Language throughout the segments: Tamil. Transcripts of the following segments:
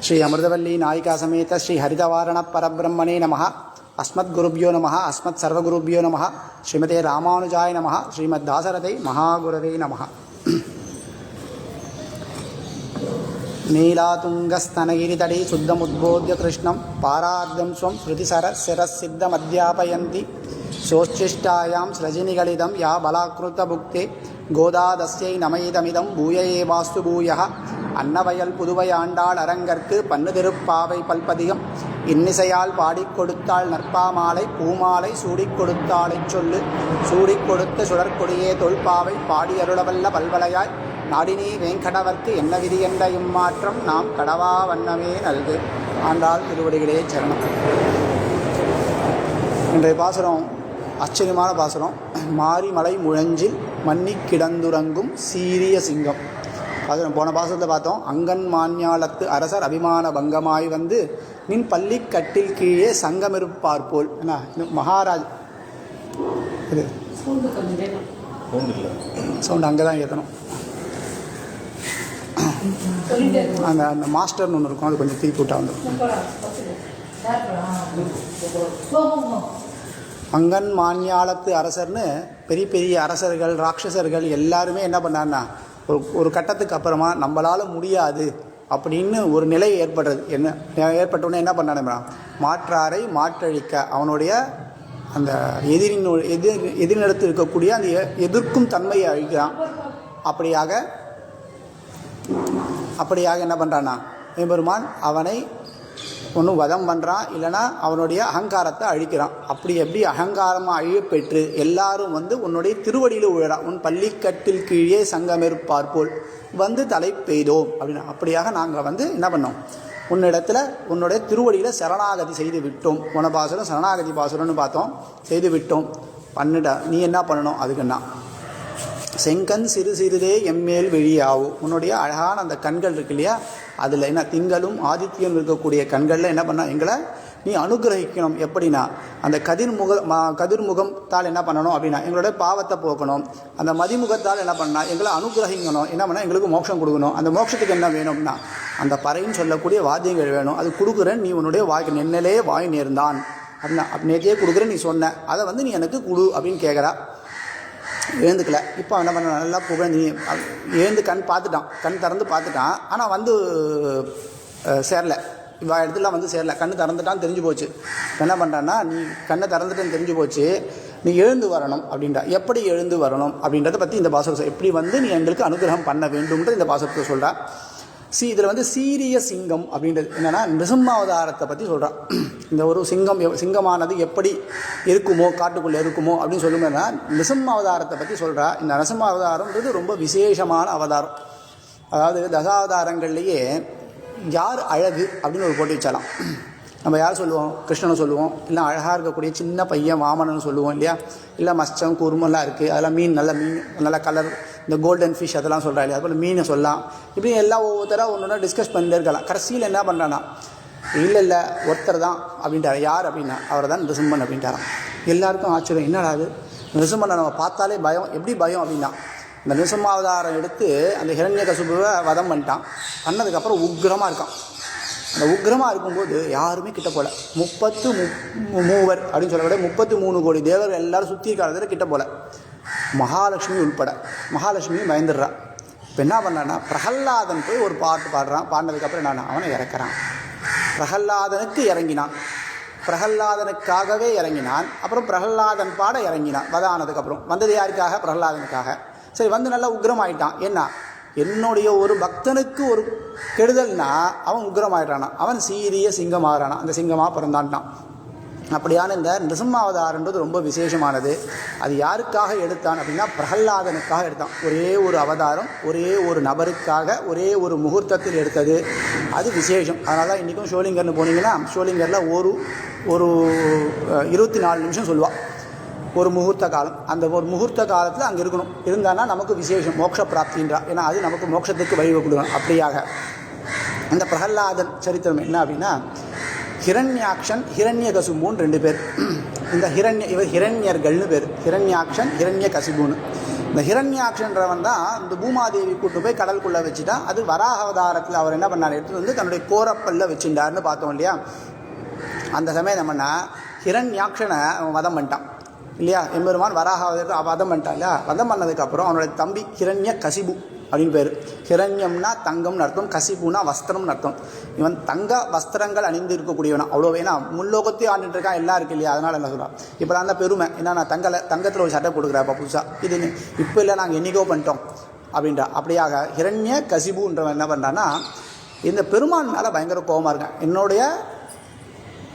श्री अमृतवल्ली नायिका समेत श्री हरितवारण परब्रह्मणे नमः। अस्मद्गुरुभ्यो नमः। अस्मत्सर्वगुरुभ्यो नमः। श्रीमते रामानुजाय नमः। श्रीमद्दासरथे महागुरवे नमः। नीलातुङ्गस्तनगिरितटे शुद्धमुद्बोध्य कृष्णं पारार्धं स्वं श्रुतिसरसिरसिद्धमध्यापयन्ति सोच्छिष्टायां सृजनिगलितं या बलाकृतभुक्ते गोदादस्यै नमैदमिदं भूय एवास्तु भूयः அன்னவயல் புதுவை ஆண்டாள் அரங்கற்கு பன்னு திருப்பாவை பல்பதிகம் இன்னிசையால் பாடிக் கொடுத்தாள் நற்பாமாலை பூமாலை சூடிக் கொடுத்தாளைச் சொல்லு சூடிக் கொடுத்த சுடற்கொடியே தொல்பாவை பாடி அருளவல்ல பல்வலையாய் நாடினி வேங்கடவர்க்கு என்ன விதி என்ற இம்மாற்றம் நாம் கடவா வண்ணமே நல்கு. ஆண்டாள் திருவடிகளே சரணம். இன்றைய பாசுரம் ஆச்சரியமான பாசுரம். மாரிமலை முழஞ்சில் மன்னி கிடந்துறங்கும் சீரிய சிங்கம். பாசுரம் போன பாசுரத்தில் பார்த்தோம். அங்கன் மான்யாலத்து அரசர் அபிமான பங்கமாய் வந்து நின் பள்ளி கட்டில் கீழே சங்கமிருப்பார் போல். என்ன மகாராஜ் இது சவுண்ட் அங்கே தான் ஏற்றணும். அந்த அந்த மாஸ்டர்னு ஒன்று இருக்கும், அது கொஞ்சம் திருப்பி விட்டா வந்துடும். அங்கன் மான்யாலத்து அரசர்னு பெரிய பெரிய அரசர்கள் ராட்சசர்கள் எல்லாருமே என்ன பண்ணான்னா ஒரு கட்டத்துக்கு அப்புறமா நம்மளால் முடியாது அப்படின்னு ஒரு நிலை ஏற்படுறது. என்ன ஏற்பட்டோன்னே என்ன பண்ணானுங்களா, மாற்றாரை மாற்றழிக்க அவனுடைய அந்த எதிரிடத்தில் இருக்கக்கூடிய அந்த எதிர்க்கும் தன்மையை அழிக்கிறான். அப்படியாக என்ன பண்ணுறான்னா பெருமான் அவனை ஒன்று வதம் பண்ணுறான், இல்லைனா அவனுடைய அகங்காரத்தை அழிக்கிறான். அப்படி எப்படி அகங்காரமாக அழியப்பெற்று எல்லாரும் வந்து உன்னுடைய திருவடியில் விழறான். உன் பள்ளிக்கட்டில் கீழே சங்கமிருப்பார் போல் வந்து தலை பெய்தோம் அப்படின்னா. அப்படியாக நாங்கள் வந்து என்ன பண்ணோம், உன்னிடத்தில் உன்னுடைய திருவடியில் சரணாகதி செய்து விட்டோம். போன பாசுரம் சரணாகதி பாசுரம்னு பார்த்தோம். செய்து விட்டோம். பண்ணிட்ட நீ என்ன பண்ணணும், அதுக்குன்னா செங்கண் சிறு சிறிதே எம்மேல் வெளியாகும். உன்னுடைய அழகான அந்த கண்கள் இருக்கு இல்லையா, அதில் என்ன திங்களும் ஆதித்யம் இருக்கக்கூடிய கண்களில் என்ன பண்ணால் எங்களை நீ அனுகிரகிக்கணும். எப்படின்னா அந்த கதிர்முகத்தால் என்ன பண்ணணும் அப்படின்னா எங்களுடைய பாவத்தை போக்கணும். அந்த மதிமுகத்தால் என்ன பண்ணால் எங்களை அனுகிரகிக்கணும். என்ன பண்ணால் எங்களுக்கு மோட்சம் கொடுக்கணும். அந்த மோட்சத்துக்கு என்ன வேணும்னா அந்த பறைன்னு சொல்லக்கூடிய வாத்தியங்கள் வேணும். அது கொடுக்குறேன், நீ உன்னுடைய வாய் நென்னலே வாய் நேர்ந்தான் அப்படின்னா நேற்றே கொடுக்குறேன் நீ சொன்ன, அதை வந்து நீ எனக்கு கொடு அப்படின்னு கேட்குறா. எழுந்துக்கல. இப்போ என்ன பண்ண நல்லா புகழ்ந்து எழுந்து கண் திறந்து பார்த்துட்டான். ஆனால் வந்து சேரலை, இவ இடத்துல வந்து சேரலை. கண்ணு திறந்துட்டான்னு தெரிஞ்சு போச்சு. என்ன பண்ணுறான்னா நீ கண்ணை திறந்துட்டேன்னு தெரிஞ்சு போச்சு, நீ எழுந்து வரணும் அப்படின்றா. எப்படி எழுந்து வரணும் அப்படின்றத பற்றி இந்த பாசுரத்தை எப்படி வந்து நீ எங்களுக்கு அனுகிரகம் பண்ண வேண்டும்ன்ற இந்த பாசுரத்தை சொல்கிறா. இதில் வந்து சீரிய சிங்கம் அப்படின்றது என்னென்னா நிருசிம்மாவதாரத்தை பற்றி சொல்கிறான். இந்த ஒரு சிங்கமானது எப்படி இருக்குமோ, காட்டுக்குள்ளே இருக்குமோ அப்படின்னு சொல்லுங்கன்னா நிருசிம்மாவதாரத்தை பற்றி சொல்கிறா. இந்த நிருசிம்மாவதாரம்ன்றது ரொம்ப விசேஷமான அவதாரம். அதாவது தசாவதாரங்கள்லேயே யார் அழகு அப்படின்னு ஒரு போட்டி வச்சாலாம். நம்ம யார் சொல்லுவோம், கிருஷ்ணனை சொல்லுவோம், இல்லை அழகாக இருக்கக்கூடிய சின்ன பையன் வாமனன்னு சொல்லுவோம் இல்லையா, இல்லை மச்சம் குருமெல்லாம் இருக்குது, அதெல்லாம் மீன் நல்ல கலர், இந்த கோல்டன் ஃபிஷ் அதெல்லாம் சொல்கிறா இல்லையா, அதுபோல் மீனை சொல்லலாம். இப்படி எல்லாம் ஒவ்வொருத்தராக ஒன்று டிஸ்கஸ் பண்ணிட்டே இருக்கலாம். கடைசியில் என்ன பண்ணுறான்னா இல்லை ஒருத்தர் தான் அப்படின்ட்டார். யார் அப்படின்னா அவரை தான் நிருசிம்மன் அப்படின்ட்டாராம். எல்லாருக்கும் ஆச்சரியம், என்னடா அது நிருசிம்மனை நம்ம பார்த்தாலே பயம். எப்படி பயம் அப்படின்னா இந்த நிருசிம்மாவதாரம் எடுத்து அந்த ஹிரண்யகசிபுவை வதம் பண்ணிட்டான். பண்ணதுக்கப்புறம் உக்ரமாக இருக்கான். அந்த உக்ரமாக இருக்கும்போது யாருமே கிட்ட போகல. 33 அப்படின்னு சொல்லக்கூடிய 33 கோடி தேவர்கள் எல்லாரும் சுற்றி இருக்கிற கிட்ட போகல. மகாலட்சுமி உள்பட. மகாலட்சுமி பயந்துடுறா. இப்போ என்ன பண்ணான்னா பிரகல்லாதன் போய் ஒரு பாட்டு பாடுறான். பாடினதுக்கப்புறம் என்னன்னா அவனை இறக்குறான். பிரகல்லாதனுக்கு இறங்கினான், பிரகல்லாதனுக்காகவே இறங்கினான். அப்புறம் பிரகல்லாதன் பாட இறங்கினான். வதானதுக்கப்புறம் வந்தது யாருக்காக, பிரகல்லாதனுக்காக. சரி, வந்து நல்லா உக்ரமாயிட்டான். என்ன என்னுடைய ஒரு பக்தனுக்கு ஒரு கெடுதல்னா அவன் உக்ரமாயிட்டானா, அவன் சீரிய சிங்கமாகறானா, அந்த சிங்கமாக பிறந்தான்ட்டான். அப்படியான இந்த நிருசிம்மாவதாரன்றது ரொம்ப விசேஷமானது. அது யாருக்காக எடுத்தான் அப்படின்னா பிரகல்லாதனுக்காக எடுத்தான். ஒரே ஒரு அவதாரம், ஒரே ஒரு நபருக்காக, ஒரே ஒரு முகூர்த்தத்தில் எடுத்தது. அது விசேஷம். அதனால தான் இன்றைக்கும் ஷோலிங்கர்னு போனீங்கன்னா ஷோலிங்கரில் ஒரு 24 நிமிஷம் சொல்லுவாள் ஒரு முகூர்த்த காலம். அந்த ஒரு முகூர்த்த காலத்தில் அங்கே இருக்கணும். இருந்தானா நமக்கு விசேஷம், மோட்ச பிராப்தின்றா. ஏன்னா அது நமக்கு மோட்சத்துக்கு வழி கொடுக்கணும். அப்படியாக இந்த பிரகல்லாதன் சரித்திரம் என்ன அப்படின்னா ஹிரண்யாக்ஷன் ஹிரண்யகசிபுன்னு 2 பேர். இந்த இவர் ஹிரண்யர்கள்னு பேர். ஹிரண்யாக்ஷன் ஹிரண்யகசிபுன்னு இந்த ஹிரண்யாட்சன்றவன் தான் இந்த பூமாதேவி கூட்டு போய் கடலுக்குள்ளே வச்சுட்டான். அது வராக அவதாரத்தில் அவர் என்ன பண்ணார், எடுத்துகிட்டு வந்து தன்னுடைய கோரப்பல்ல வச்சுட்டார்னு பார்த்தோம் இல்லையா. அந்த சமயம் என்னன்னா ஹிரண்யாட்சனை அவன் வதம் பண்ணிட்டான் இல்லையா. எம்பெருமான் வராக வதம் பண்ணிட்டான் இல்லையா. வதம் பண்ணதுக்கப்புறம் அவனுடைய தம்பி ஹிரண்ய கசிபு அப்படின்னு பேர். ஹிரண்யம்னா தங்கம்னு அர்த்தம், கசிபுனா வஸ்திரம்னு அர்த்தம். இவன் தங்க வஸ்திரங்கள் அணிந்து இருக்கக்கூடியவனா அவ்வளோ. ஏன்னா முள்ளோகத்தையும் ஆண்டுட்டு இருக்கான், எல்லாம் இருக்கு இல்லையா. அதனால் என்ன சொல்கிறான், இப்போ நான் தான் பெருமை என்ன, நான் தங்கத்தில் ஒரு சட்டை கொடுக்குறப்ப புதுசாக இதுன்னு, இப்போ இல்லை நாங்கள் என்னைக்கோ பண்ணிட்டோம் அப்படின்றா. அப்படியாக ஹிரண்ய கசிபுன்றவன் என்ன பண்ணுறான்னா இந்த பெருமான் மேலே பயங்கர கோபமாக இருக்கேன், என்னுடைய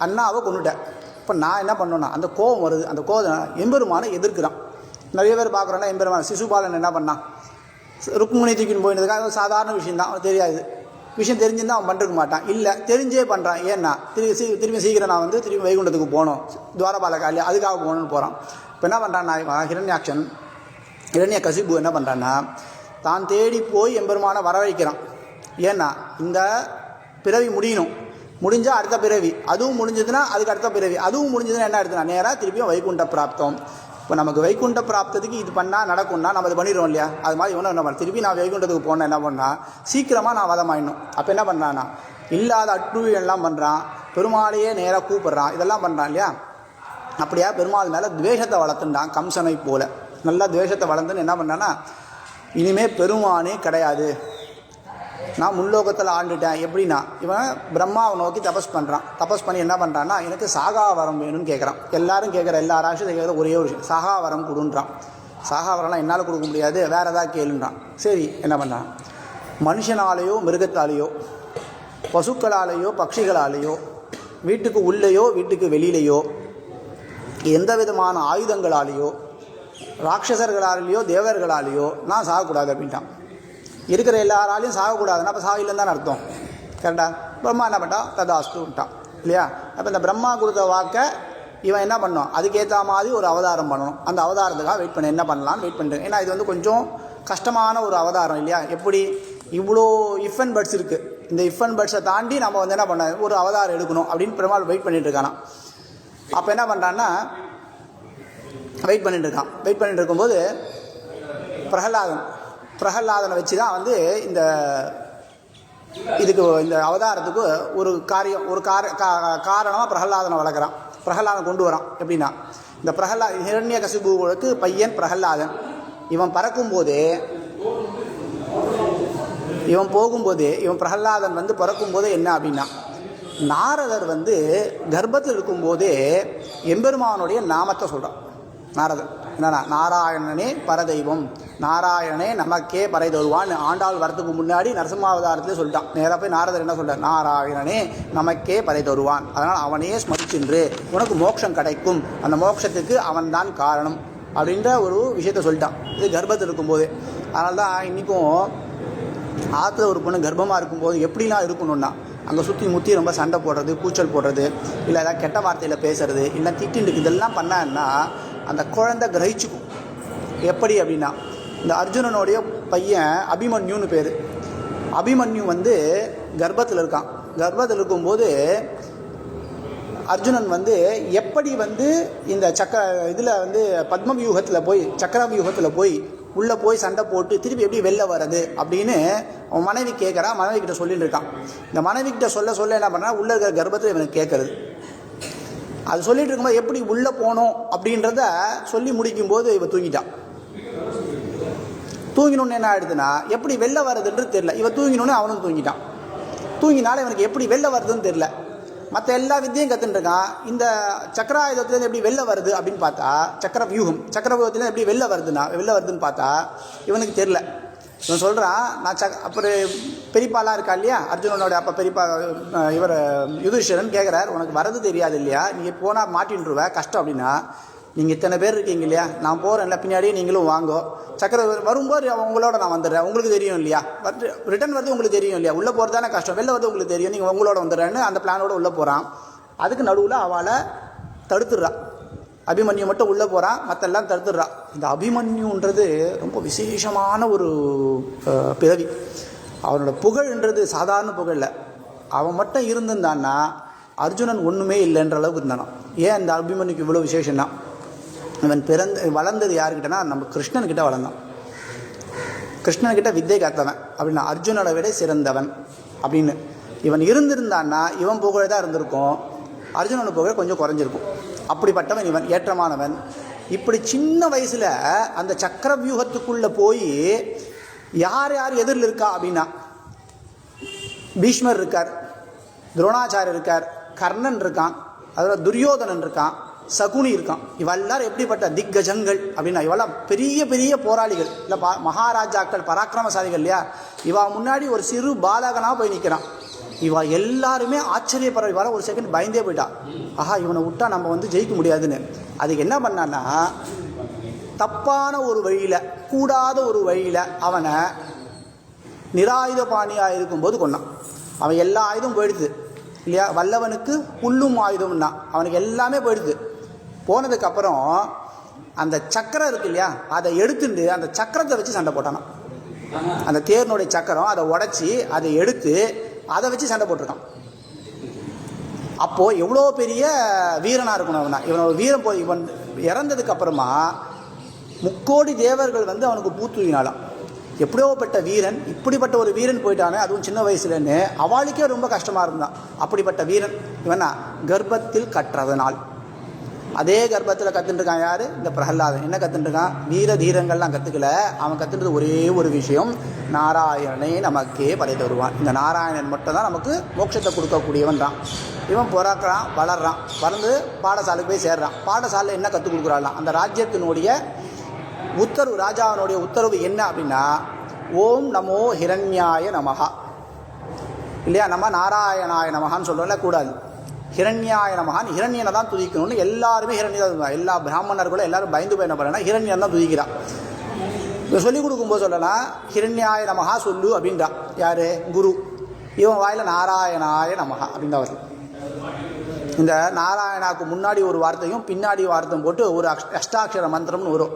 அண்ணாவை கொண்டுட்டேன், இப்போ நான் என்ன பண்ணோன்னா அந்த கோபம் வருது. அந்த கோபம் எம்பெருமானை எதிர்க்கிறான். நிறைய பேர் பார்க்குறோன்னா எம்பெருமான் சிசுபாலன் என்ன பண்ணான், ருக்மிணி தூக்கின்னு போயினதுக்காக சாதாரண விஷயம் தான், அவன் தெரியாது விஷயம் தெரிஞ்சிருந்தால் அவன் பண்ணிருக்க மாட்டான். இல்லை தெரிஞ்சே பண்ணுறான். ஏன்னா திரும்பி சீக்கிரம் நான் வந்து திரும்பி வைகுண்டத்துக்கு போகணும், துவாரபாலகா இல்லையா, அதுக்காக போகணும்னு போகிறான். இப்போ என்ன பண்ணுறான்னா ஹிரண்யாட்சன் ஹிரண்ய கசிபு என்ன பண்ணுறான்னா தான் தேடி போய் எம்பெருமானை வர வைக்கிறான். ஏன்னா இந்த பிறவி முடியணும், முடிஞ்சால் அடுத்த பிறவி, அதுவும் முடிஞ்சதுன்னா அதுக்கு அடுத்த பிறவி, அதுவும் முடிஞ்சதுன்னா என்ன எடுத்துனா நேராக திருப்பியும் வைகுண்ட பிராப்தம். இப்போ நமக்கு வைகுண்ட பிராப்தத்துக்கு இது பண்ணால் நடக்கும்னா நம்ம அது பண்ணிடுவோம் இல்லையா. அது மாதிரி இவனும் என்ன பண்ண, திருப்பி நான் வைகுண்டத்துக்கு போனேன் என்ன பண்ணால் சீக்கிரமாக நான் வதமாயிடணும். அப்போ என்ன பண்ணுறான்னா இல்லாத அட்டுழியெல்லாம் பண்ணுறான், பெருமாளையே நேராக கூப்பிட்றான், இதெல்லாம் பண்ணுறான் இல்லையா. அப்படியா பெருமாள் மேலே துவேஷத்தை வளர்த்துட்டான் கம்சனை போல. நல்லா துவேஷத்தை வளர்ந்துன்னு என்ன பண்ணுறான்னா இனிமேல் பெருமானே கிடையாது, நான் முன்லோகத்தில் ஆண்டுட்டேன். எப்படின்னா இவன் பிரம்மாவை நோக்கி தபஸ் பண்ணுறான். தபஸ் பண்ணி என்ன பண்ணுறான்னா எனக்கு சாகாவரம் வேணும்னு கேட்குறான். எல்லாரும் கேட்குற எல்லா ராட்சஸும் கேட்குற ஒரே ஒரு விஷயம், சாகாவரம் கொடுன்றான். சாகாவரம்லாம் என்னால் கொடுக்க முடியாது, வேறு ஏதாவது கேளுன்றான். சரி என்ன பண்ணுறான், மனுஷனாலேயோ மிருகத்தாலேயோ பசுக்களாலேயோ பட்சிகளாலேயோ வீட்டுக்கு உள்ளேயோ வீட்டுக்கு வெளியிலையோ எந்த விதமான ஆயுதங்களாலேயோ ராட்சசர்களாலேயோ தேவர்களாலேயோ நான் சாகக்கூடாது அப்படின்ட்டான். இருக்கிற எல்லாராலையும் சாகக்கூடாதுன்னா அப்போ சாவில்லைன்னு தான் அர்த்தம். கரெக்டா. பிரம்மா என்ன பண்ணிட்டான், ததாஸ்துட்டான் இல்லையா. அப்போ இந்த பிரம்மா கொடுத்த வாக்கை இவன் என்ன பண்ணணும், அதுக்கேற்ற மாதிரி ஒரு அவதாரம் பண்ணணும். அந்த அவதாரத்துக்காக வெயிட் பண்ண என்ன பண்ணலான்னு வெயிட் பண்ணுறேன். ஏன்னா இது வந்து கொஞ்சம் கஷ்டமான ஒரு அவதாரம் இல்லையா. எப்படி இவ்வளோ இஃப் அண்ட் பட்ஸ் இருக்குது, இந்த இஃப் அண்ட் பட்ஸை தாண்டி நம்ம வந்து என்ன பண்ண ஒரு அவதாரம் எடுக்கணும் அப்படின்னு பெருமாள் வெயிட் பண்ணிட்டு இருக்கானா. அப்போ என்ன பண்ணுறான்னா வெயிட் பண்ணிட்டு இருக்கான். வெயிட் பண்ணிட்டு இருக்கும்போது பிரகலாதனை வச்சு தான் வந்து இந்த இதுக்கு இந்த அவதாரத்துக்கு ஒரு காரியம் ஒரு காரணமாக பிரகலாதனை வளர்க்குறான், பிரகலாதனை கொண்டு வரான். எப்படின்னா இந்த ஹிரண்ய கசிபுவுக்கு பையன் பிரகலாதன். இவன் பறக்கும்போதே இவன் போகும்போதே இவன் பிரகலாதன் வந்து பிறக்கும்போதே என்ன அப்படின்னா நாரதர் வந்து கர்ப்பத்தில் இருக்கும்போதே எம்பெருமானுடைய நாமத்தை சொல்கிறான். நாரதர் என்னன்னா நாராயணனே பரதெய்வம், நாராயணனே நமக்கே பறை தருவான்னு ஆண்டாள் வரத்துக்கு முன்னாடி நரசிம்மாவதாரத்திலே சொல்லிட்டான். நேராக போய் நாரதர் என்ன சொல்கிறார், நாராயணனே நமக்கே பறை தருவான், அதனால் அவனே ஸ்மரிச்சின்று உனக்கு மோட்சம் கிடைக்கும், அந்த மோட்சத்துக்கு அவன் தான் காரணம் அப்படின்ற ஒரு விஷயத்த சொல்லிட்டான். இது கர்ப்பத்தில் இருக்கும்போது. அதனால தான் இன்றைக்கும் ஆற்றுல ஒரு பொண்ணு கர்ப்பமாக இருக்கும்போது எப்படிலாம் இருக்கணும்னா அங்கே சுற்றி முற்றி ரொம்ப சண்டை போடுறது, கூச்சல் போடுறது, இல்லை ஏதாவது கெட்ட வார்த்தையில் பேசுறது, இல்லை திட்டின்னு இதெல்லாம் பண்ணான்னா அந்த குழந்தை கிரகிச்சுக்கும். எப்படி அப்படின்னா இந்த அர்ஜுனனுடைய பையன் அபிமன்யுன்னு பேர். அபிமன்யு வந்து கர்ப்பத்தில் இருக்கான். கர்ப்பத்தில் இருக்கும்போது அர்ஜுனன் வந்து எப்படி வந்து இந்த இதில் வந்து பத்ம வியூகத்தில் போய் சக்கர வியூகத்தில் போய் உள்ளே போய் சண்டை போட்டு திருப்பி எப்படி வெளில வர்றது அப்படின்னு அவன் மனைவி கேட்குறான். மனைவி கிட்ட சொல்லிட்டு இருக்கான். இந்த மனைவி கிட்ட சொல்ல என்ன பண்ணா உள்ளே இருக்கிற கர்ப்பத்தில் இவனுக்கு கேட்கறது. அது சொல்லிட்டு இருக்கும்போது எப்படி உள்ளே போனோம் அப்படின்றத சொல்லி முடிக்கும்போது இவன் தூங்கிட்டான். தூங்கினோன்னு என்ன ஆயிடுதுன்னா எப்படி வெளில வர்றதுன்றது தெரியல. இவன் தூங்கினோன்னு அவனும் தூங்கிட்டான். தூங்கினாலும் இவனுக்கு எப்படி வெளில வருதுன்னு தெரியல. மற்ற எல்லா வித்தையும் கற்றுட்டு இருக்கான். இந்த சக்கராயுதத்துலேருந்து எப்படி வெளில வருது அப்படின்னு பார்த்தா சக்கர வியூகத்துலேருந்து எப்படி வெளில வருதுன்னு பார்த்தா இவனுக்கு தெரில. இவன் சொல்கிறான் நான் அப்புறம் பெரியப்பாலாம் இருக்கா இல்லையா அர்ஜுனனோட அப்போ பெரியப்பா இவர் யுதிஷ்டிரன் கேட்குறார், உனக்கு வரது தெரியாது இல்லையா, நீங்கள் போனால் மாட்டின்றுவ கஷ்டம் அப்படின்னா, நீங்கள் இத்தனை பேர் இருக்கீங்க இல்லையா, நான் போகிறேன்ல பின்னாடியே நீங்களும் வாங்கோ, சக்கர வரும்போது உங்களோட நான் வந்துடுறேன், உங்களுக்கு தெரியும் இல்லையா, ரிட்டன் வருது உங்களுக்கு தெரியும் இல்லையா, உள்ளே போகிறது தானே கஷ்டம், வெளில வருது உங்களுக்கு தெரியும், நீங்கள் உங்களோட வந்துடுறேன்னு அந்த பிளானோட உள்ளே போகிறான். அதுக்கு நடுவில் அவளை தடுத்துடுறான். அபிமன்யு மட்டும் உள்ளே போகிறான், மற்றெல்லாம் தடுத்துடுறான். இந்த அபிமன்யுன்றது ரொம்ப விசேஷமான ஒரு பிறவி. அவனோட புகழ்ன்றது சாதாரண புகழ் இல்லை. அவன் மட்டும் இருந்திருந்தான்னா அர்ஜுனன் ஒன்றுமே இல்லைன்ற அளவுக்கு இருந்தானான். ஏன் இந்த அபிமன்யுக்கு இவ்வளோ விசேஷம்னா இவன் வளர்ந்தது யாருக்கிட்டனா நம்ம கிருஷ்ணன்கிட்ட வளர்ந்தான். கிருஷ்ணன்கிட்ட வித்தை காத்தவன் அப்படின்னா அர்ஜுனோட விட சிறந்தவன் அப்படின்னு. இவன் இருந்திருந்தான்னா இவன் புகழ் தான் இருந்திருக்கும், அர்ஜுனோட புகழ் கொஞ்சம் குறைஞ்சிருக்கும். அப்படிப்பட்டவன் இவன், ஏற்றமானவன். இப்படி சின்ன வயசில் அந்த சக்கர வியூகத்துக்குள்ளே போய் யார் யார் எதிரில் இருக்கா அப்படின்னா பீஷ்மர் இருக்கார், துரோணாச்சாரியர் இருக்கார், கர்ணன் இருக்கான், அதில் துரியோதனன் இருக்கான், சகுனி இருக்கான். இவெல்லாரும் எப்படிப்பட்ட திக்கஜங்கள் அப்படின்னா இவெல்லாம் பெரிய பெரிய போராளிகள், இல்லை மகாராஜாக்கள், பராக்கிரமசாலிகள் இல்லையா. இவா முன்னாடி ஒரு சிறு பாலகனாக போய் நிற்கிறான். இவா எல்லாருமே ஆச்சரியப்படுற, இவர ஒரு செகண்ட் பயந்தே போயிட்டா. ஆஹா, இவனை விட்டா நம்ம வந்து ஜெயிக்க முடியாதுன்னு. அதுக்கு என்ன பண்ணான்னா தப்பான ஒரு வழியில், கூடாத ஒரு வழியில் அவனை நிராயுத பாணியாக இருக்கும்போது கொண்டான். அவன் எல்லா ஆயுதம் போயிடுது இல்லையா. வல்லவனுக்கு புல்லும் ஆயுதம்னா அவனுக்கு எல்லாமே போயிடுது. போனதுக்கப்புறம் அந்த சக்கரம் இருக்கு இல்லையா, அதை எடுத்துட்டு அந்த சக்கரத்தை வச்சு சண்டை போட்டானா. அந்த தேர்னுடைய சக்கரம் அதை உடச்சி அதை எடுத்து அதை வச்சு சண்டை போட்டிருக்கான். அப்போது எவ்வளோ பெரிய வீரனாக இருக்கணும் அவனா. இவனோட வீரம் போய் இவன் இறந்ததுக்கு அப்புறமா 3 கோடி தேவர்கள் வந்து அவனுக்கு பூத்துவினாலாம். எப்படியோப்பட்ட வீரன், இப்படிப்பட்ட ஒரு வீரன் போயிட்டானே, அதுவும் சின்ன வயசுலன்னு அவளுக்கே ரொம்ப கஷ்டமாக இருந்தான். அப்படிப்பட்ட வீரன் இவனா கர்ப்பத்தில் கற்றதனால். அதே கர்ப்பத்தில் கற்றுட்டுருக்கான் யார்? இந்த பிரகலாதன். என்ன கற்றுட்டுருக்கான்? வீர தீரங்கள்லாம் கற்றுக்கல. அவன் கற்றுன்றது ஒரே ஒரு விஷயம், நாராயணனே நமக்கே படை தருவான். இந்த நாராயணன் மட்டும் தான் நமக்கு மோட்சத்தை கொடுக்கக்கூடியவன் தான். இவன் பிறக்கிறான், வளர்றான், வளர்ந்து பாடசாலைக்கு போய் சேர்றான். பாடசாலையில் என்ன கற்றுக் கொடுக்குறாள்லாம், அந்த ராஜ்யத்தினுடைய உத்தரவு, ராஜாவினுடைய உத்தரவு என்ன அப்படின்னா, ஓம் நமோ ஹிரண்யாய நமஹா இல்லையா. நம்ம நாராயணாய நமஹான்னு சொல்கிறோம்ல, கூடாது. ஹிரண்யாய நமஹான்னு ஹிரண்யனை தான் துதிக்கணும்னு எல்லாருமே ஹிரண்யா, எல்லா பிராமணர்களும் எல்லாரும் பயந்து போய் என்ன பண்ணுறேன்னா ஹிரண்யன் தான் துதிக்கிறான். இதை சொல்லிக் கொடுக்கும்போது சொல்லலாம், ஹிரண்யாய நமஹா சொல்லு அப்படின்றா யார்? குரு. இவன் வாயில் நாராயணாய நமஹா அப்படின்னு தான் வருது. இந்த நாராயணாவுக்கு முன்னாடி ஒரு வார்த்தையும் பின்னாடி வார்த்தையும் போட்டு ஒரு அஷ்டாட்சர மந்திரம்னு வரும்.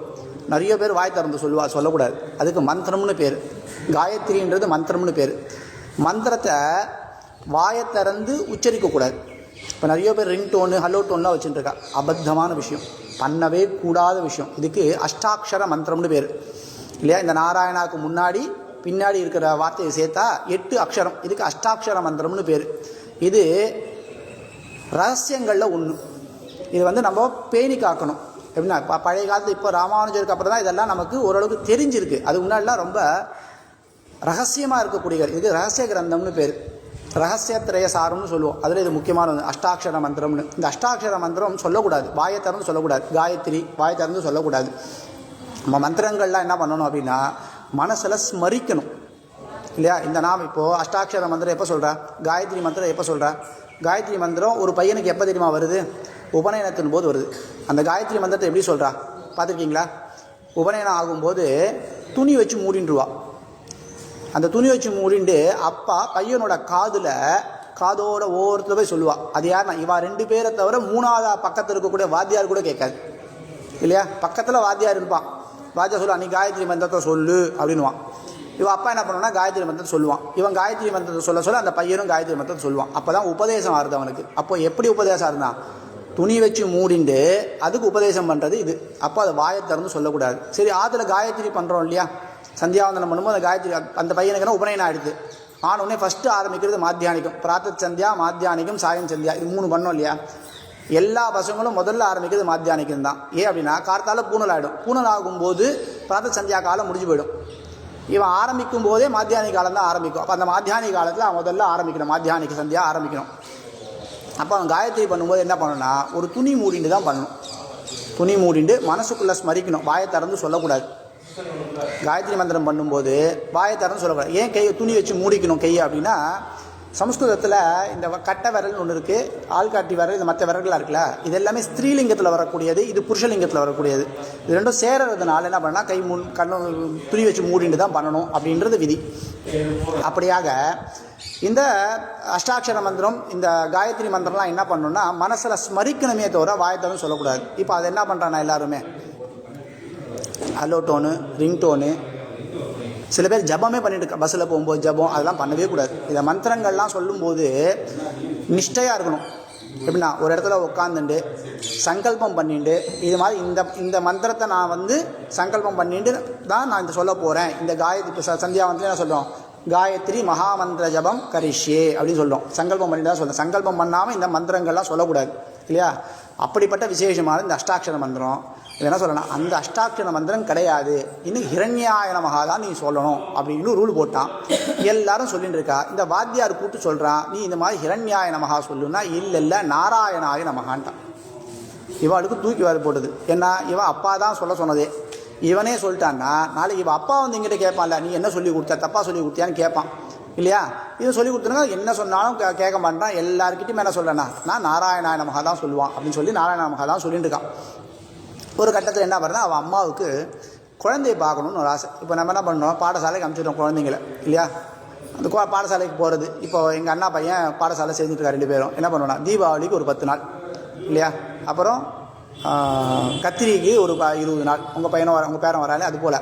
நிறைய பேர் வாய் திறந்து சொல்லக்கூடாது, அதுக்கு மந்திரம்னு பேர். காயத்ரின்றது மந்திரம்னு பேர். மந்திரத்தை வாயை திறந்து உச்சரிக்கக்கூடாது. இப்போ நிறைய பேர் ரிங் டோனு, ஹலோ டோன்லாம் வச்சுட்டுருக்கா. அபத்தமான விஷயம், பண்ணவே கூடாத விஷயம். இதுக்கு அஷ்டாட்சர மந்திரம்னு பேர் இல்லையா. இந்த நாராயணாவுக்கு முன்னாடி பின்னாடி இருக்கிற வார்த்தையை சேர்த்தா 8 அக்ஷரம். இதுக்கு அஷ்டாட்சர மந்திரம்னு பேர். இது ரகசியங்களில் ஒன்று. இது வந்து நம்ம பேணி காக்கணும். எப்படின்னா பழைய காலத்தில் இப்போ ராமானுஜருக்கு அப்புறம் தான் இதெல்லாம் நமக்கு ஓரளவுக்கு தெரிஞ்சிருக்கு. அது முன்னாடிலாம் ரொம்ப ரகசியமாக இருக்கக்கூடிய, இதுக்கு ரகசிய கிரந்தம்னு பேர். ரகசியத்திரைய சாரம்னு சொல்லுவோம். அதில் இது முக்கியமான ஒன்று அஷ்டாட்சர மந்திரம்னு. இந்த அஷ்டாட்சர மந்திரம் சொல்லக்கூடாது, வாயை திறந்து சொல்லக்கூடாது. காயத்ரி வாயை திறந்து சொல்லக்கூடாது. நம்ம மந்திரங்கள்லாம் என்ன பண்ணணும் அப்படின்னா மனசில் ஸ்மரிக்கணும் இல்லையா. இந்த நாம் இப்போது அஷ்டாட்சர மந்திரம் எப்போ சொல்கிறா, காயத்ரி மந்திரம் எப்போ சொல்கிறா? காயத்ரி மந்திரம் ஒரு பையனுக்கு எப்போ தெரியுமா வருது? உபநயனத்தின் போது வருது. அந்த காயத்ரி மந்திரத்தை எப்படி சொல்கிறா பார்த்துருக்கீங்களா? உபநயனம் ஆகும்போது துணி வச்சு மூடின்றுவா. அந்த துணி வச்சு மூடிண்டு அப்பா பையனோட காதோட ஒவ்வொருத்தர் போய் சொல்லுவாள். அது யாருன்னா இவா 2 பேரை தவிர 3ஆவது பக்கத்தில் இருக்கக்கூடிய வாத்தியார் கூட கேட்காது இல்லையா. பக்கத்தில் வாத்தியார் இருப்பான், வாத்தியார் சொல்லுவான், நீ காயத்ரி மந்திரத்தை சொல்லு அப்படின்வான். இவன் அப்பா என்ன பண்ணுவான்னா காயத்ரி மந்திரத்தை சொல்லுவான். இவன் காயத்ரி மந்திரத்தை சொல்ல அந்த பையனும் காயத்ரி மந்திரத்தை சொல்லுவான். அப்போ தான் உபதேசம் ஆகுது அவனுக்கு. அப்போ எப்படி உபதேசம் இருந்தான்? துணி வச்சு மூடிண்டு அதுக்கு உபதேசம் பண்ணுறது இது. அப்போ அதை வாயை திறந்து சொல்லக்கூடாது. சரி, ஆற்றுல காயத்ரி பண்ணுறோம் இல்லையா, சந்தியாவந்தனம் பண்ணும்போது அந்த காயத்ரி அந்த பையனுக்குன்னா உபநயனம் ஆகிடுது. ஆனோடனே ஃபஸ்ட்டு ஆரம்பிக்கிறது மாத்தியானிக்கம். பிராத்தத் சந்தியா, மாத்தியானிக்கம், சாயம் சந்தியா, இது 3 பண்ணோம் இல்லையா. எல்லா பசங்களும் முதல்ல ஆரம்பிக்கிறது மாத்தியானிக்கம் தான். ஏன் அப்படின்னா கார்த்தால பூனல் ஆகிடும். பூனல் ஆகும்போது பிராத்தத் சந்தியா காலம் முடிஞ்சு போயிடும். இவன் ஆரம்பிக்கும் போதே மாத்தியானிக காலம் தான் ஆரம்பிக்கும். அப்போ அந்த மாத்தியானிக காலத்தில் அவன் முதல்ல ஆரம்பிக்கணும், மாத்தியானிக சந்தியா ஆரம்பிக்கணும். அப்போ அவன் காயத்ரி பண்ணும்போது என்ன பண்ணணும்னா ஒரு துணி மூடிண்டு தான் பண்ணணும். துணி மூடிண்டு மனசுக்குள்ளே ஸ்மரிக்கணும், வாயை திறந்து சொல்லக்கூடாது. காயத்ரி மந்திரம் பண்ணும்போது வாயை திறந்து சொல்லக்கூடாது. ஏன் துணி வச்சு மூடிக்கணும் கையை அப்படின்னா, சமஸ்கிருதத்தில் இந்த கட்டை விரல்னு ஒன்று இருக்குது, ஆள்காட்டி விரல், இந்த மற்ற விரல்களாக இருக்குல்ல, இது எல்லாமே ஸ்திரீலிங்கத்தில் வரக்கூடியது, இது புருஷலிங்கத்தில் வரக்கூடியது. இது ரெண்டும் சேரறதுனால என்ன பண்ணால் கை கண்ணு துணி வச்சு மூடிட்டு தான் பண்ணணும் அப்படின்றது விதி. அப்படியாக இந்த அஷ்டாட்சர மந்திரம், இந்த காயத்ரி மந்திரம்லாம் என்ன பண்ணணும்னா மனசில் ஸ்மரிக்கணுமே தவிர வாயத்தவன் சொல்லக்கூடாது. இப்போ அதை என்ன பண்ணுறான்னா எல்லாருமே ஹலோ டோனு, ரிங் டோனு, சில பேர் ஜபமே பண்ணிட்டு பஸ்ஸில் போகும்போது ஜபம் அதெல்லாம் பண்ணவே கூடாது. இந்த மந்திரங்கள்லாம் சொல்லும்போது நிஷ்டையாக இருக்கணும். எப்படின்னா ஒரு இடத்துல உட்காந்துட்டு சங்கல்பம் பண்ணிட்டு இது மாதிரி இந்த மந்திரத்தை நான் வந்து சங்கல்பம் பண்ணிட்டு தான் நான் இந்த சொல்ல போகிறேன். இந்த காயத்ரி இப்போ சந்தியாவந்தில் என்ன சொல்கிறோம், காயத்ரி மகாமந்திர ஜபம் கரிஷ்யே அப்படின்னு சொல்கிறோம். சங்கல்பம் பண்ணிட்டு தான் சொல்கிறோம். சங்கல்பம் பண்ணாமல் இந்த மந்திரங்கள்லாம் சொல்லக்கூடாது இல்லையா. அப்படிப்பட்ட விசேஷமான இந்த அஷ்டாட்சர மந்திரம் இது என்ன சொல்லணும், அந்த அஷ்டாட்சர மந்திரம் கிடையாது, இன்னும் ஹிரண்யாய நமஹா தான் நீ சொல்லணும் அப்படின்னு ரூல் போட்டான். எல்லாரும் சொல்லிட்டு இருக்கா. இந்த வாத்தியார் கூப்பிட்டு சொல்கிறான், நீ இந்த மாதிரி ஹிரண்யாய நமஹா சொல்லுன்னா இல்லை நாராயணாய நமஹான்ட்டான். இவளுக்கு தூக்கி வாரி போட்டது. ஏன்னா இவன் அப்பா தான் சொல்ல சொன்னதே, இவனே சொல்லிட்டான்னா நாளைக்கு இவன் அப்பா வந்து எங்கிட்ட கேட்பான்ல, நீ என்ன சொல்லி கொடுத்த, தப்பா சொல்லி கொடுத்தியான்னு கேட்பான் இல்லையா. இது சொல்லி கொடுத்துருங்க, என்ன சொன்னாலும் கேட்க மாட்டான். எல்லாருக்கிட்டையும் என்ன சொல்லனா, நான் நாராயணாய நமஹா தான் சொல்லுவான் அப்படின்னு சொல்லி நாராயண நமஹா தான் சொல்லிட்டு இருக்கான். ஒரு கட்டத்தில் என்ன பண்ணா, அவன் அம்மாவுக்கு குழந்தையை பார்க்கணுன்னு ஒரு ஆசை. இப்போ நம்ம என்ன பண்ணோம், பாடசாலைக்கு அனுப்பிச்சிட்டோம் குழந்தைங்களை இல்லையா. அந்த பாடசாலைக்கு போகிறது, இப்போ எங்கள் அண்ணா பையன் பாடசாலை செஞ்சுட்டு இருக்கா 2 பேரும். என்ன பண்ணுவோன்னா, தீபாவளிக்கு ஒரு 10 நாள் இல்லையா, அப்புறம் கத்திரிக்கு ஒரு 20 நாள், உங்கள் பையனும் உங்கள் பேரன் வராலே அது போல்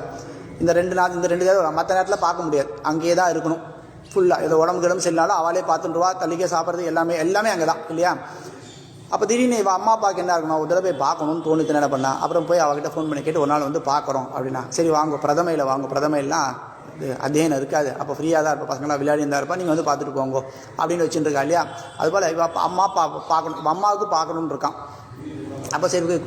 இந்த 2 நாள், இந்த 2 நேரம் மற்ற நேரத்தில் பார்க்க முடியாது, அங்கேயே தான் இருக்கணும் ஃபுல்லாக. ஏதோ உடம்பு கிடம்பு செல்லாலும் அவளே பார்த்துட்டுருவா, தள்ளிக்கே சாப்பிட்றது எல்லாமே அங்கே தான் இல்லையா. அப்போ திடீர்னு இவன் அம்மா அப்பாவுக்கு என்ன இருக்கணும், ஒரு தடவை போய் பார்க்கணும்னு தோணுது. என்ன பண்ணா, அப்புறம் போய் அவகிட்ட ஃபோன் பண்ணி கேட்டு ஒரு நாள் வந்து பார்க்குறோம் அப்படின்னா, சரி வாங்க பிரதமையில் வாங்க, பிரதமையெல்லாம் இது அத்தியனம் இருக்காது, அப்போ ஃப்ரீயாக தான் இருப்பா, பசங்களாம் விளையாடி இருந்தா இருப்பா, நீங்கள் வந்து பார்த்துட்டு போங்க அப்படின்னு வச்சுட்டு இருக்கா இல்லையா. அதுபோல் இவ அம்மா அப்பா பார்க்கணும், அம்மாவுக்கு பார்க்கணுன்னு இருக்கான். அப்போ சரி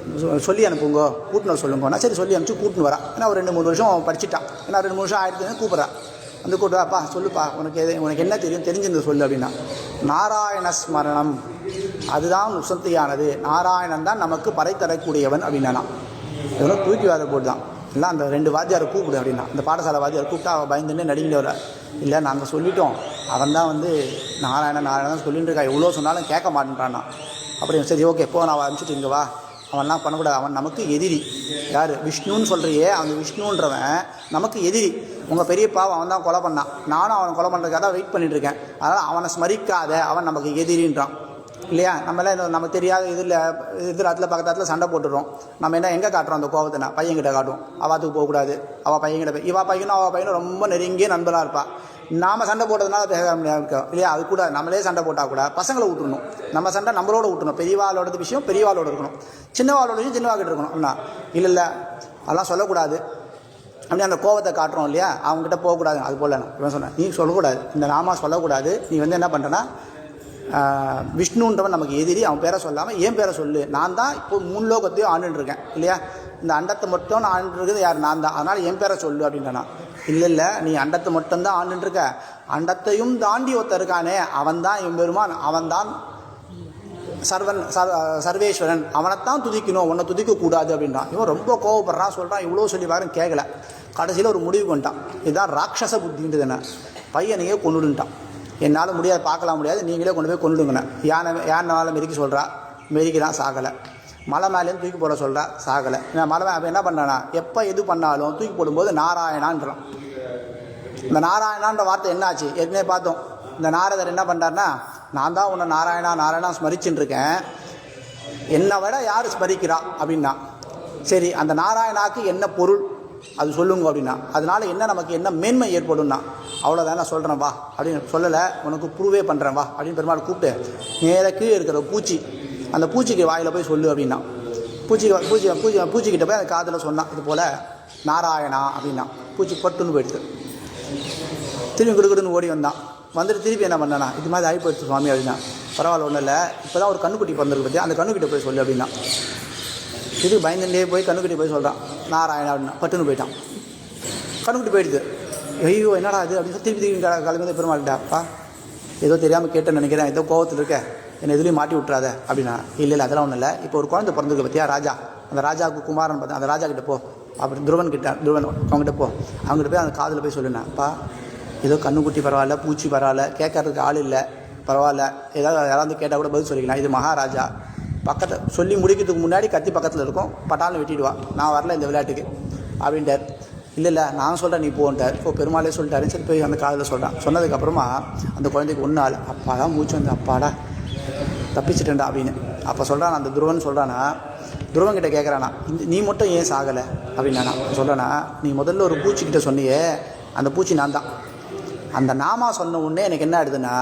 சொல்லி அனுப்புங்க, கூட்டின்னு சொல்லுங்கன்னா சரி சொல்லி அனுப்பிச்சு கூட்டின்னு வரா. ஏன்னா ஒரு 2-3 வருஷம் படிச்சுட்டான். ஏன்னா 2-3 வருஷம் ஆயிடுச்சுன்னு கூப்பிட்றா. வந்து கூப்பிடுவாப்பா சொல்லுப்பா, உனக்கு என்ன தெரியும், தெரிஞ்சிருந்து சொல்லு அப்படின்னா, நாராயண ஸ்மரணம் அதுதான் உசத்தியானது, நாராயணன் தான் நமக்கு பறை தரக்கூடியவன் அப்படின்னா. இதெல்லாம் தூக்கி வார போட்டு தான் எல்லாம் அந்த 2 வாத்தியாரை கூப்பிடு அப்படின்னா. அந்த பாடசாலை வாத்தியார் கூப்பிட்டா அவள் பயந்துன்னு நடிக்கிட்டு வர, இல்லை நாங்கள் சொல்லிட்டோம், அவன் தான் வந்து நாராயணன் சொல்லிட்டு இருக்கா, எவ்வளோ சொன்னாலும் கேட்க மாட்டேன்றான்னா. அப்படி சரி ஓகே போ, நான் அனுப்பிச்சிட்டு இங்கே வா, அவன்லாம் பண்ணக்கூடாது, அவன் நமக்கு எதிரி. யார், விஷ்ணுன்னு சொல்கிறியே, அவன் விஷ்ணுன்றவன் நமக்கு எதிரி. உங்கள் பெரியப்பாவை அவன் தான் கொலை பண்ணான், நானும் அவனை கொலை பண்ணுறதுக்காக தான் வெயிட் பண்ணிட்டுருக்கேன், அதனால் அவனை ஸ்மரிக்காத, அவன் நமக்கு எதிரின்றான் இல்லையா. நம்மளாம் நமக்கு தெரியாத எதிராத்தில் பக்கத்தில் சண்டை போட்டுடுறோம். நம்ம என்ன எங்கே காட்டுறோம் அந்த கோபத்தை, நான் பையன்கிட்ட காட்டுவோம், அவாத்துக்கு போகக்கூடாது, அவள் பையன்கிட்ட போய் இவா பையனும் அவள் பையனும் ரொம்ப நெருங்கிய நண்பராக இருப்பாள். நாம் சண்டை போட்டதுனால பேச முடியாது இருக்கோம் இல்லையா. அது கூட நம்மளே சண்டை போட்டால் கூட பசங்களை விட்டுருணும், நம்ம சண்டை நம்மளோட விட்டுணும். பெரியவாளோட விஷயம் பெரியவாளோட இருக்கணும், சின்னவாளோட விஷயம் சின்னவாக்கிட்ட இருக்கணும். அப்படின்னா இல்லை அதெல்லாம் சொல்லக்கூடாது அப்படி அந்த கோபத்தை காட்டுறோம் இல்லையா, அவங்ககிட்ட போகக்கூடாது. அது போல் இவன் சொன்னேன், நீ சொல்லக்கூடாது, இந்த நாமா சொல்லக்கூடாது, நீ வந்து என்ன பண்ணுறேன்னா விஷ்ணுன்றவன் நமக்கு எதிரி, அவன் பேரை சொல்லாமல் என் பேரை சொல்லு, நான் தான் இப்போ 3 லோகத்தையும் ஆண்டுருக்கேன் இல்லையா, இந்த அண்டத்தை மட்டும் நான் ஆண்டுருக்குது யார், நான் தான், அதனால் என் பேரை சொல்லு அப்படின்றானா. இல்லை நீ அண்டத்தை மட்டும்தான் ஆண்டுருக்க, அண்டத்தையும் தாண்டி ஒருத்தர் இருக்கானே அவன் தான் என் பெருமான், அவன் தான் சர்வேஸ்வரன், அவனைத்தான் துதிக்கணும், உன்னை துதிக்கக்கூடாது அப்படின்றான். இவன் ரொம்ப கோவப்படுறான், சொல்கிறான், இவ்வளோ சொல்லி பாருன்னு கேட்கல. கடைசியில் ஒரு முடிவு கொண்டான், இதுதான் ராட்சச புத்தின்றது. என்ன, பையனையே கொண்டுட்டான், என்னால் முடியாது, பார்க்கலாம் முடியாது, நீங்களே கொண்டு போய் கொண்டுடுங்கண்ணே. யானை மெரிக்க சொல்கிறா, மெரிக்கிறான், சாகலை. மலை மேலேருந்து தூக்கி போட சொல்கிறா, சாகலை. மலை அப்போ என்ன பண்ணுறானா, எப்போ எது பண்ணாலும் தூக்கி போடும்போது நாராயணான்றான். இந்த நாராயணான்ற வார்த்தை என்னாச்சு ஏற்கனவே பார்த்தோம். இந்த நாரதர் என்ன பண்ணுறாருனா, நான் தான் உன்னை நாராயணா ஸ்மரிச்சுட்டு இருக்கேன், என்னை விட யார் ஸ்மரிக்கிறா அப்படின்னா, சரி அந்த நாராயணாக்கு என்ன பொருள் அது சொல்லுங்க அப்படின்னா, அதனால என்ன நமக்கு என்ன மேன்மை ஏற்படும்னா, அவ்வளோதான் நான் சொல்கிறேன் வா அப்படின்னு சொல்லலை, உனக்கு ப்ரூவே பண்ணுறேன் வா அப்படின்னு பெருமாள் கூப்பிட்டு நேராக கீழே இருக்கிற பூச்சி, அந்த பூச்சிக்கு வாயில் போய் சொல்லு அப்படின்னா, பூச்சிக்கிட்ட போய் அந்த காதில் சொன்னான், இது போல் நாராயணா அப்படின்னா. பூச்சி பட்டுன்னு போயிடுது, திரும்பி கொடுக்குன்னு ஓடி வந்தான். வந்துட்டு திருப்பி என்ன பண்ணானா, இது மாதிரி ஆகி போயிடுச்சு சுவாமி அப்படின்னா. பரவாயில்ல ஒன்றும் இல்லை, இப்போ தான் ஒரு கண்ணுக்குட்டி பிறந்திருக்கு பற்றி, அந்த கண்ணுக்கிட்ட போய் சொல்லு அப்படின்னா. இது பயந்துட்டே போய் கண்ணுக்குட்டி போய் சொல்கிறான் நாராயணா அப்படின்னா. பட்டுன்னு போயிட்டான், கண்ணுக்குட்டி போயிடுது. ஐயோ என்னடா அது அப்படின்னு திருப்பி கிளம்பி பெருமாள்கிட்ட, அப்பா ஏதோ தெரியாமல் கேட்டேன்னு நினைக்கிறேன், ஏதோ கோவத்தில் இருக்க, என்னை எதுலேயும் மாட்டி விட்றாத அப்படின்னா. இல்லை அதெல்லாம் ஒன்றும் இல்லை, இப்போ ஒரு குழந்தை பிறந்திருக்கு பார்த்தியா ராஜா, அந்த ராஜாவுக்கு குமாரன் பார்த்தா, அந்த ராஜா கிட்டே போ, அப்படி துருவன் அவங்ககிட்ட போ, அவங்ககிட்ட போய் அந்த காதில் போய் சொல்லுண்ணா, அப்பா ஏதோ கண்ணுக்குட்டி பரவாயில்ல, பூச்சி பரவாயில்ல, கேட்கறதுக்கு ஆள் இல்லை பரவாயில்ல, யாராவது கேட்டால் கூட பதில் சொல்லிக்கலாம், இது மகாராஜா, பக்கத்தில் சொல்லி முடிக்கிறதுக்கு முன்னாடி கத்தி பக்கத்தில் இருக்கும், பட்டாலும் வெட்டிடுவா, நான் வரல இந்த விளையாட்டுக்கு அப்படின்ட்டார். இல்லை நான் சொல்கிறேன் நீ போன்ட்டார். இப்போ பெருமாளே சொல்லிட்டாரு, சரி போய் அந்த காதில் சொல்கிறான். சொன்னதுக்கப்புறமா அந்த குழந்தைக்கு ஒன்றும் ஆள், அப்பாதான் மூச்சு வந்து அப்பாடா தப்பிச்சிட்டேன்டா அப்படின்னு. அப்போ சொல்கிறான் அந்த துருவன் சொல்கிறானா, துருவன் கிட்டே கேட்குறானா, நீ மட்டும் ஏன் சாகலை அப்படின்னா. சொல்கிறானா, நீ முதல்ல ஒரு பூச்சிக்கிட்ட சொன்னியே, அந்த பூச்சி நான் தான். அந்த நாமா சொன்ன உடனே எனக்கு என்ன ஆயிடுதுன்னா,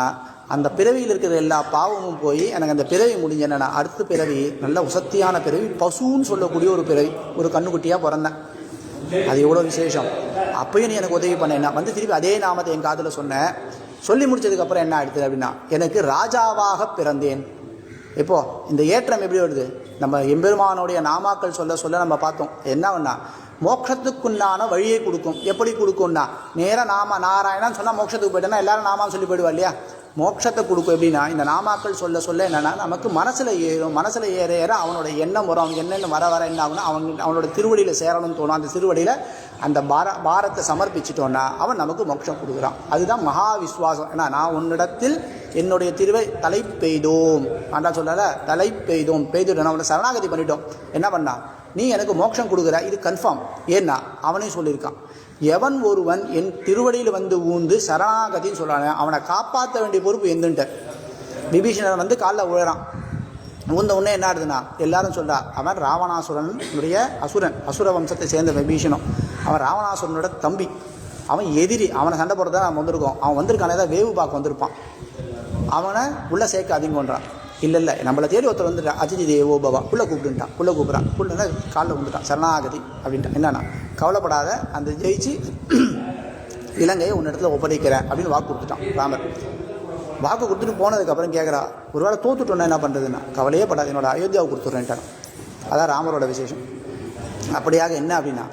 அந்த பிறவியில் இருக்கிற எல்லா பாவமும் போய் எனக்கு அந்த பிறவி முடிஞ்ச என்னென்னா அடுத்த பிறவி நல்ல உசத்தியான பிறவி, பசுன்னு சொல்லக்கூடிய ஒரு பிறவி, ஒரு கண்ணுக்குட்டியாக பிறந்தேன். அது எவ்வளோ விசேஷம். அப்பயும் நீ எனக்கு உதவி பண்ண, என்ன வந்து திருப்பி அதே நாமத்தை என் காதில் சொன்னேன். சொல்லி முடிச்சதுக்கப்புறம் என்ன ஆயிடுது அப்படின்னா, எனக்கு ராஜாவாக பிறந்தேன். இப்போது இந்த ஏற்றம் எப்படி வருது? நம்ம எம்பெருமானுடைய நாமாக்கள் சொல்ல சொல்ல நம்ம பார்த்தோம் என்னன்னா, மோட்சத்துக்குண்டான வழியை கொடுக்கும். எப்படி கொடுக்கும்னா, நேராக நாம நாராயணான்னு சொன்னால் மோட்சத்துக்கு போயிட்டேன்னா எல்லாரும் நாமான்னு சொல்லி போயிடுவா இல்லையா? மோட்சத்தை கொடுக்கும். எப்படின்னா, இந்த நாமாக்கள் சொல்ல சொல்ல என்னென்னா நமக்கு மனசில் ஏறும். மனசில் ஏற ஏற அவனோட எண்ணம் வரும். அவன் என்னென்ன வர வர என்ன ஆகுனா அவனோட திருவடியில் சேரணும்னு தோணும். அந்த திருவடியில் அந்த பாரத்தை சமர்ப்பிச்சிட்டோன்னா அவன் நமக்கு மோட்சம் கொடுக்குறான். அதுதான் மகா விஸ்வாசம். ஏன்னா நான் உன்னிடத்தில் என்னுடைய திருவை தலை பெய்தோம் ஆண்டா சொல்லல, தலை பெய்தோம், பெய்துட்டோம், அவனை சரணாகதி பண்ணிட்டோம். என்ன பண்ணா, நீ எனக்கு மோட்சம் கொடுக்குற, இது கன்ஃபார்ம். ஏன்னா அவனே சொல்லியிருக்கான், எவன் ஒருவன் என் திருவடியில் வந்து ஊந்து சரணாகதின்னு சொல்கிறானே அவனை காப்பாற்ற வேண்டிய பொறுப்பு எந்துன்ட்டு. விபீஷணன் வந்து காலில் உழறான். ஊந்த உடனே என்ன ஆகுதுன்னா எல்லாரும் சொல்கிறா, அவன் ராவணாசுரனுடைய அசுர வம்சத்தை சேர்ந்த விபீஷணன். அவன் ராவணாசுரனோட தம்பி, அவன் எதிரி. அவனை சண்டை போடுறதா நம்ம வந்திருக்கோம். அவன் வந்திருக்கானே தான் வேவு பார்க்க வந்திருப்பான். அவனை உள்ளே சேர்க்க அதிகம்ன்றான். இல்லை நம்மளை தேடி ஒருத்தர் வந்துட்டான், அதிதி தேவோ பவா, உள்ளே கூப்பிட்டுட்டான். உள்ளே கூப்பிட்றான், உள்ளே காலில் வந்துட்டான், சரணாகதி அப்படின்ட்டான். என்னன்னா, கவலைப்படாத, அந்த ஜெயிச்சு இலங்கையை உன்னிடத்துல ஒப்படைக்கிறேன் அப்படின்னு வாக்கு கொடுத்துட்டான் ராமர். வாக்கு கொடுத்துட்டு போனதுக்கப்புறம் கேட்குறா, ஒருவேளை தோத்துட்டோன்னா என்ன பண்ணுறதுன்னா, கவலையே படாது, என்னோட அயோத்தியாவை கொடுத்துட்றேன்ட்டான். அதான் ராமரோட விசேஷம். அப்படியாக என்ன அப்படின்னா,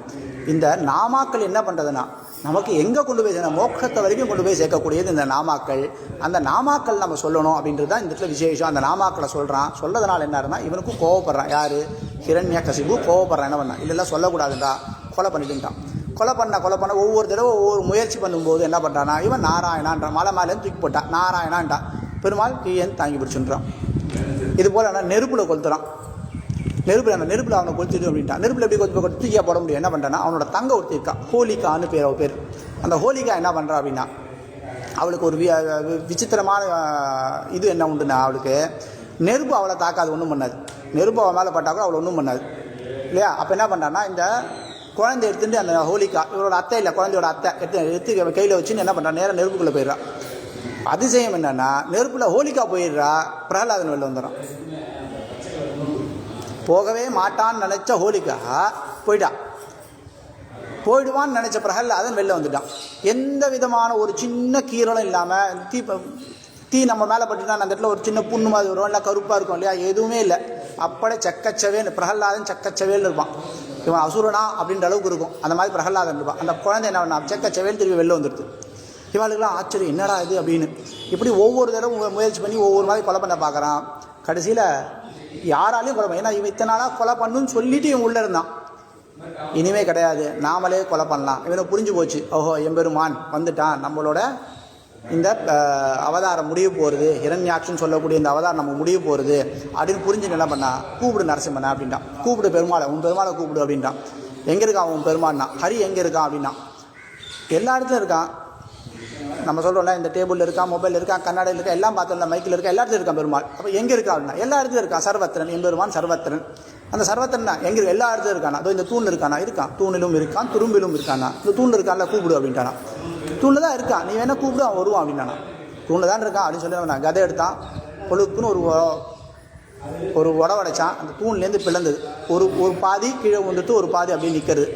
இந்த நாமாக்கள் என்ன பண்ணுறதுன்னா நமக்கு எங்கே கொண்டு போய் மோட்சத்தை வரைக்கும் கொண்டு போய் சேர்க்கக்கூடியது இந்த நாமாக்கள். அந்த நாமாக்கள் நம்ம சொல்லணும் அப்படின்றது தான் இந்த இடத்துல விசேஷம். அந்த நாமாக்களை சொல்கிறதுனால என்ன இவனுக்கும் கோவப்படுறான். யார்? ஹிரண்யகசிபு கோவப்படுறான். என்ன பண்ணான், இல்லைல்ல சொல்லக்கூடாதுண்டா, கொலை பண்ணிட்டுட்டான். கொலை பண்ண ஒவ்வொரு தடவை ஒவ்வொரு முயற்சி பண்ணும்போது என்ன பண்ணுறான்னா, இவன் நாராயணான்றான். மலை மேலேருந்து தூக்கி போட்டான், நாராயணான்ட்டான். பெருமாள் கீழேன்னு தாங்கி பிடிச்சுன்றான். இது போல் என்ன நெருப்பில் கொளுத்துறான். நெருப்பில் அவனை கொளுத்திட்டு அப்படின்ட்டான். நெருப்பில் எப்படி கொளுத்து தூக்கியாக போட முடியும். என்ன பண்ணுறான்னா, அவனோட தங்க ஒருத்தி இருக்கா, ஹோலிகான்னு பேர். அந்த ஹோலிகா என்ன பண்ணுறா அப்படின்னா, அவளுக்கு ஒரு விசித்திரமான இது என்ன உண்டுன்னா, அவளுக்கு நெருப்பு அவளை தாக்காது, ஒன்றும் பண்ணாது. நெருப்பு அவள் மேலே பட்டா கூட அவளை ஒன்றும் பண்ணாது இல்லையா? அப்போ என்ன பண்ணுறான்னா, இந்த குழந்தை எடுத்துட்டு அந்த ஹோலிகா, இவரோட அத்தை இல்லை, குழந்தையோட அத்தை எடுத்து கையில் வச்சுன்னு என்ன பண்ணுறான், நேராக நெருப்புக்குள்ளே போயிடுறான். அதிசயம் என்னன்னா, நெருப்பில் ஹோலிகா போயிடுறா, பிரகலாதன் வெளில வந்துடுறான். போகவே மாட்டான்னு நினச்ச ஹோலிகா போயிடுவான்னு நினச்ச பிரகலாதன் வெளில வந்துட்டான். எந்த விதமான ஒரு சின்ன கீரலும் இல்லாமல், தீ நம்ம மேலே பட்டுட்டா அந்த இடத்துல ஒரு சின்ன புண்ணு மாதிரி வரும், இல்லை கருப்பாக இருக்கும் இல்லையா, எதுவுமே இல்லை. அப்படியே சக்கச்சவேல் பிரகலாதன் சக்கச்சவேல் இருப்பான். இவன் அசுரனா அப்படின்ற அளவுக்கு இருக்கும். அந்த மாதிரி பிரகலாதன் இருப்பான். அந்த குழந்தை என்ன பண்ணா, சக்கச்சவேல் திரும்பி வெளில வந்துடுது. இவாளுக்கெல்லாம் ஆச்சரியம், என்னடா இது அப்படின்னு. இப்படி ஒவ்வொரு தடவை முயற்சி பண்ணி ஒவ்வொரு மாதிரி கொலை பண்ண பார்க்குறான். கடைசியில் யாராலையும் கொலை பண்ண, ஏன்னா இவன் இத்தனை நாளாக கொலை பண்ணுன்னு சொல்லிட்டு இவன் உள்ளே இருந்தான். இனிமே கிடையாது, நாமளே கொலை பண்ணலாம். இவனை புரிஞ்சு போச்சு, ஓஹோ எம்பெருமான் வந்துட்டான், நம்மளோட இந்த அவதாரம் முடிய போகிறது, ஹிரண்யாட்சன்னு சொல்லக்கூடிய இந்த அவதாரம் நம்ம முடிய போகிறது அப்படின்னு புரிஞ்சு என்ன பண்ணா, கூப்பிடு நரசிம்மனை அப்படின்ட்டான். கூப்பிடு பெருமாளை, உன் பெருமாளை கூப்பிடு அப்படின்ட்டான். எங்கே இருக்கான் உன் பெருமாள்னா, ஹரி எங்கே இருக்கான் அப்படின்னா, எல்லா இடத்துலையும் இருக்கான். நம்ம சொல்கிறோம்ல, இந்த டேபிளில் இருக்கான், மொபைலில் இருக்கான், கண்ணாடியில் இருக்கா, எல்லாம் பார்த்தோம்ல, மைக்கில் இருக்கா, எல்லா இடத்துலையும் இருக்கான் பெருமாள். அப்போ எங்கே இருக்கா அப்படின்னா, எல்லா இடத்துலையும் இருக்கான். சர்வத்திரன், எம்பெருமான் சர்வத்திரன். அந்த சர்வத்திரன் தான் எங்கே எல்லா இடத்துலையும் இருக்கானா. அதோ இந்த தூணில் இருக்கானா, இருக்கான். தூணிலும் இருக்கான், துரும்பிலும் இருக்கானா. இந்த தூணில் இருக்கான்ல, கூப்பிடு அப்படின்ட்டானா. தூணில் தான் இருக்கான், நீ வேணா கூப்பிடு, அவன் வருவான் அப்படின்னானா. தூணில் தான் இருக்கான் அப்படின்னு சொல்லி நான் கதை எடுத்தான். பொழுக்குன்னு ஒரு உடவடைச்சான். அந்த தூண்லேருந்து பிளந்தது. ஒரு பாதி கீழே வந்துட்டு ஒரு பாதி அப்படியே நிற்கிறது.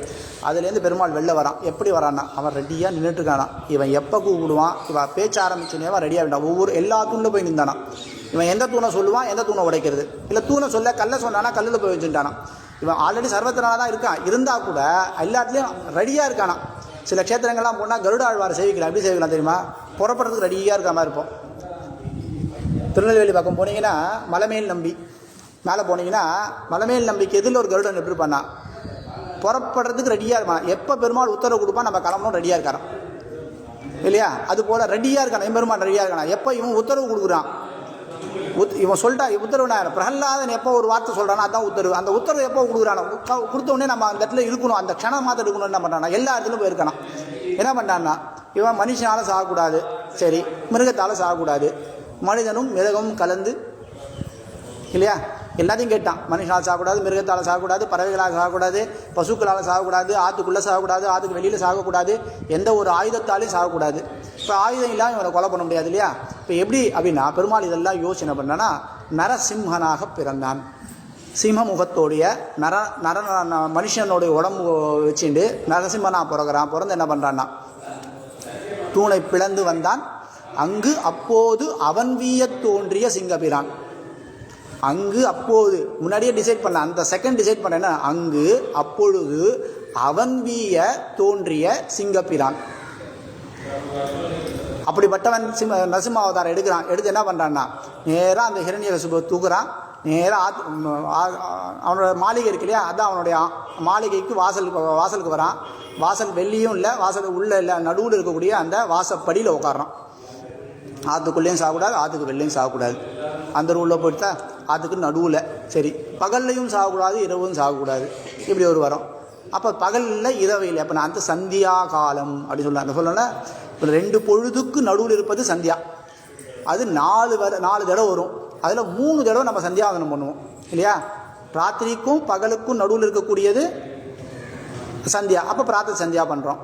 அதுலேருந்து பெருமாள் வெளில வரான். எப்படி வரான்னா, அவன் ரெடியாக நின்றுட்டுருக்கானா. இவன் எப்போ கூப்பிடுவான், இவன் பேச்ச ஆரம்பிச்சுனே அவன் ரெடியாக வேண்டாம். எல்லா தூணில் போய் நின்றானா. இவன் எந்த தூணை சொல்லுவான், எந்த தூணை உடைக்கிறது, இல்லை தூணை சொல்ல கல்லை சொன்னானா கல்லில் போய் வச்சுட்டானா. இவன் ஆல்ரெடி சர்வத்தினால தான் இருக்கான். இருந்தால் கூட எல்லாத்துலேயும் ரெடியாக இருக்கானா. சில க்ஷேத்திரங்கள்லாம் போனால் கருட ஆழ்வாரை சேவிக்கலாம். எப்படி சேவிக்கலாம் தெரியுமா, புறப்படுறதுக்கு ரெடியாக இருக்க மாதிரி இருப்போம். திருநெல்வேலி பக்கம் போனீங்கன்னா மலைமேல் நம்பி மேலே போனீங்கன்னா, மலைமேல் நம்பிக்கை எதில் ஒரு கருடன் எப்படி பண்ணா, புறப்படுறதுக்கு ரெடியாக இருப்பான். எப்போ பெருமாள் உத்தரவு கொடுப்பான், நம்ம கிளம்பணும் ரெடியாக இருக்காரான் இல்லையா. அது போல் ரெடியாக இருக்கான் எம்பெருமான், ரெடியாக இருக்கானா. எப்போ இவன் உத்தரவு கொடுக்குறான், இவன் சொல்லிட்டா உத்தரவு நான் பிரகலாதன் எப்போ ஒரு வார்த்தை சொல்கிறானோ அதுதான் உத்தரவு. அந்த உத்தரவு எப்போ கொடுக்குறானோ, கொடுத்த உடனே நம்ம அந்த இடத்துல இருக்கணும், அந்த க்ஷணம் மாற்ற இருக்கணும். என்ன பண்ணுறானா, எல்லா இடத்துலையும் போயிருக்கானா. என்ன பண்ணான்னா, இவன் மனுஷனால் சாகக்கூடாது, சரி, மிருகத்தால் சாகக்கூடாது, மனிதனும் மிருகமும் கலந்து இல்லையா, எல்லாத்தையும் கேட்டான். மனுஷனால் சாகக்கூடாது, மிருகத்தால் சாகக்கூடாது, பறவைகளால் சாகக்கூடாது, பசுக்களால் சாகக்கூடாது, ஆற்றுக்குள்ளே சாகக்கூடாது, ஆற்றுக்கு வெளியில் சாகக்கூடாது, எந்த ஒரு ஆயுதத்தாலையும் சாகக்கூடாது. இப்போ ஆயுதம் இல்லாமல் இவனை கொலை பண்ண முடியாது இல்லையா. இப்போ எப்படி அப்படின்னா பெருமாள் இதெல்லாம் யோசனை பண்ணனா நரசிம்ஹனாக பிறந்தான். சிம்ம முகத்தோடைய மனுஷனுடைய உடம்பு வச்சுட்டு நரசிம்மனா பிறந்து என்ன பண்ணுறான்னா தூணை பிளந்து வந்தான். அங்கு அப்போது அவன் வீய தோன்றிய சிங்கபிரான். அங்கு அப்போது முன்னாடியே டிசைட் பண்ண, அந்த செகண்ட் டிசைட் பண்ண, அங்கு அப்பொழுது அவன் வீய தோன்றிய சிங்கப்பிரான். அப்படிப்பட்டவன் நரசிம்ம அவதாரம் எடுத்து என்ன பண்ணுறான்னா நேராக அந்த ஹிரண்யகசிபுவை தூக்குறான். நேராக அவனோட மாளிகை இருக்கு இல்லையா, அதான் அவனுடைய மாளிகைக்கு வாசலுக்கு வரான். வாசல் வெள்ளியும் இல்லை, வாசல் உள்ள இல்லை, நடுவில் இருக்கக்கூடிய அந்த வாசப்படியில் உட்காரான். ஆற்றுக்குள்ளேயும் சாகக்கூடாது, ஆற்றுக்கு வெளிலையும் சாகக்கூடாது. அந்த ரூலில் போயிட்டா ஆற்றுக்கு நடுவில் சரி, பகல்லையும் சாகக்கூடாது, இரவும் சாகக்கூடாது. இப்படி ஒரு வரும். அப்போ பகலில் இரவையில் அப்போ நான் அந்த சந்தியா காலம் அப்படின்னு சொல்ல அந்த சொல்லல. இப்போ 2 பொழுதுக்கு நடுவில் இருப்பது சந்தியா. அது 4 தடவை வரும். அதில் 3 தடவை நம்ம சந்தியாவந்தனம் பண்ணுவோம் இல்லையா. ராத்திரிக்கும் பகலுக்கும் நடுவில் இருக்கக்கூடியது சந்தியா. அப்போ பிரார்த்தனை சந்தியா பண்ணுறோம்.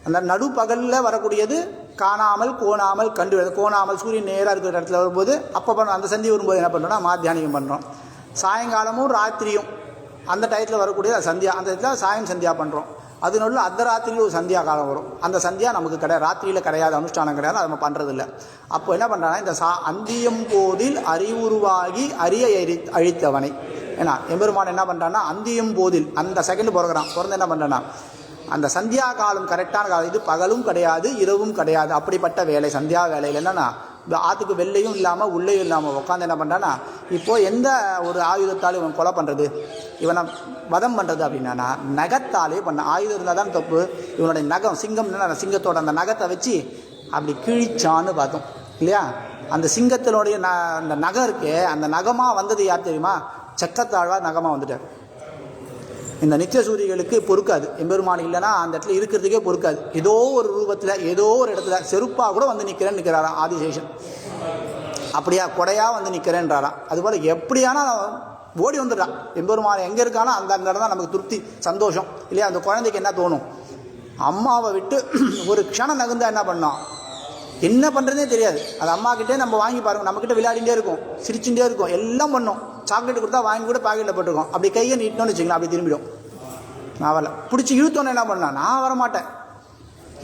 அந்த நடு பகலில் வரக்கூடியது காணாமல் கோணாமல் கண்டு, கோணாமல் சூரியன் நேராக இருக்கிற இடத்துல வரும்போது அப்போ பண்ணுறோம். அந்த சந்தி வரும்போது என்ன பண்ணுறோம்னா மாத்தியானிகம் பண்ணுறோம். சாயங்காலமும் ராத்திரியும் அந்த டயத்தில் வரக்கூடிய சந்தியா, அந்த இடத்துல சாயம் சந்தியா பண்ணுறோம். அது நடுவில் அர்த்தராத்திரியில் ஒரு சந்தியா காலம் வரும். அந்த சந்தியா நமக்கு கிடையாது, ராத்திரியில் கிடையாது, அனுஷ்டானம் கிடையாது, அதை நம்ம பண்ணுறதில்ல. அப்போ என்ன பண்ணுறாங்கன்னா இந்த அந்தியம் போதில் அறிவுருவாகி அரிய அழித்தவனை. ஏன்னா எம்பெருமான் என்ன பண்ணுறான்னா அந்தியம் போதில் அந்த செகண்ட் பிறந்து என்ன பண்ணுறேன்னா அந்த சந்தியா காலம் கரெக்டான காலம். இது பகலும் கிடையாது, இரவும் கிடையாது. அப்படிப்பட்ட வேலை சந்தியா வேலையில் என்னன்னா ஆற்றுக்கு வெள்ளையும் இல்லாமல் உள்ளேயும் இல்லாமல் உட்காந்து என்ன பண்ணுறான்னா இப்போது எந்த ஒரு ஆயுதத்தாலும் இவன் கொலை பண்ணுறது, இவனை வதம் பண்ணுறது அப்படின்னா நகத்தாலே பண்ண. ஆயுதம் இருந்தால் தான் தப்பு. இவனுடைய நகம் சிங்கம்னா சிங்கத்தோட அந்த நகத்தை வச்சு அப்படி கிழிச்சான்னு பார்த்தோம் இல்லையா. அந்த சிங்கத்தினுடைய அந்த நகம் இருக்கே, அந்த நகமாக வந்தது யார் தெரியுமா? சக்கத்தாழ்வார் நகமாக வந்துட்டார். இந்த நித்திய சூரிகளுக்கு பொறுக்காது. எம்பெருமான் இல்லைன்னா அந்த இடத்துல இருக்கிறதுக்கே பொறுக்காது. ஏதோ ஒரு ரூபத்தில் ஏதோ ஒரு இடத்துல செருப்பாக கூட வந்து நிற்கிறாராம் ஆதிசேஷன். அப்படியா கொடையாக வந்து நிற்கிறேன்றாராம். அதுபோல் எப்படியானா ஓடி வந்துடுறான். எம்பெருமான் எங்கே இருக்கானோ அந்த இடம் தான் நமக்கு திருப்தி சந்தோஷம் இல்லையா. அந்த குழந்தைக்கு என்ன தோணும்? அம்மாவை விட்டு ஒரு க்ஷணம் நகர்ந்தா என்ன பண்ணோம், என்ன பண்ணுறதே தெரியாது. அது அம்மாக்கிட்டே நம்ம வாங்கி பாருங்கள், நம்மக்கிட்ட விளையாடிகிட்டே இருக்கும், சிரிச்சுட்டே இருக்கும், எல்லாம் பண்ணோம். சாக்லேட் கொடுத்தா வாங்கி கூட பாக்கெட்டில் போட்டுருக்கோம். அப்படி கையை நீட்டோன்னு வச்சுக்கலாம், அப்படி திரும்பிடும். நான் வரல பிடிச்சி இழுத்தோன்னு என்ன பண்ணான், நான் வரமாட்டேன்,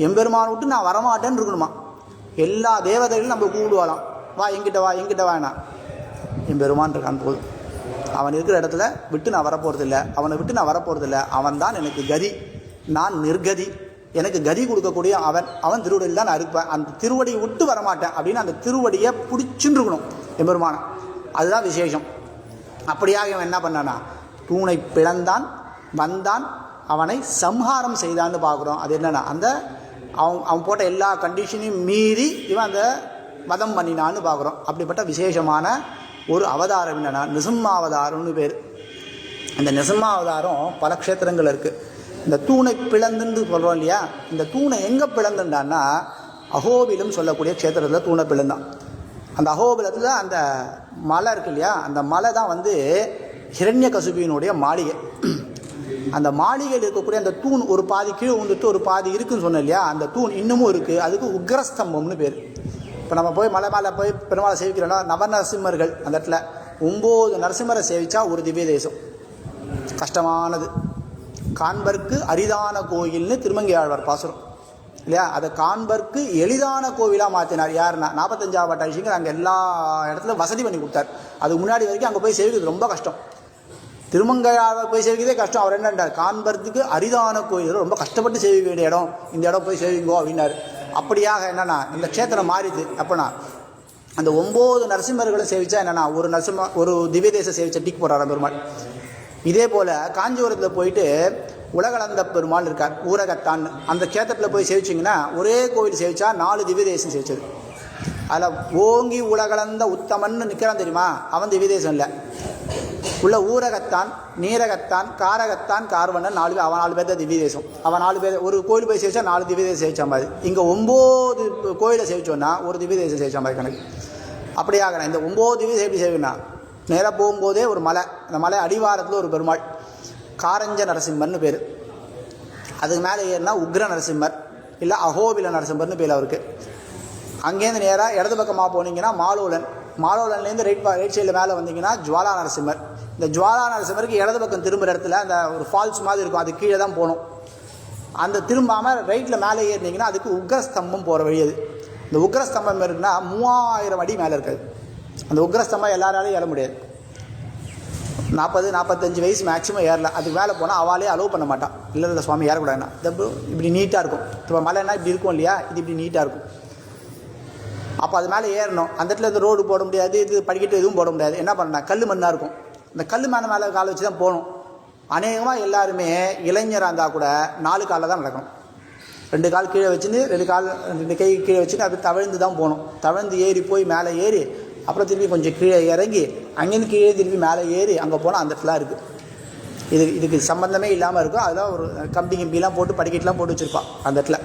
எம்பெருமான் விட்டு நான் வரமாட்டேன்னு இருக்கணுமா. எல்லா தேவதைகளும் நம்ம கூடுவாளாம், வா எங்கிட்ட வானா. எம்பெருமான் இருக்கான் போதும். அவன் இருக்கிற இடத்துல விட்டு நான் வரப்போகிறதில்ல, அவனை விட்டு நான் வரப்போகிறதில்ல. அவன் தான் எனக்கு கதி, நான் நிர்கதி. எனக்கு கதி கொடுக்கக்கூடிய அவன் திருவடியில் தான் நான் இருப்பேன். அந்த திருவடியை விட்டு வரமாட்டேன் அப்படின்னு அந்த திருவடியை பிடிச்சுன்னு இருக்கணும் எம்பெருமான. அதுதான் விசேஷம். அப்படியாக அவன் என்ன பண்ணானா தூணை பிளந்தான், வந்தான், அவனை சம்ஹாரம் செய்தான்னு பார்க்குறோம். அது என்னன்னா அந்த அவன் போட்ட எல்லா கண்டிஷனையும் மீறி இவன் அந்த வதம் பண்ணினான்னு பார்க்குறோம். அப்படிப்பட்ட விசேஷமான ஒரு அவதாரம் என்னன்னா நிருசிம்மாவதாரம்னு பேர். இந்த நிருசிம்மாவதாரம் பல க்ஷேத்திரங்கள் இருக்குது. இந்த தூணை பிளந்துன்னு சொல்கிறோம் இல்லையா, இந்த தூணை எங்கே பிளந்துண்டான்னா அகோபிலம் சொல்லக்கூடிய க்ஷேத்திரத்தில் தூணை பிளந்தான். அந்த அகோபிலத்தில் அந்த மலை இருக்கு இல்லையா, அந்த மலை தான் வந்து ஹிரண்யகசிபுவினுடைய மாளிகை. அந்த மாளிகையில் இருக்கக்கூடிய அந்த தூண் ஒரு பாதி கீழே வந்துட்டு ஒரு பாதி இருக்குன்னு சொன்னோம் இல்லையா, அந்த தூண் இன்னமும் இருக்குது. அதுக்கு உக்ரஸ்தம்பம்னு பேர். இப்போ நம்ம போய் மலை மேலே போய் பெருமாளை சேவிக்கிறோன்னா நவநரசிம்மர்கள் அந்த இடத்துல 9 நரசிம்மரை சேவிச்சா ஒரு திவ்ய தேசம். கஷ்டமானது, காண்பர்க்கு அரிதான கோயில்னு திருமங்கையாழ்வார் பாசுரம் இல்லையா. அதை காண்பர்க்கு எளிதான கோவிலாக மாற்றினார். யாருன்னா 45வது ஐஷிங்கர் அங்கே எல்லா இடத்துல வசதி பண்ணி கொடுத்தார். அதுக்கு முன்னாடி வரைக்கும் அங்கே போய் சேவிக்கிறது ரொம்ப கஷ்டம். திருமங்கையாழ்வார் போய் சேவிக்கிறதே கஷ்டம். அவர் என்னன்றார், காண்பர்க்கு அரிதான கோயில், ரொம்ப கஷ்டப்பட்டு சேவிக்க வேண்டிய இடம், இந்த இடம் போய் சேவிங்கோ அப்படின்னாரு. அப்படியாக என்னன்னா இந்த க்ஷேத்திரம் மாறிது. அப்போனா அந்த 9 நரசிம்மர்களை சேவிச்சா என்னன்னா ஒரு திவ்ய தேசம் சேவிச்சா டிக் போடுறார் பெருமாள். இதே போல் காஞ்சிபுரத்தில் போயிட்டு உலகளந்த பெருமாள் இருக்கார், ஊரகத்தான். அந்த க்ஷேத்திரத்தில் போய் சேவிச்சிங்கன்னா ஒரே கோவில் சேவிச்சா 4 திவ்ய தேசம் சேவிச்சது. அதில் ஓங்கி உலகளந்த உத்தமன்னு நிற்கிறான் தெரியுமா, அவன் திவ்ய தேசம் இல்லை. உள்ள ஊரகத்தான், நீரகத்தான், காரகத்தான், கார்வண்ணன் 4 பேர், அவன் 4 பேர் தான் திவ்ய தேசம். அவன் 4 பேர் ஒரு கோயில் போய் சேவிச்சா 4 திவ்ய தேசம் சேவிச்சா மாதிரி. இங்கே 9 கோயிலை சேவிச்சோன்னா ஒரு திவ்ய தேசம் சேவிச்சா மாதிரி கணக்கு. அப்படியாக இந்த 9 திவ்ய தேசம் எப்படி சேவினா, நேராக போகும்போதே ஒரு மலை, அந்த மலை அடிவாரத்தில் ஒரு பெருமாள் காரஞ்ச நரசிம்மர்னு பேர். அதுக்கு மேலே ஏறினா உக்ர நரசிம்மர் இல்லை அகோபில நரசிம்மர்னு பேர் அவருக்கு. அங்கேருந்து நேராக இடது பக்கமாக போனீங்கன்னா மாலோலன், மாலோலன்லேருந்து ரைட் சைடில் மேலே வந்தீங்கன்னா ஜுவாலா நரசிம்மர். இந்த ஜுவாலா நரசிம்மருக்கு இடது பக்கம் திரும்புகிற இடத்துல அந்த ஒரு ஃபால்ஸ் மாதிரி இருக்கும், அது கீழே தான் போகணும். அந்த திரும்பாமல் ரைட்டில் மேலே ஏறினீங்கன்னா அதுக்கு உக்ரஸ்தம்பம் போகிற வழி. அது இந்த உக்ரஸ்தம்பம் இருக்குன்னா 3000 அடி மேலே இருக்காது. அந்த உக்ரஸ்தம்பம் எல்லாராலையும் ஏற முடியாது. 40-45 வயசு மேக்ஸிமம் ஏறல. அதுக்கு மேலே போனால் அவளே அலோவ் பண்ண மாட்டான். இல்லை சுவாமி ஏறக்கூடாதுன்னா இப்படி நீட்டாக இருக்கும். இப்போ மலைன்னா இப்படி இருக்கும் இல்லையா, இது இப்படி நீட்டாக இருக்கும். அப்போ அது மேலே ஏறணும். அந்த இடத்துல இந்த ரோடு போட முடியாது, இது படிக்கட்டு எதுவும் போட முடியாது. என்ன பண்ணா, கல் மண்ணாக இருக்கும். இந்த கல் மேலே காலை வச்சு தான் போகணும். அநேகமாக எல்லாருமே இளைஞராக இருந்தால் கூட 4 காலில் தான் நடக்கணும். 2 கால் கீழே வச்சுன்னு 2 கை கீழே வச்சுன்னு அப்படி தவழ்ந்து தான் போகணும். தவழ்ந்து ஏறி போய் மேலே ஏறி அப்புறம் திருப்பி கொஞ்சம் கீழே இறங்கி அங்கேருந்து கீழே திருப்பி மேலே ஏறி அங்கே போனால் அந்த இடத்துல இருக்குது. இதுக்கு சம்மந்தமே இல்லாமல் இருக்கும். அதெல்லாம் ஒரு கம்பிலாம் போட்டு படிக்கட்டுலாம் போட்டு வச்சுருப்பான் அந்த இடத்துல.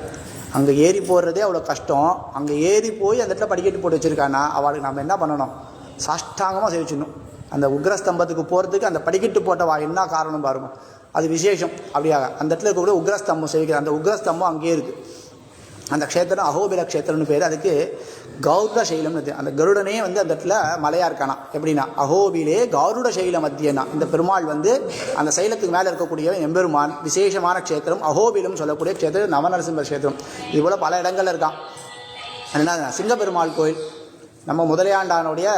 அங்கே ஏறி போடுறதே அவ்வளோ கஷ்டம். அங்கே ஏறி போய் அந்த இடத்துல படிக்கட்டு போட்டு வச்சுருக்கான்னா அவளுக்கு நம்ம என்ன பண்ணணும், சாஷ்டாங்கமாக சேவிச்சிடணும். அந்த உக்ரஸ்தம்பத்துக்கு போகிறதுக்கு அந்த படிக்கட்டு போட்டவா என்ன காரணம் பாருங்க, அது விசேஷம். அப்படியாக அந்த இடத்துல இருக்கக்கூடிய உக்ரஸ்தம்பம் சேவிக்கிற அந்த உக்ரஸ்தம்பம் அங்கேயே இருக்குது. அந்த க்ஷேத்திரம் அகோபில க்ஷேத்திரம்னு பேர். அதுக்கு கௌருட சைலம்னு. அந்த கருடனே அந்த இடத்துல மலையாக இருக்கானா. எப்படின்னா அகோபிலே கௌருட சைல மத்தியனா. இந்த பெருமாள் அந்த சைலத்துக்கு மேலே இருக்கக்கூடிய எம்பெருமான். விசேஷமான க்ஷேத்திரம் அகோபிலம் சொல்லக்கூடிய க்ஷேத்திரம் நவநரசிம்மர் க்ஷேத்திரம். இதுபோல் பல இடங்கள்ல இருக்கான். என்ன சிங்கப்பெருமாள் கோயில், நம்ம முதலையாண்டானுடைய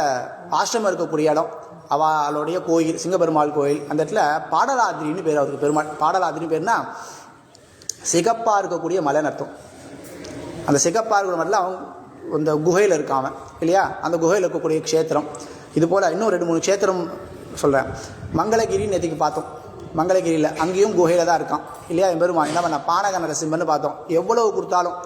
ஆசிரமம் இருக்கக்கூடிய இடம், அவளுடைய கோயில் சிங்கப்பெருமாள் கோயில். அந்த இடத்துல பாடலாதிரின்னு பேர் அவருக்கு. பெருமாள் பாடலாதிரின்னு பேர்னா சிகப்பாக இருக்கக்கூடிய மலைன்னு அர்த்தம். அந்த சிகப்பாக இருக்கிற மலையில் அவன் அந்த குகையில் இருக்கான் இல்லையா. அந்த குகையில் இருக்கக்கூடிய க்ஷேத்திரம். இது போல் இன்னும் 2-3 க்ஷேத்திரம் சொல்கிறேன். மங்களகிரி நேற்றுக்கு பார்த்தோம். மங்களகிரியில் அங்கேயும் குகையில் தான் இருக்கான் இல்லையா. பெருமான் என்ன பண்ண, பானக நரசிம்மன்னு பார்த்தோம். எவ்வளவு கொடுத்தாலும்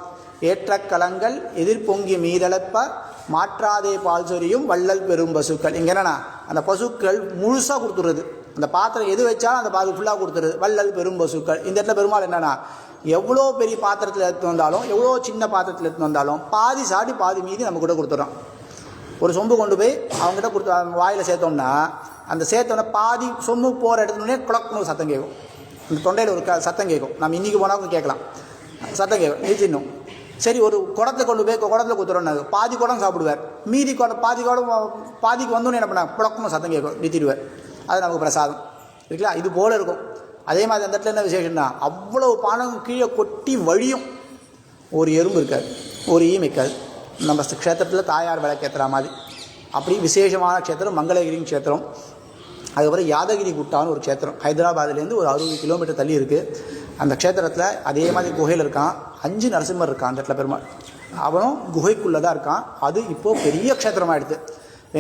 ஏற்ற கலங்கள் எதிர்பொங்கி மீதளப்ப மாற்றாதே பால் சொரியும் வள்ளல் பெரும் பசுக்கள். இங்கே என்னன்னா அந்த பசுக்கள் முழுசாக கொடுத்துருது. அந்த பாத்திரம் எது வச்சாலும் அந்த பாது ஃபுல்லாக கொடுத்துருது. வள்ளல் பெரும் பசுக்கள். இந்த இடத்துல பெருமாள் என்னன்னா, எவ்வளோ பெரிய பாத்திரத்தில் எடுத்து வந்தாலும் எவ்வளோ சின்ன பாத்திரத்தில் எடுத்து வந்தாலும் பாதி சாடி பாதி மீதி நம்ம கூட கொடுத்துட்றோம். ஒரு சொம்பு கொண்டு போய் அவங்ககிட்ட கொடுத்து வாயில் சேர்த்தோம்னா அந்த சேர்த்தோன்னா பாதி சொம்பு போகிற இடத்துலனே குழக்கணும் சத்தம் கேட்கும். அந்த தொண்டையில் ஒரு சத்தம் கேட்கும். நம்ம இன்றைக்கி போனால் கேட்கலாம், சத்தம் கேட்கும், நிறுத்திடணும். சரி, ஒரு குடத்தை கொண்டு போய் குடத்தில் கொடுத்துறோம். பாதி குடம் சாப்பிடுவார், மீதி குடம் பாதிக்கு வந்தோன்னு என்ன பண்ண குழக்கணும் சத்தம் கேட்கும், நிறுத்திடுவார். அது நமக்கு பிரசாதம் இருக்குல்ல. இது போல் இருக்கும். அதே மாதிரி அந்த இடத்துல என்ன விசேஷம்னா, அவ்வளவு பானம் கீழே கொட்டி வழியும். ஒரு எறும்பு இருக்காது, ஒரு ஈ இருக்காது. நம்ம க்ஷேத்திரத்தில் தாயார் விளக்கேற்றுற மாதிரி அப்படி விசேஷமான க்ஷேத்திரம் மங்களகிரின் க்ஷேத்திரம். அதுக்கப்புறம் யாதகிரி குட்டான்னு ஒரு க்ஷேத்திரம் ஹைதராபாத்லேருந்து ஒரு 60 கிலோமீட்டர் தள்ளி இருக்குது. அந்த க்ஷேத்திரத்தில் அதே மாதிரி குகையில் இருக்கான். 5 நரசிம்மர் இருக்கான் அந்த இடத்துல பெருமாள். அவனும் குகைக்குள்ளே தான் இருக்கான். அது இப்போது பெரிய க்ஷேத்திரமாகிடுது.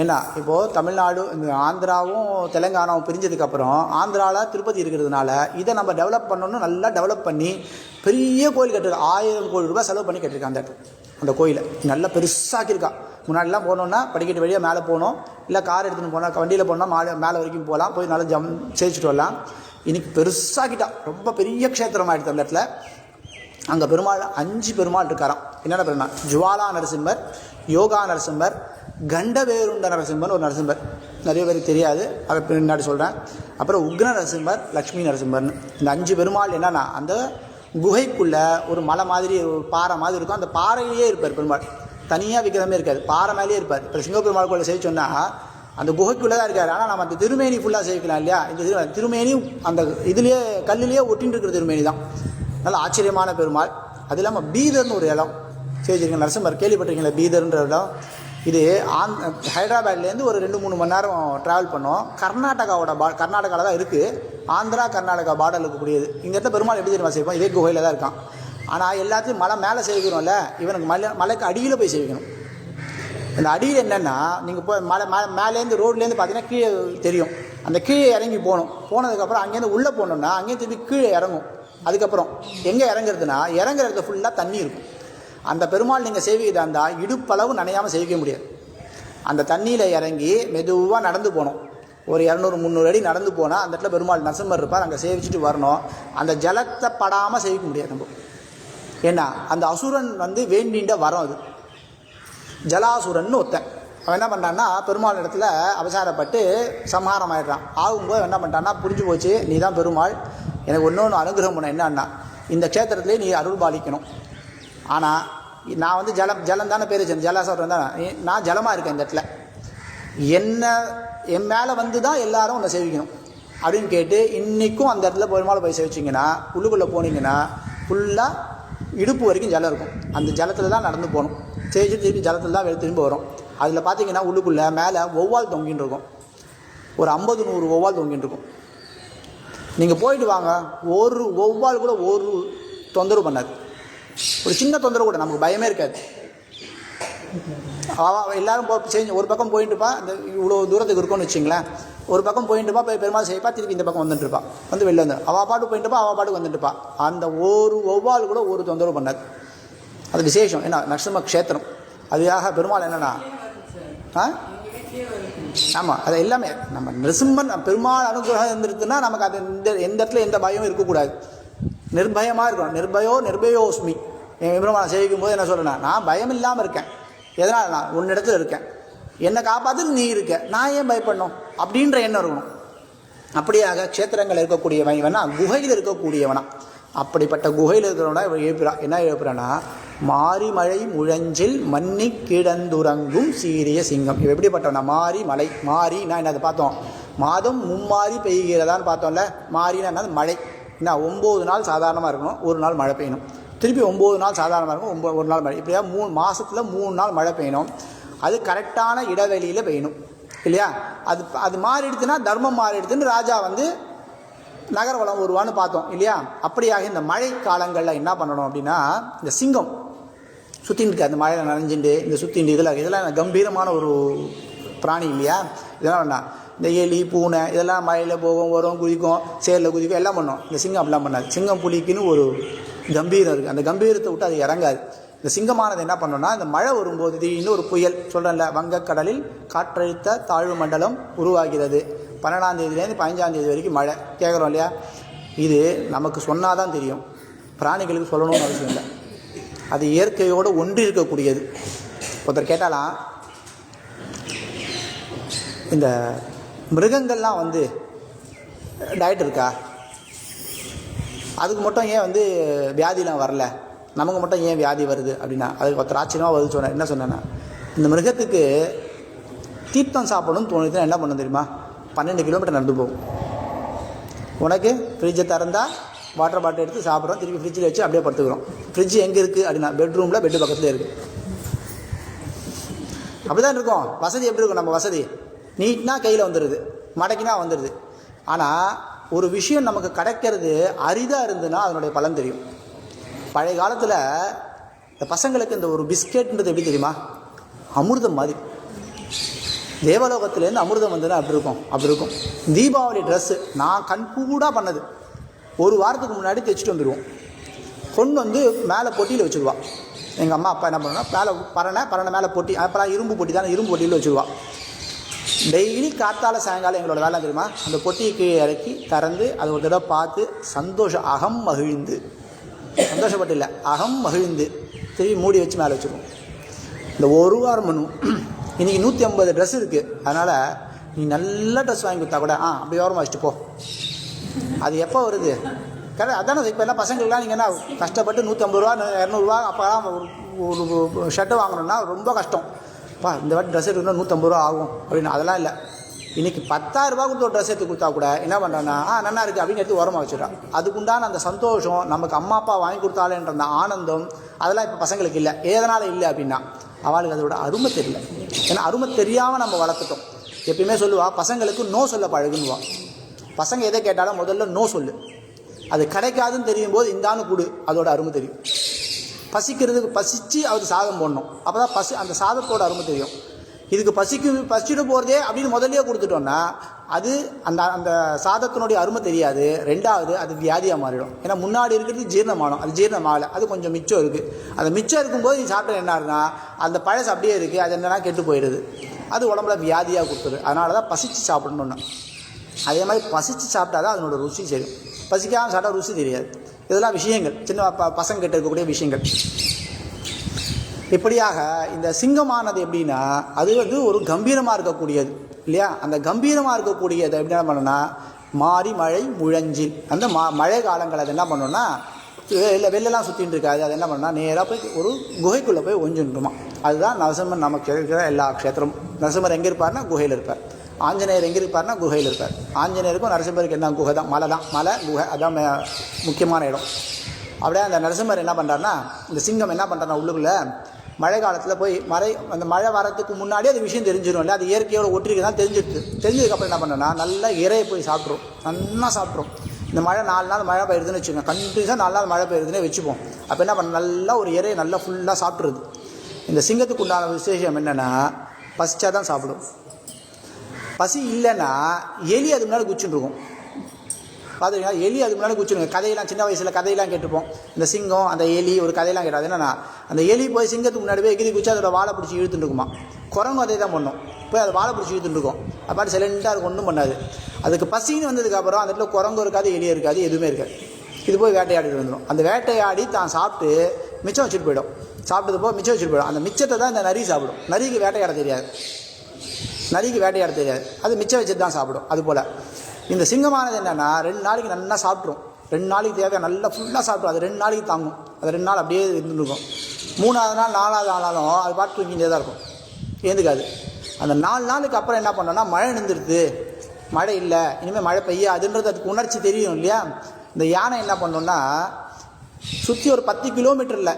ஏன்னா இப்போது தமிழ்நாடு, இந்த ஆந்திராவும் தெலுங்கானாவும் பிரிஞ்சதுக்கப்புறம் ஆந்திராவில் திருப்பதி இருக்கிறதுனால இதை நம்ம டெவலப் பண்ணணும்னு நல்லா டெவலப் பண்ணி பெரிய கோயில் கட்டிருக்கா. 1000 கோடி ரூபாய் செலவு பண்ணி கட்டிருக்கான் அந்த இடத்துல. அந்த கோயிலை நல்லா பெருசாக்கியிருக்கா. முன்னாடிலாம் போனோன்னா படிக்கட்டு வழியாக மேலே போகணும், இல்லை கார் எடுத்துகிட்டு போனால் வண்டியில் போனால் மேலே வரைக்கும் போகலாம், போய் நல்லா சேவிச்சுட்டு வரலாம். இன்னைக்கு பெருசாக்கிட்டா, ரொம்ப பெரிய க்ஷேத்திரம் ஆகிடுது அந்த இடத்துல. அங்கே பெருமாள் 5 பெருமாள் இருக்காராம். என்னென்ன பெருமாள்? ஜுவாலா நரசிம்மர், யோகா நரசிம்மர், கண்டவேருண்ட நரசிம்மர் ஒரு நரசிம்மர், நிறைய பேருக்கு தெரியாது, அதை பின்னாடி சொல்கிறேன். அப்புறம் உக்ர நரசிம்மர், லக்ஷ்மி நரசிம்மர்னு. இந்த 5 பெருமாள் என்னென்னா அந்த குகைக்குள்ளே ஒரு மலை மாதிரி ஒரு பாறை மாதிரி இருக்கும். அந்த பாறையிலேயே இருப்பார் பெருமாள். தனியாக விக்கிரமே இருக்காது, பாறை மேலேயே இருப்பார். இப்போ சிங்கப்பெருமாள் கோயிலை சேவிச்சோன்னா அந்த குகைக்குள்ளே தான் இருக்கார். ஆனால் நம்ம அந்த திருமேனி ஃபுல்லாக சேவிக்கலாம் இல்லையா. இந்த திருமேனி அந்த இதுலேயே கல்லுலேயே ஒட்டின்னு இருக்கிற திருமேனி தான். நல்ல ஆச்சரியமான பெருமாள். அது இல்லாமல் பீதர்னு ஒரு இடம் சேவிச்சிருக்கேன். நரசிம்மர் கேள்விப்பட்டிருக்கீங்களா? பீதர்ன்ற இடம். இது ஹைதராபாத்லேருந்து ஒரு 2-3 மணி நேரம் ட்ராவல் பண்ணோம். கர்நாடகாவில் தான் இருக்குது. ஆந்திரா கர்நாடகா பார்டர் இருக்கக்கூடியது. இந்த இடத்துல பெருமாள் எப்படி தெரியுமா சேவிப்போம்? இதே குகையில் தான் இருக்கான். ஆனால் எல்லாத்தையும் மலை சேவிக்கிறோம்ல, இவனுக்கு மலைக்கு அடியில் போய் சேவிக்கணும். இந்த அடியில் என்னென்னா, நீங்கள் போய் மேலேருந்து ரோட்லேருந்து பார்த்தீங்கன்னா கீழே தெரியும். அந்த கீழே இறங்கி போனதுக்கப்புறம் அங்கேருந்து உள்ளே போனோம்னா அங்கேயும் திருப்பி கீழே இறங்கும். அதுக்கப்புறம் எங்கே இறங்குறதுனா, இறங்குறது ஃபுல்லாக தண்ணி இருக்கும். அந்த பெருமாள் நீங்கள் சேவிக்கிறதா இருந்தால் இடுப்பளவு நனையாமல் சேவிக்க முடியாது. அந்த தண்ணியில் இறங்கி மெதுவாக நடந்து போகணும். ஒரு 200-300 அடி நடந்து போனால் அந்த இடத்துல பெருமாள் நரசிம்மர் இருப்பார். அங்கே சேவிச்சுட்டு வரணும். அந்த ஜலத்தை படாமல் சேவிக்க முடியாது நம்ம. ஏன்னா அந்த அசுரன் வேண்டின்ற வரம் அது. ஜலாசுரன் ஒருத்தன் அவன் என்ன பண்ணுறான்னா, பெருமாள் இடத்துல அவசாரப்பட்டு சம்ஹாரம் ஆகிடுறான். ஆகும்போது என்ன பண்ணிட்டான்னா, புரிஞ்சு போச்சு, நீ தான் பெருமாள், எனக்கு ஒன்று அனுகிரகம் பண்ண என்னன்னா, இந்த க்ஷேத்திரத்துலேயே நீ அருள் பாலிக்கணும். ஆனால் நான் வந்து ஜலம் தானே பேர் வச்சேன், ஜலாசோரம் தானே, நான் ஜலமாக இருக்கேன் இந்த இடத்துல, என் மேலே வந்து தான் எல்லாரும் உன்னை சேவிக்கணும் அப்படின்னு கேட்டு இன்றைக்கும் அந்த இடத்துல பெருமாளை போய் சேவிச்சிங்கன்னா உள்ளுக்குள்ளே போனீங்கன்னா ஃபுல்லாக இடுப்பு வரைக்கும் ஜலம் இருக்கும். அந்த ஜலத்தில் தான் நடந்து போகணும். சேவிச்சு திருப்பி ஜலத்தில் தான் திரும்ப வரும். அதில் பார்த்தீங்கன்னா உள்ளுக்குள்ளே மேலே ஒவ்வால் தொங்கின்னு இருக்கும். ஒரு 50-100 ஒவ்வால் தொங்கின்னு இருக்கும். நீங்கள் போயிட்டு வாங்க, ஒரு ஒவ்வால் கூட ஒரு தொந்தரவு பண்ணாது. ஒரு சின்ன தொந்தரவு கூட நமக்கு பயமே இருக்காது. எல்லாரும் செஞ்சு ஒரு பக்கம் போயிட்டுப்பா, அந்த இவ்வளோ தூரத்துக்கு இருக்கும்னு வச்சிங்களேன், ஒரு பக்கம் போயிட்டுப்பா, போய் பெருமாள் செய்ப்பா, திருப்பி இந்த பக்கம் வந்துட்டுருப்பா, வந்து வெளில வந்து அவள் பாட்டு போயிட்டுப்பா, அவள் பாட்டுக்கு வந்துட்டுப்பா. அந்த ஒரு ஒவ்வால் கூட ஒரு தொந்தரவு பண்ணாது. அது விசேஷம். ஏன்னா நரசிம்ம க்ஷேத்திரம், அதுக்காக பெருமாள் என்னன்னா ஆமாம், அது எல்லாமே நம்ம நரசிம்மன் பெருமாள் அனுகிரகம் இருந்துருக்குன்னா நமக்கு அது எந்த இடத்துல எந்த பயமும் இருக்கக்கூடாது. நிர்பயமாக இருக்கணும். நிர்பயோஸ்மி. என் பெருமாள் சேவிக்கும் போது என்ன சொல்கிறேன்னா, நான் பயம் இல்லாமல் இருக்கேன். எதனால்? நான் உன்னிடத்துல இருக்கேன், என்னை காப்பாற்று நீ இருக்க, நான் ஏன் பயப்படணும் அப்படின்ற எண்ணம் இருக்கணும். அப்படியாக க்ஷேத்திரங்கள் இருக்கக்கூடியவன் இவனா, குகையில் இருக்கக்கூடியவனா. அப்படிப்பட்ட குகையில் இருக்கிறவனா எழுப்புறா. என்ன எழுப்புறான்னா, மாரி மழை முழஞ்சில் மன்னி கிடந்துறங்கும் சீரிய சிங்கம். இவன் எப்படிப்பட்டவனா? மாரி மலை. மாரினா என்ன? அதை பார்த்தோம், மாதம் மும்மாரி பெய்கிறதான்னு பார்த்தோம்ல. மாரினா என்னது? மழை. என்ன? 9 நாள் சாதாரணமாக இருக்கணும், ஒரு நாள் மழை பெய்யணும். திருப்பி 9 நாள் சாதாரணமாக இருக்கும், ஒரு நாள் மழை. இப்படியா 3 மாதத்தில் 3 நாள் மழை பெய்யணும். அது கரெக்டான இடைவெளியில் பெய்யணும் இல்லையா? அது மாறிடுச்சுன்னா, தர்மம் மாறிடுச்சுன்னு ராஜா வந்து நகர வளம் வருவான்னு பார்த்தோம் இல்லையா? அப்படியாக இந்த மழை காலங்களில் என்ன பண்ணணும் அப்படின்னா, இந்த சிங்கம் சுற்றின்னு இருக்கு, அந்த மழையில் நனைஞ்சுட்டு இந்த சுற்றிண்டு இதெல்லாம் கம்பீரமான ஒரு பிராணி இல்லையா? இதெல்லாம் வேணா, இந்த எலி பூனை இதெல்லாம் மழையில் போகும், வரும், குதிக்கும், சேரில் குதிக்கும், எல்லாம் பண்ணும். இந்த சிங்கம் அப்படிலாம் பண்ணாது. சிங்கம் புலிக்குன்னு ஒரு கம்பீரம் இருக்குது. அந்த கம்பீரத்தை விட்டு அது இறங்காது. இந்த சிங்கமானது என்ன பண்ணோன்னா, இந்த மழை வரும்போது திடீர்னு ஒரு புயல், சொல்கிறேன்ல, வங்கக்கடலில் காற்றழுத்த தாழ்வு மண்டலம் உருவாகிறது. 12ஆம் தேதியிலேருந்து 15ஆம் தேதி வரைக்கும் மழை கேட்குறோம் இல்லையா? இது நமக்கு சொன்னால் தான் தெரியும், பிராணிகளுக்கு சொல்லணும்னு அவசியம் இல்லை. அது இயற்கையோடு ஒன்றி இருக்கக்கூடியது. ஒருத்தர் கேட்டாலாம், இந்த மிருகங்கள்லாம் வந்து டயட் இருக்கா, அதுக்கு மட்டும் ஏன் வந்து வியாதிலாம் வரல, நமக்கு மட்டும் ஏன் வியாதி வருது அப்படின்னா, அதுக்கு ஒருத்தர் ஆச்சரியமாக பதில் சொன்னார். என்ன சொன்னேன்னா, இந்த மிருகத்துக்கு தீர்த்தம் சாப்பிடணும்னு தோணுதுன்னா என்ன பண்ண தெரியுமா? 12 கிலோமீட்டர் நடந்து போகும். உனக்கு ஃப்ரிட்ஜை திறந்தால் வாட்டர் பாட்டில் எடுத்து சாப்பிட்றோம், திருப்பி ஃப்ரிட்ஜில் வச்சு அப்படியே படுத்துக்கிறோம். ஃப்ரிட்ஜ் எங்கே இருக்குது அப்படின்னா, பெட்ரூமில், பெட்டு பக்கத்தில் இருக்குது. அப்படி தான் இருக்கும். வசதி எப்படி இருக்கும்? நம்ம வசதி நீட்னா கையில் வந்துடுது, மடக்கினா வந்துடுது. ஆனால் ஒரு விஷயம் நமக்கு கிடைக்கிறது அரிதாக இருந்துன்னா அதனுடைய பலன் தெரியும். பழைய காலத்தில் இந்த பசங்களுக்கு இந்த ஒரு பிஸ்கெட்ன்றது எப்படி தெரியுமா? அமிர்தம் மாதிரி. தேவலோகத்துலேருந்து அமிர்தம் வந்ததுன்னா அப்படி இருக்கும். தீபாவளி ட்ரெஸ்ஸு நான் கண்கூடாக பண்ணது, ஒரு வாரத்துக்கு முன்னாடி தைச்சிட்டு வந்துடுவோம். கொண்டு வந்து மேலே பொட்டியில் வச்சுருவா. எங்கள் அம்மா அப்பா என்ன பண்ணுன்னா, மேலே பரணை மேலே பொட்டி, அப்போலாம் இரும்பு பொட்டி தானே, இரும்பு பொட்டியில் வச்சுருவா. டெய்லி காத்தால சாயங்காலம் எங்களோட வேலை தெரியுமா, அந்த பொட்டியை கீழே இறக்கி திறந்து அதை ஒரு தடவை பார்த்து அகம் மகிழ்ந்து, சந்தோஷப்பட்டு இல்லை, அகம் மகிழ்ந்து திரும்பி மூடி வச்சு மேலே வச்சுருவோம். இந்த ஒரு வாரம் பண்ணுவோம். இன்றைக்கி 150 ட்ரெஸ் இருக்குது, அதனால் நீ நல்ல ட்ரெஸ் வாங்கி கொடுத்தா கூட அப்படி ஓரமாக வச்சுட்டு போ. அது எப்போ வருது? கரெக்ட் அதானே. இப்போ எல்லாம் பசங்களுக்குலாம் நீங்கள் என்ன கஷ்டப்பட்டு 150 ரூபா 200 ரூபா அப்போலாம் ஒரு ஷர்ட்டு வாங்கணுன்னா ரொம்ப கஷ்டம். இந்த வாட்டி ட்ரெஸ் எடுக்கணும் 150 ரூபா ஆகும் அப்படின்னு. அதெல்லாம் இல்லை. இன்றைக்கி 10,000 ரூபா கொடுத்து ஒரு ட்ரெஸ் எடுத்து கொடுத்தா கூட என்ன பண்ணுறான்னா, நல்லா இருக்குது அப்படின்னு எடுத்து ஓரமாக வச்சுட்றான். அதுக்குண்டான அந்த சந்தோஷம், நமக்கு அம்மா அப்பா வாங்கி கொடுத்தாலேன்ற அந்த ஆனந்தம், அதெல்லாம் இப்போ பசங்களுக்கு இல்லை. எதனால் இல்லை அப்படின்னா, அவளுக்கு அதோட அருமை தெரியல. ஏன்னா அருமை தெரியாமல் நம்ம வளர்த்துட்டோம். எப்பயுமே சொல்லுவா, பசங்களுக்கு நோ சொல்ல பழகுன்னுவா. பசங்க எதை கேட்டாலும் முதல்ல நோ சொல்லு. அது கிடைக்காதுன்னு தெரியும் போது இந்தான்னு கொடு, அதோட அருமை தெரியும். பசிக்கிறதுக்கு பசித்து அது சாதம் போடணும், அப்போ தான் அந்த சாதத்தோட அருமை தெரியும். இதுக்கு பசிச்சுட்டு போகிறதே அப்படின்னு முதல்லையே கொடுத்துட்டோன்னா அது அந்த சாதத்தினுடைய அருமை தெரியாது. ரெண்டாவது அது வியாதியாக மாறிடும். ஏன்னா முன்னாடி இருக்கிறது ஜீரணமானம், அது ஜீரணமாகலை, அது கொஞ்சம் மிச்சம் இருக்குது. அந்த மிச்சம் இருக்கும்போது நீ சாப்பிட்ட என்ன ஆகுதுன்னா, அந்த பழசு அப்படியே இருக்குது, அது என்னன்னா கெட்டு போயிடுது, அது உடம்புல வியாதியாக கொடுத்துரு. அதனால தான் பசித்து சாப்பிடணுன்னா. அதே மாதிரி பசித்து சாப்பிட்டா தான் அதனோட ருசி தெரியும். பசிக்காமல் சாப்பிட்டா ருசி தெரியாது. இதெல்லாம் விஷயங்கள், சின்ன பசங்க கிட்ட இருக்கக்கூடிய விஷயங்கள். இப்படியாக இந்த சிங்கமானது எப்படின்னா, அது வந்து ஒரு கம்பீரமாக இருக்கக்கூடியது இல்லையா? அந்த கம்பீரமாக இருக்கக்கூடியது எப்படி என்ன பண்ணணும்னா, மாரி மழை முழஞ்சில், அந்த மழை காலங்கள் அது என்ன பண்ணணும்னா இல்லை வெளிலலாம் சுற்றின்னு இருக்காது. அது என்ன பண்ணால் நேராக போய் ஒரு குகைக்குள்ளே போய் ஒஞ்சுட்டுமா. அதுதான் நரசிம்மன் நமக்கு இருக்கிற எல்லா க்ஷேத்திரமும். நரசிம்மர் எங்கே இருப்பார்னா குகையில் இருப்பார். ஆஞ்சநேயர் எங்கே இருப்பார்னா குகையில் இருப்பார். ஆஞ்சநேயருக்கும் நரசிம்மருக்கு என்ன குகை தான், மலை தான், மலை குகை, அதான் முக்கியமான இடம். அப்படியே அந்த நரசிம்மர் என்ன பண்ணுறாருனா, இந்த சிங்கம் என்ன பண்ணுறாருனா உள்ளுக்குள்ளே மழை காலத்தில் போய் அந்த மழை வரத்துக்கு முன்னாடி அது விஷயம் தெரிஞ்சிடும் இல்லை, அது இயற்கையோட ஒட்டிருக்குதான் தெரிஞ்சிடுது. தெரிஞ்சதுக்கப்புறம் என்ன பண்ணோன்னா நல்லா இறையை போய் சாப்பிட்ரும், நல்லா சாப்பிட்ரும். இந்த மழை 4 நாள் மழை பெய்யுதுன்னு வச்சுக்கோங்க, கண்டினியூஸாக 4 நாள் மழை பெய்யுதுன்னே வச்சுப்போம். அப்போ என்ன பண்ண நல்லா ஒரு இறையை நல்லா ஃபுல்லாக சாப்பிட்ருது. இந்த சிங்கத்துக்கு உண்டான விசேஷம் என்னென்னா பசிச்சா தான் சாப்பிடும். பசி இல்லைன்னா எலி அது முன்னாடி குச்சின்னு இருக்கும். பார்த்துருக்கீங்களா? எலி அது முன்னாடி குச்சிருங்க. கதையெல்லாம் சின்ன வயசில் கதையெல்லாம் கேட்டுப்போம். இந்த சிங்கம் அந்த எலி ஒரு கதையெல்லாம் கேட்டாது. என்னன்னா அந்த எலி போய் சிங்கத்துக்கு முன்னாடி போய் எகிரி குச்சி அதோட வாழை பிடிச்சி இழுத்துட்டு இருக்குமா. குரங்கும் அதே தான் பண்ணும், போய் அதை வாழை பிடிச்சி இழுத்துட்டு இருக்கும். அப்பாட்டு சைலண்டாக அதுக்கு ஒன்றும் பண்ணாது. அதுக்கு பசின்னு வந்ததுக்கப்புறம் அந்த இடத்துல குரங்கும் இருக்காது, எலியும் இருக்காது, எதுவுமே இருக்காது. இது போய் வேட்டையாடிட்டு வந்துடும். அந்த வேட்டையாடி தான் சாப்பிட்டு மிச்சம் வச்சுட்டு போயிடும். சாப்பிட்டது போக மிச்சம் வச்சுட்டு போயிடும். அந்த மிச்சத்தை தான் இந்த நரி சாப்பிடும். நரிக்கு வேட்டையாட தெரியாது, அது மிச்சம் வச்சுட்டு தான் சாப்பிடும். அதுபோல் இந்த சிங்கமானது என்னென்னா 2 நாளைக்கு நல்லா சாப்பிட்ரும். 2 நாளைக்கு தேவையாக நல்லா ஃபுல்லாக சாப்பிட்ரும். அது 2 நாளைக்கு தாங்கும். அது 2 நாள் அப்படியே இருந்துருக்கும். 3ஆவது நாள் 4ஆவது நாளாலும் அது பாட்டு தூங்கிட்டே தான் இருக்கும், ஏந்துக்காது. அந்த 4 நாளுக்கு அப்புறம் என்ன பண்ணோன்னா மழை நின்றுடுது, மழை இல்லை, இனிமேல் மழை பெய்யாதுன்றது அதுக்கு உணர்ச்சி தெரியும் இல்லையா. இந்த யானை என்ன பண்ணோன்னா சுற்றி ஒரு 10 கிலோமீட்டரில்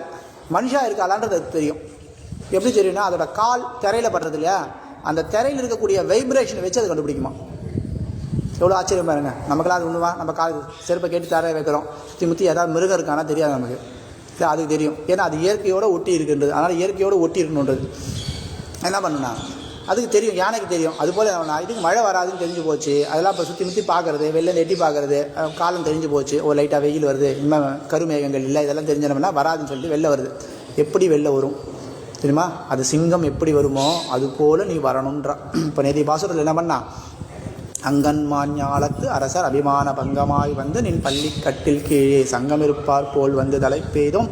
மனுஷா இருக்காளான்றது அது தெரியும். எப்படி தெரியும்னா அதோட கால் திரையில் படுறது இல்லையா, அந்த திரையில் இருக்கக்கூடிய வைப்ரேஷனை வச்சு அதை கண்டுபிடிக்குமா. எவ்வளோ ஆச்சரியம் பாருங்க. நமக்கெல்லாம் அது ஒன்றுவா, நம்ம கால் செருப்பை கேட்டு தர வைக்கிறோம், சுற்றி முற்றி ஏதாவது மிருகம் இருக்கானா தெரியாது நமக்கு, இல்லை அதுக்கு தெரியும். ஏன்னா அது இயற்கையோடு ஒட்டி இருக்குன்றது. அதனால் இயற்கையோடு ஒட்டி இருக்கணுன்றது என்ன பண்ணுன்னா அதுக்கு தெரியும், யானைக்கு தெரியும். அதுபோல் இதுக்கு மழை வராதுன்னு தெரிஞ்சு போச்சு. அதெல்லாம் இப்போ சுற்றி முற்றி பார்க்குறது, வெளில எட்டி பார்க்குறது, காலம் தெரிஞ்சு போச்சு. ஒரு லைட்டாக வெயில் வருது, இன்னும் கருமேகங்கள் இல்லை, இதெல்லாம் தெரிஞ்சோம்னா வராதுன்னு சொல்லிட்டு வெளில வருது. எப்படி வெளில வரும் தெரியுமா? அது சிங்கம் எப்படி வருமோ அது போல் நீ வரணுன்றா. இப்போ நேதி பாசுரத்தில் என்ன பண்ணா, அங்கன்மான் ஞாலத்து அரசர் அபிமான பங்கமாய் வந்து நின் பள்ளி கட்டில் கீழே சங்கம் இருப்பார் போல் வந்து தலை பெய்தும்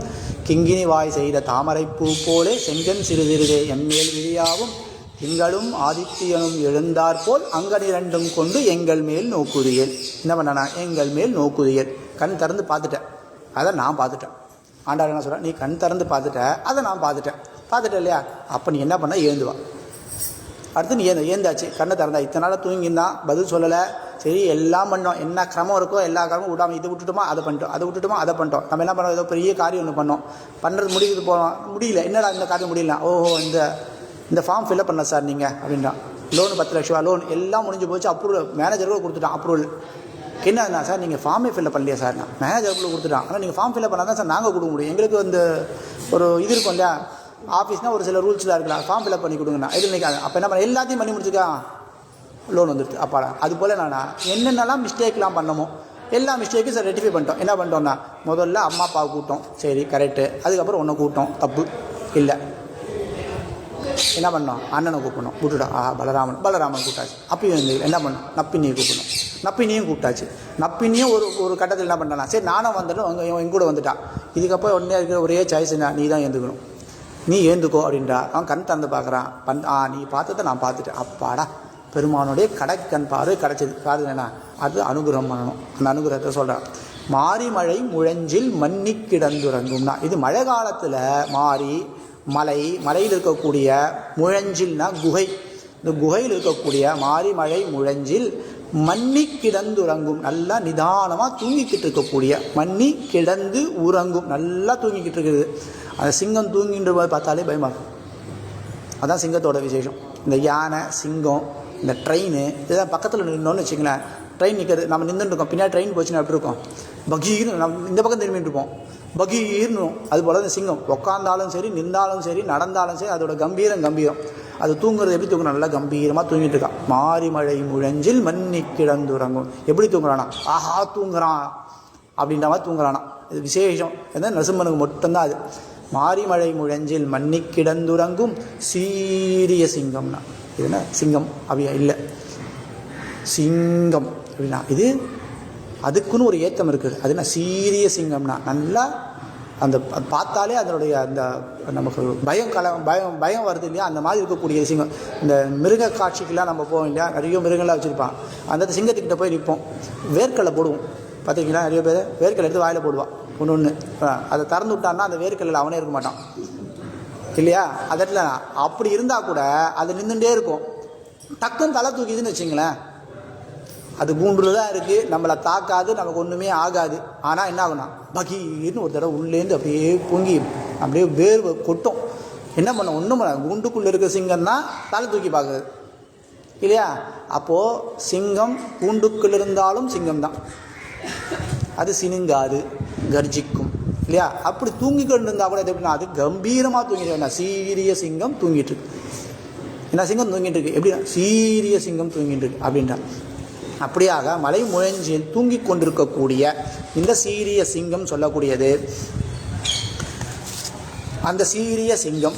கிங்கினி வாய் செய்த தாமரை பூ போலே செங்கன் சிறுதிருதே எம்மேல் விழியாவும் திங்களும் ஆதித்யனும் எழுந்தார் போல் அங்கன் 2 கொண்டு எங்கள் மேல் நோக்குதியல். என்ன பண்ணனா, எங்கள் மேல் நோக்குதியல். கண் திறந்து பார்த்துட்டேன், அதை நான் பார்த்துட்டேன். ஆண்டாள் என்ன சொல்கிறேன், நீ கண் திறந்து பார்த்துட்ட, அதை நான் பார்த்துட்டேன் இல்லையா. அப்போ நீ என்ன பண்ண, எழுந்துவா. அடுத்து நீ ஏந்தாச்சு, கண்ணை திறந்தா. இத்தனை நாளாக தூங்கியிருந்தான், பதில் சொல்லலை. சரி எல்லாம் பண்ணோம், என்ன கிரமம் இருக்கோ எல்லா கிரமமும் விடாமல் இது விட்டுட்டோமா அதை பண்ணிட்டோம், அதை விட்டுட்டோமா அதை பண்ணிட்டோம். நம்ம என்ன பண்ணோம், ஏதோ பெரிய காரியம் ஒன்று பண்ணோம், பண்ணுறது முடிவுக்கு போகிறோம், முடியல. என்னடா இந்த காரியம் முடியல, ஓஹோ இந்த ஃபார்ம் ஃபில்அப் பண்ண சார் நீங்கள் அப்படின்றான். லோனு 10 லட்ச ரூபா லோன் எல்லாம் முடிஞ்சு போச்சு. அப்ரூவல் மேனேஜர் கூட கொடுத்துட்டான் அப்ரூவல். என்னன்னா சார் நீங்கள் ஃபார்மே ஃபில்அப் பண்ணலையா சார், நான் மேனேஜருக்குள்ளே கொடுத்துட்டான். ஆனால் நீங்கள் ஃபார்ம் ஃபில்அப் பண்ணால் தான் சார் நாங்கள் கொடுக்க முடியும். எங்களுக்கு வந்து ஒரு இது இருக்கும் இல்லையா, ஆஃபீஸ்னால் ஒரு சில ரூல்ஸ்லாம் இருக்கலாம், ஃபார்ம் ஃபில்அப் பண்ணி கொடுங்கண்ணா, இது நினைக்காது. அப்போ என்ன பண்ண, எல்லாத்தையும் பண்ணி முடிச்சுக்கா, லோன் வந்துடுது. அப்பாடா. அது போல் நானா என்னென்னலாம் மிஸ்டேக்லாம் பண்ணமோ எல்லா மிஸ்டேக்கும் சார் ரெட்டிஃபை பண்ணிட்டோம். என்ன பண்ணிட்டோம்னா, முதல்ல அம்மா அப்பாவை கூட்டோம், சரி கரெக்டு. அதுக்கப்புறம் ஒன்று கூட்டோம், தப்பு இல்லை. என்ன பண்ணோம், அண்ணனை கூப்பிடணும், விட்டுட்டோம். பலராமன் கூப்பிட்டாச்சு. அப்பயும் என்ன பண்ணோம், நப்பினியை கூப்பிடணும், நப்பினியும் கூப்பிட்டாச்சு. நப்பினியும் ஒரு கட்டத்தில் என்ன பண்ணா, சரி நானும் வந்துட்டோம், என் கூட வந்துட்டான். இதுக்கப்புறம் உடனே இருக்கிற ஒரே சாய்ஸ் என்ன, நீ தான் ஏந்துக்கணும், நீ ஏந்துக்கோ அப்படின்றா. அவன் கண் திறந்து பார்க்குறான். நீ பார்த்ததை நான் பார்த்துட்டேன். அப்பாடா, பெருமானுடைய கண் பார்வை கிடச்சிது. பாருங்கண்ணா, அது அனுகிரகம் பண்ணணும். அந்த அனுகிரகத்தை சொல்கிறான். மாரி மழை முழஞ்சில் மன்னி கிடந்துறங்கும்னா, இது மழை காலத்தில் மாறி மலையில் இருக்கக்கூடிய முழஞ்சில்னா குகை, இந்த குகையில் இருக்கக்கூடிய மாரி மழை முழஞ்சில் மன்னி கிடந்து உறங்கும், நல்லா நிதானமாக தூங்கிக்கிட்டு இருக்கக்கூடிய, மன்னி கிடந்து உறங்கும், நல்லா தூங்கிக்கிட்டு இருக்குது. அந்த சிங்கம் தூங்கின்ற போது பார்த்தாலே பயமாகும். அதான் சிங்கத்தோட விசேஷம். இந்த யானை, சிங்கம், இந்த ட்ரெயின் இதெல்லாம் பக்கத்தில் நின்னோன்னு வச்சுங்களேன், ட்ரெயின் நிற்கிறது, நம்ம நின்றுட்டு இருக்கோம், பின்னாடி ட்ரெயின் போச்சுன்னா எப்படி இருக்கும், பகீர்னு நம்ம இந்த பக்கம் திரும்பிட்டு இருப்போம், பகீர்னு. அதுபோல் இந்த சிங்கம் உட்காந்தாலும் சரி, நின்றாலும் சரி, நடந்தாலும் சரி, அதோட கம்பீரம். அது தூங்குறது எப்படி தூங்குறோம், நல்லா கம்பீரமாக தூங்கிட்டு இருக்கான். மாரி மழை முழஞ்சில் மன்னி கிடந்துறங்கும். எப்படி தூங்குறானா, ஆஹா தூங்குறான் அப்படின்ற மாதிரி தூங்குறானா. இது விசேஷம். எந்த நரசிம்மனுக்கு மட்டும்தான் அது. மாரி மழை முழஞ்சில் மன்னி கிடந்துறங்கும் சீரிய சிங்கம்னா, இது என்ன சிங்கம் அப்படியா, இல்லை சிங்கம் அப்படின்னா இது அதுக்குன்னு ஒரு ஏத்தம் இருக்குது. அது என்ன சீரிய சிங்கம்னா, நல்லா அந்த பார்த்தாலே அதனுடைய அந்த நமக்கு பயம் வருது இல்லையா, அந்த மாதிரி இருக்கக்கூடிய சிங்கம். இந்த மிருக காட்சிக்கெல்லாம் நம்ம போவோம் இல்லையா, நிறைய மிருகங்கள்லாம் வச்சுருப்பான். அந்த சிங்கத்துக்கிட்ட போய் நிற்போம், வேர்க்கடலை போடுவோம். பார்த்திங்கன்னா நிறைய பேர் வேர்க்கடலை எடுத்து வாயில் போடுவான். ஒன்று ஒன்று. அதை திறந்து விட்டான்னா அந்த வேர்க்கல்லில் அவனே இருக்க மாட்டான் இல்லையா? அதில் அப்படி இருந்தால் கூட அது நின்றுட்டே இருக்கும். டக்குன்னு தலை தூக்கிதுன்னு வச்சிங்களேன், அது கூண்டுல தான் இருக்குது, நம்மளை தாக்காது, நமக்கு ஒன்றுமே ஆகாது. ஆனால் என்ன ஆகுனா பகீர்னு ஒரு தடவை உள்ளேருந்து அப்படியே பொங்கி அப்படியே வேர்வை கொட்டும். என்ன பண்ண ஒன்றும் பண்ண, கூண்டுக்குள்ளே இருக்கிற சிங்கம் தான் தலை தூக்கி பார்க்குறது இல்லையா? அப்போது சிங்கம் கூண்டுக்குள் இருந்தாலும் சிங்கம் தான், அது சினுங்காது, கர்ஜிக்கும் இல்லையா? அப்படி தூங்கிக்கிட்டு இருந்தால் கூட அது எப்படின்னா அது கம்பீரமாக தூங்கிட்டு வேண்டாம். சீரிய சிங்கம் தூங்கிட்டு இருக்கு. என்ன சிங்கம் தூங்கிட்டு இருக்கு? எப்படின்னா சீரிய சிங்கம் தூங்கிட்டு இருக்கு அப்படின்றா. அப்படியாக மலை முழஞ்சில் தூங்கி கொண்டிருக்கக்கூடிய இந்த சீரிய சிங்கம் சொல்லக்கூடியது. அந்த சீரிய சிங்கம்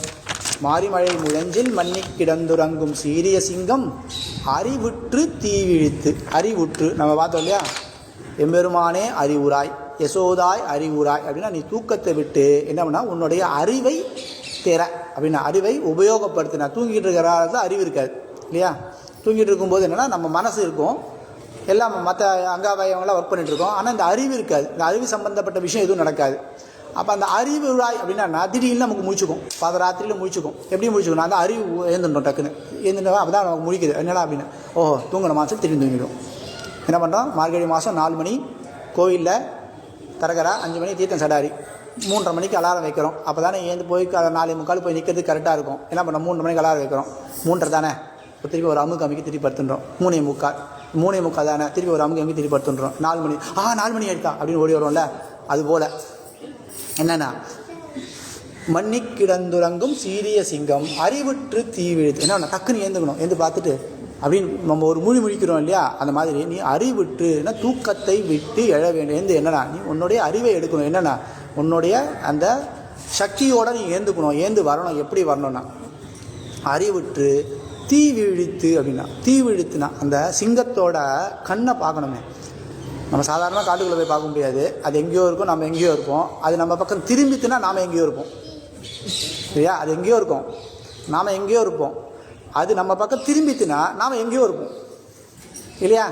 மாரிமழை முழஞ்சில் மன்னி கிடந்துறங்கும் சீரிய சிங்கம் அறிவுற்று தீவிழித்து. அறிவுற்று நம்ம பார்த்தோம் இல்லையா? எம்பெருமானே அறிவுராய், யசோதாய் அறிவுராய் அப்படின்னா நீ தூக்கத்தை விட்டு என்ன பண்ணா உன்னுடைய அறிவை தெர அப்படின்னா அறிவை உபயோகப்படுத்தினா. தூங்கிட்டு இருக்கிற அறிவு இருக்காது இல்லையா? தூங்கிட்டு இருக்கும்போது என்னென்னா நம்ம மனசு இருக்கும், எல்லாம் மற்ற அங்காவயவங்களாம் ஒர்க் பண்ணிகிட்டு இருக்கோம், ஆனால் இந்த அறிவு இருக்காது. இந்த அறிவு சம்மந்தப்பட்ட விஷயம் எதுவும் நடக்காது. அப்போ அந்த அறிவு உராய் அப்படின்னா திடீர்னு நமக்கு முழிச்சுக்கும், பாதராத்திரியில் முழிச்சுக்கும். எப்படி முழிச்சுக்கணும்? அந்த அறிவு எழுந்துட்டோம், டக்குன்னு எழுந்துட்டோம், அப்போ தான் நமக்கு முழிக்குது. என்னடா அப்படின்னு ஓஹோ தூங்கின மாதம் திரும்பி தூங்கிடும். என்ன பண்ணுறோம்? மார்கழி மாதம் 4 மணி கோவிலில் தரகரா, 5 மணி தீர்த்தம் சடாரி, 3:30 மணிக்கு அலாரம் வைக்கிறோம். அப்போ தானே ஏந்து போய் 4:45 போய் நிற்கிறது கரெக்டாக இருக்கும். என்ன பண்ணோம்? 3 மணிக்கு அலாரம் வைக்கிறோம், 3:30 தானே, திருப்பி ஒரு அமுக்கு அமைக்கி திருப்பி படுத்துன்றோம். 3:45 தானே, திருப்பி ஒரு அமுக்கு அமைக்கி திருப்பி படுத்துன்றோம். 4 மணி 4 மணி ஆயிடுதா அப்படின்னு ஓடி வரும்ல. அதுபோல் என்னென்னா மன்னி கிடந்துறங்கும் சீரிய சிங்கம் அறிவுற்று தீவிழித்து. என்ன டக்குன்னு ஏந்துக்கணும், ஏந்து பார்த்துட்டு அப்படின்னு நம்ம ஒரு மொழி முழிக்கிறோம் இல்லையா? அந்த மாதிரி நீ அறிவிட்டுனா தூக்கத்தை விட்டு எழ வேண்டும். ஏந்து என்னன்னா நீ உன்னுடைய அறிவை எடுக்கணும். என்னென்னா உன்னுடைய அந்த சக்தியோடு நீ ஏந்துக்கணும், ஏந்து வரணும். எப்படி வரணும்னா அறிவுற்று தீ விழித்து அப்படின்னா. தீ விழித்துனா அந்த சிங்கத்தோட கண்ணை பார்க்கணுமே. நம்ம சாதாரணமாக காட்டுக்குள்ளே போய் பார்க்க முடியாது, அது எங்கேயோ இருக்கும், நம்ம எங்கேயோ இருப்போம். அது நம்ம பக்கம் திரும்பித்துனா நாம் எங்கேயோ இருப்போம் இல்லையா? அது எங்கேயோ இருக்கும், நாம் எங்கேயோ இருப்போம். அது நம்ம பக்கம் திரும்பித்துனா நாம் எங்கேயோ இருப்போம் இல்லையா?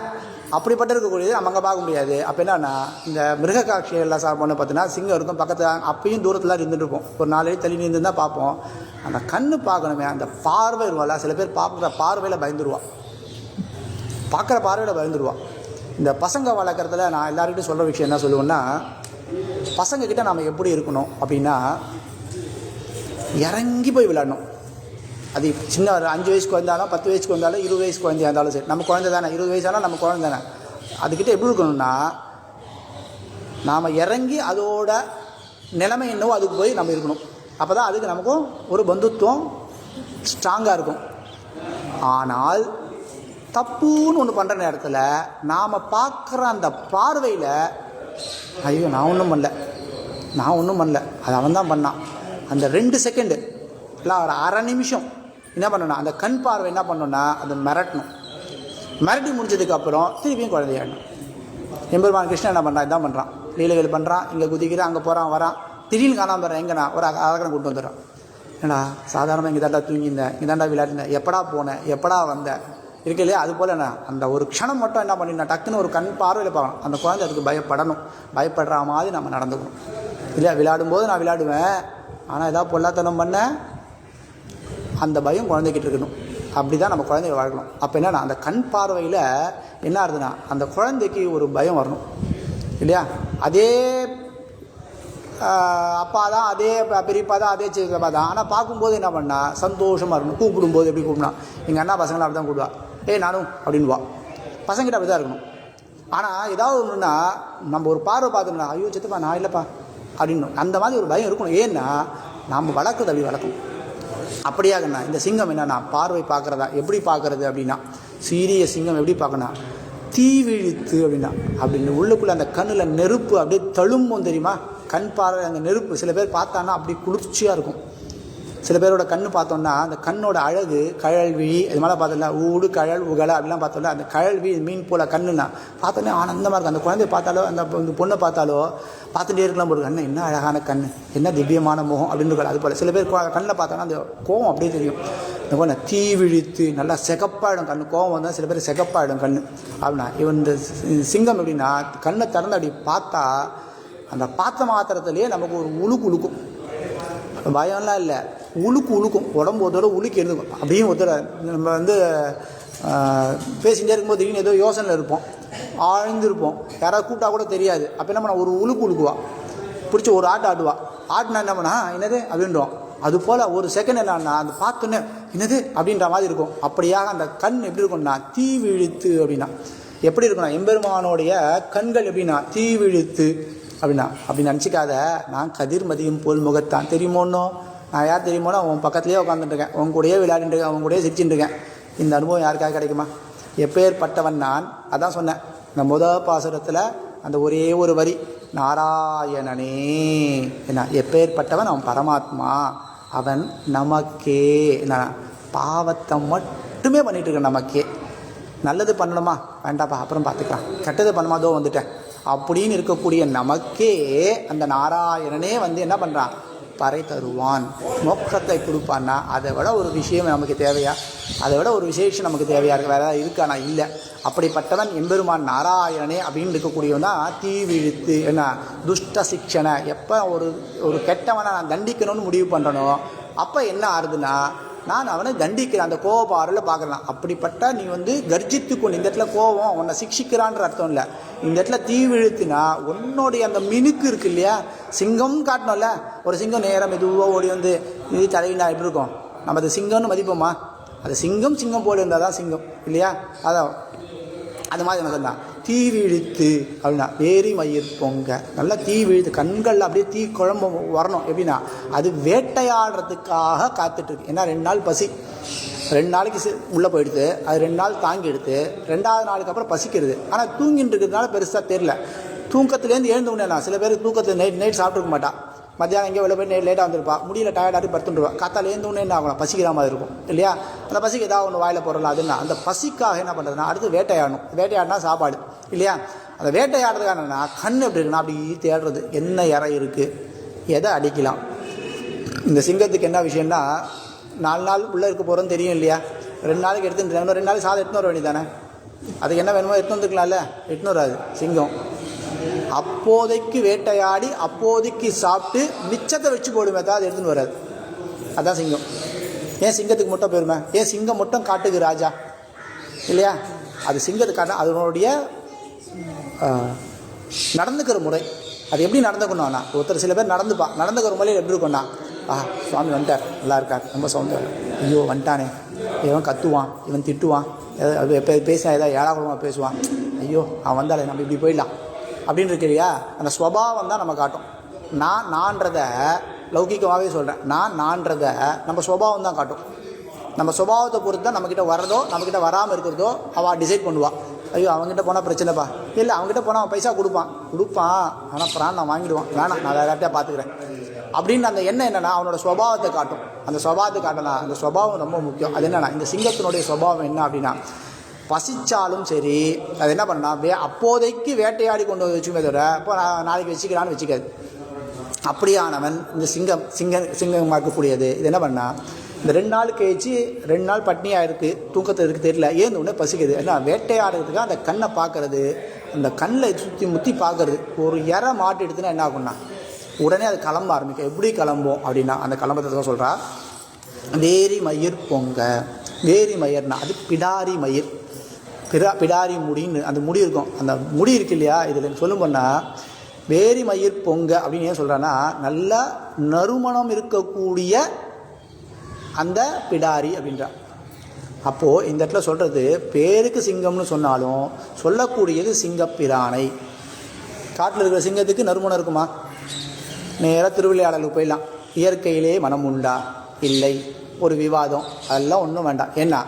அப்படிப்பட்ட இருக்கக்கூடியது நம்ம அங்கே பார்க்க முடியாது. அப்போ என்னன்னா இந்த மிருக காட்சியெல்லாம் சாப்பிட்ணும் பார்த்தீங்கன்னா சிங்கம் இருக்கும் பக்கத்தில், அப்பயும் தூரத்தில் இருந்துட்டு இருப்போம். ஒரு 4 அடி தள்ளி நின்று தான் பார்ப்போம். அந்த கண்ணு பார்க்கணுமே, அந்த பார்வை இருக்கும்ல. சில பேர் பார்க்குற பார்வையில் பயந்துருவா, பார்க்குற பார்வையில் பயந்துருவா. இந்த பசங்க வளர்க்குறதுல நான் எல்லாருக்கிட்டும் சொல்கிற விஷயம் என்ன சொல்லுவேன்னா, பசங்கக்கிட்ட நாம் எப்படி இருக்கணும் அப்படின்னா இறங்கி போய் விளையாடணும். அது சின்ன ஒரு 5 வயசுக்கு வந்தாலும் 10 வயசுக்கு வந்தாலும் 20 வயசுக்கு குழந்தையாக இருந்தாலும் சரி, நம்ம குழந்தை தானே. 20 வயசாலும் நம்ம குழந்தை தானே. அதுக்கிட்ட எப்படி இருக்கணும்னா நாம் இறங்கி அதோட நிலைமை என்னவோ அதுக்கு போய் நம்ம இருக்கணும். அப்போ தான் அதுக்கு நமக்கும் ஒரு பந்துத்துவம் ஸ்ட்ராங்காக இருக்கும். ஆனால் தப்புன்னு ஒன்று பண்ணுற நேரத்தில் நாம் பார்க்குற அந்த பார்வையில் ஐயோ நான் ஒன்றும் பண்ணல, அது அவன் தான் பண்ணான். அந்த 2 செகண்டு இல்லை ஒரு அரை நிமிஷம் என்ன பண்ணணும், அந்த கண் பார்வை என்ன பண்ணணும்னா அதை மிரட்டி முடிஞ்சதுக்கப்புறம் திருப்பியும் குழந்தையாடணும். எம்பெருமான் கிருஷ்ணன் என்ன பண்ணுறான், இதான் பண்ணுறான், லீலைகள் பண்ணுறான், இங்கே குதிக்கிறான், அங்கே போகிறான் வரான், திடீர்னு காணாமல் போகிறேன், எங்கண்ணா ஒரு அரக்கனை கூட்டு வந்துடுறான். ஏன்னா சாதாரணமாக இங்கே தாண்டா தூங்கியிருந்தேன், இங்கே தாண்டா விளையாடினேன், எப்படா போனேன், எப்படா வந்தேன் இருக்கு இல்லையா? அது போல் என்ன அந்த ஒரு க்ஷணம் மட்டும் என்ன பண்ணினா டக்குன்னு ஒரு கண் பார்வையில் பார்க்கணும். அந்த குழந்தை அதுக்கு பயப்படுற மாதிரி நம்ம நடந்துக்கணும் இல்லையா? விளையாடும்போது நான் விளையாடுவேன், ஆனால் ஏதாவது பொல்லாத்தனம் பண்ண அந்த பயம் குழந்தைக்கிட்ட இருக்கணும். அப்படி தான் நம்ம குழந்தைய வளர்க்கணும். அப்போ என்னன்னா அந்த கண் பார்வையில் என்ன ஆகுதுன்னா அந்த குழந்தைக்கு ஒரு பயம் வரணும் இல்லையா? அதே அப்பா தான், அதே பெரியப்பா தான், அதே சின்னப்பா தான், ஆனால் பார்க்கும்போது என்ன பண்ணால் சந்தோஷமாக இருக்கணும். கூப்பிடும்போது எப்படி கூப்பிடணும், எங்கள் அண்ணா பசங்களை அப்படி தான் கூப்பிடுவா, நானும் அப்படின்வா. பசங்கிட்ட அப்படி தான் இருக்கணும். ஆனால் ஏதாவது ஒன்றுன்னா நம்ம ஒரு பார்வை பார்த்தோம்னா ஐயோ சித்தப்பா நான் இல்லைப்பா அப்படின்னு அந்த மாதிரி ஒரு பயம் இருக்கணும். ஏன்னா நாம் வளர்க்குறது அப்படி வளர்க்கணும். அப்படியாகண்ணா இந்த சிங்கம் என்னன்னா பார்வை பார்க்குறதா எப்படி பார்க்குறது அப்படின்னா சீரிய சிங்கம் எப்படி பார்க்கணும், தீ விழித்து அப்படின்னா அப்படின்னு உள்ளுக்குள்ளே அந்த கண்ணில் நெருப்பு அப்படியே தழும்பும் தெரியுமா? கண் பார்வை அந்த நெருப்பு சில பேர் பார்த்தான்னா அப்படி குளிர்ச்சியாக இருக்கும். சில பேரோட கண் பார்த்தோன்னா அந்த கண்ணோட அழகு கழல்வி இது மாதிரிலாம் பார்த்தோம்ல, ஊடு கழல் உகலை அப்படிலாம் பார்த்தோம்ல, அந்த கழல்வி மீன் போல் கண்ணுன்னா பார்த்தோன்னே ஆனந்தமாக இருக்கும். அந்த குழந்தைய பார்த்தாலோ அந்த பொண்ணை பார்த்தாலோ பார்த்துட்டே இருக்கலாம் போது, கண்ணு என்ன அழகான கண், என்ன திவ்யமான முகம் அப்படின்னு இருக்காது. அது போல் சில பேர் கண்ணில் பார்த்தோன்னா அந்த கோவம் அப்படியே தெரியும். இந்த கோவம் தீ விழித்து நல்லா செகப்பாயிடும் கண், கோவம் வந்தால் சில பேர் செகப்பாயிடும் கண் அப்படின்னா. இவன் இந்த சிங்கம் எப்படின்னா கண்ணை திறந்து அப்படி பார்த்தா அந்த பார்த்த மாத்திரத்துலேயே நமக்கு ஒரு உழுக்கும். பயம்லாம் இல்லை, உழுக்கும். உடம்பு ஒருத்தோட உலுக்கி எழுதுக்கும். அப்படியும் ஒருத்தர நம்ம வந்து பேசிகிட்டே இருக்கும்போது திடீர்னு ஏதோ யோசனையில் இருப்போம், ஆழ்ந்திருப்போம், யாராவது கூப்பிட்டா கூட தெரியாது. அப்போ என்ன பண்ண, ஒரு உழுக்குவா, பிடிச்சி ஒரு ஆட்டுவா. ஆட்டுனா என்ன பண்ணா என்னது அப்படின்றோம். அதுபோல் ஒரு செகண்ட் என்னன்னா அந்த பார்த்தோன்னே என்னது அப்படின்ற மாதிரி இருக்கும். அப்படியாக அந்த கண் எப்படி இருக்கும்னா தீ விழித்து அப்படின்னா எப்படி இருக்கும்னா, எம்பெருமானோடைய கண்கள் எப்படின்னா தீ விழித்து அப்படின்னா. அப்படி நினச்சிக்காத, நான் கதிர்மதியும் போல் முகத்தான் தெரியுமோன்னோ, நான் யார் தெரியுமோனா உன் பக்கத்துலேயே உட்காந்துட்டுருக்கேன், உன் கூடயே விளையாடிட்டு இருக்கேன், உன் கூடயே சிரிச்சுட்டு இருக்கேன். இந்த அனுபவம் யாருக்காக கிடைக்குமா? எப்பேற்பட்டவன் நான். அதான் சொன்னேன் இந்த முதல் பாசுரத்தில் அந்த ஒரே ஒரு வரி, நாராயணனே என்ன, எப்பேற்பட்டவன் அவன் பரமாத்மா, அவன் நமக்கே என்ன, பாவத்தை மட்டுமே பண்ணிட்டு இருக்க நமக்கே. நல்லது பண்ணணுமா, வேண்டாப்பா அப்புறம் பார்த்துக்கலாம், கெட்டது பண்ணுமா, அதோ வந்துட்டேன் அப்படின்னு இருக்கக்கூடிய நமக்கே அந்த நாராயணனே வந்து என்ன பண்ணுறான், பறை தருவான், மோட்சத்தை கொடுப்பான்னா அதை விட ஒரு விஷயம் நமக்கு தேவையா? அதை விட ஒரு விசேஷம் நமக்கு தேவையா இருக்கு? வேற ஏதாவது இருக்கானா? இல்லை. அப்படிப்பட்டவன் எம்பெருமான் நாராயணனே அப்படின்னு இருக்கக்கூடியவன் தான் தீ விழித்து என்ன, துஷ்ட சிக்ஷனை. எப்போ ஒரு கெட்டவனை நான் தண்டிக்கணும்னு முடிவு பண்ணுறனோ அப்போ என்ன ஆறுதுன்னா நான் அவனை தண்டிக்கிறேன், அந்த கோபப்பாரில் பார்க்கலாம். அப்படிப்பட்ட நீ வந்து கர்ஜித்து கொண்டு, இந்த இடத்துல கோபம் உன்னை சிக்ஷிக்கிறான்ற அர்த்தம் இல்லை, இந்த இடத்துல தீ விழுத்துனா உன்னுடைய அந்த மினுக்கு இருக்கு இல்லையா, சிங்கம் காட்டணும்ல. ஒரு சிங்கம் நேரம் மெதுவாக ஓடி வந்து இது தலைவினா எப்படி இருக்கும், நம்ம அது சிங்கம்னு மதிப்போமா? அது சிங்கம் போல இருந்தால் தான் சிங்கம் இல்லையா? அதான் அது மாதிரி எனக்கு தான் தீ விழித்து அப்படின்னா வேரி மயிர் பொங்க, நல்லா தீ விழுத்து, கண்கள் அப்படியே தீ குழம்பு வரணும். எப்படின்னா அது வேட்டையாடுறதுக்காக காத்துட்ருக்கு. ஏன்னா 2 நாள் பசி, 2 நாளைக்கு உள்ளே போயிடுது, அது 2 நாள் தாங்கி எடுத்து 2வது நாளுக்கு அப்புறம் பசிக்கிறது. ஆனால் தூங்கிட்டு இருக்கிறதுனால பெருசாக தெரில. தூக்கத்துலேருந்து எழுந்து நான் சில பேர் தூக்கத்தில் நைட் சாப்பிட்ருக்க மாட்டா, மத்தியானம் எங்கேயோ வெளில போய் லேட்டாக வந்திருப்பா, முடியல டயர்டாகி படுத்துட்டுருவா, காத்தால எழுந்தோடனே என்ன ஆகலாம், பசிக்கிற மாதிரி இருக்கும் இல்லையா? அந்த பசிக்கு ஏதாவது ஒன்று வாயில் போடலாம். அதுன்னா அந்த பசிக்காக என்ன பண்ணுறதுனா அடுத்து வேட்டையாடணும். வேட்டையாடினா சாப்பாடு இல்லையா? அந்த வேட்டையாடுறதுக்காக என்னன்னா கண் எப்படி இருக்குன்னா அப்படி தேடுறது, என்ன இறை இருக்குது, எதை அடிக்கலாம். இந்த சிங்கத்துக்கு என்ன விஷயம்னா 4 நாள் உள்ளே இருக்க போகிறோன்னு தெரியும் இல்லையா? 2 நாளைக்கு எடுத்துட்டு 2 நாளைக்கு சாதம் எடுத்துன்னு வர வேண்டியதானே, அதுக்கு என்ன வேணுமோ எடுத்துன்னு வந்துக்கலாம்ல, எடுத்துன்னு வராது சிங்கம். அப்போதைக்கு வேட்டையாடி அப்போதைக்கு சாப்பிட்டு மிச்சத்தை வச்சு போடுமே தான், அது எடுத்துன்னு வராது. அதுதான் சிங்கம். ஏன் சிங்கத்துக்கு மட்டும் பெருமை? ஏன் சிங்கம் மட்டும் காட்டுக்கு ராஜா இல்லையா? அது சிங்கத்துக்கு காட்ட அதனுடைய நடந்துக்கிற முறை. அது எப்படி நடந்துக்கணும்னா, ஒருத்தர் சில பேர் நடந்துக்கிற முறையில் எப்படி இருக்கும்னா, சுவாமி வந்துட்டார், நல்லா இருக்கார், ரொம்ப சௌந்தர்யம், ஐயோ வந்துட்டானே, இவன் கத்துவான், இவன் திட்டுவான், பேசினா ஏதாவது ஏழாகுளமாக பேசுவான், ஐயோ அவன் வந்தாலே நம்ம இப்படி போயிடலாம் அப்படின்னு இருக்கு இல்லையா? அந்த ஸ்வபாவம் தான் நம்ம காட்டும். நான்றதை லௌகிகமாகவே சொல்கிறேன், நான்றதை நம்ம ஸ்வபாவம் தான் காட்டும். நம்ம சுபாவத்தை பொறுத்து தான் நம்மக்கிட்ட வர்றதோ நம்மக்கிட்ட வராமல் இருக்கிறதோ அவள் டிசைட் பண்ணுவாள். ஐயோ அவங்ககிட்ட போனால் பிரச்சனைப்பா, இல்லை அவங்ககிட்ட போனால் அவன் பைசா கொடுப்பான், ஆனால் பிரான் நான் வாங்கிடுவான், வேணாம் நான் வேறு யார்ட்டையா பார்த்துக்கிறேன் அப்படின்னு அந்த எண்ணம் என்னென்னா அவனோட ஸ்வபாவத்தை காட்டும். அந்த ஸ்வபாவத்தை காட்டினா அந்த ஸ்வபாவம் ரொம்ப முக்கியம். அது என்னென்னா இந்த சிங்கத்தினுடைய ஸ்வபாவம் என்ன அப்படின்னா, பசிச்சாலும் சரி அது என்ன பண்ணா அப்போதைக்கு வேட்டையாடி கொண்டு வந்து வச்சுக்குமே தவிர இப்போ நாளைக்கு வச்சுக்கிறான்னு வச்சுக்காது. அப்படியானவன் இந்த சிங்கமாக இருக்கக்கூடியது. இது என்ன பண்ணால் இந்த 2 நாள் கழிச்சு 2 நாள் பட்னியாக இருக்குது, தூக்கத்தில் இருக்குது தெரியல, ஏன் உடனே பசிக்குது. ஏன்னா வேட்டையாடுறதுக்காக அந்த கண்ணை பார்க்கறது, அந்த கண்ணில் சுற்றி முற்றி பார்க்கறது. ஒரு இறை மாட்டு எடுத்துன்னா என்ன ஆகும்னா உடனே அது கிளம்ப ஆரம்பிக்கும். எப்படி கிளம்போம் அப்படின்னா அந்த கிளம்பத்தை தான் சொல்கிறா. வேரி மயிர் பொங்க, வேரி மயிர்னா அது பிடாரி மயிர், பிடாரி முடின்னு அந்த முடி இருக்கும். அந்த முடி இருக்கு இல்லையா, இதில் சொல்லும் போனால் வேரி மயிர் பொங்க அப்படின்னு ஏன் சொல்கிறான்னா நல்ல நறுமணம் இருக்கக்கூடிய அந்த பிடாரி அப்படின்றார். அப்போது இந்த இடத்துல சொல்கிறது பேருக்கு சிங்கம்னு சொன்னாலும் சொல்லக்கூடியது சிங்கப்பிரானை. காட்டில் இருக்கிற சிங்கத்துக்கு நறுமணம் இருக்குமா? நேராக திருவிளையாடலுக்கு போயிடலாம். இயற்கையிலே மனம் உண்டா? இல்லை. ஒரு விவாதம் அதெல்லாம் ஒன்றும் வேண்டாம். ஏன்னா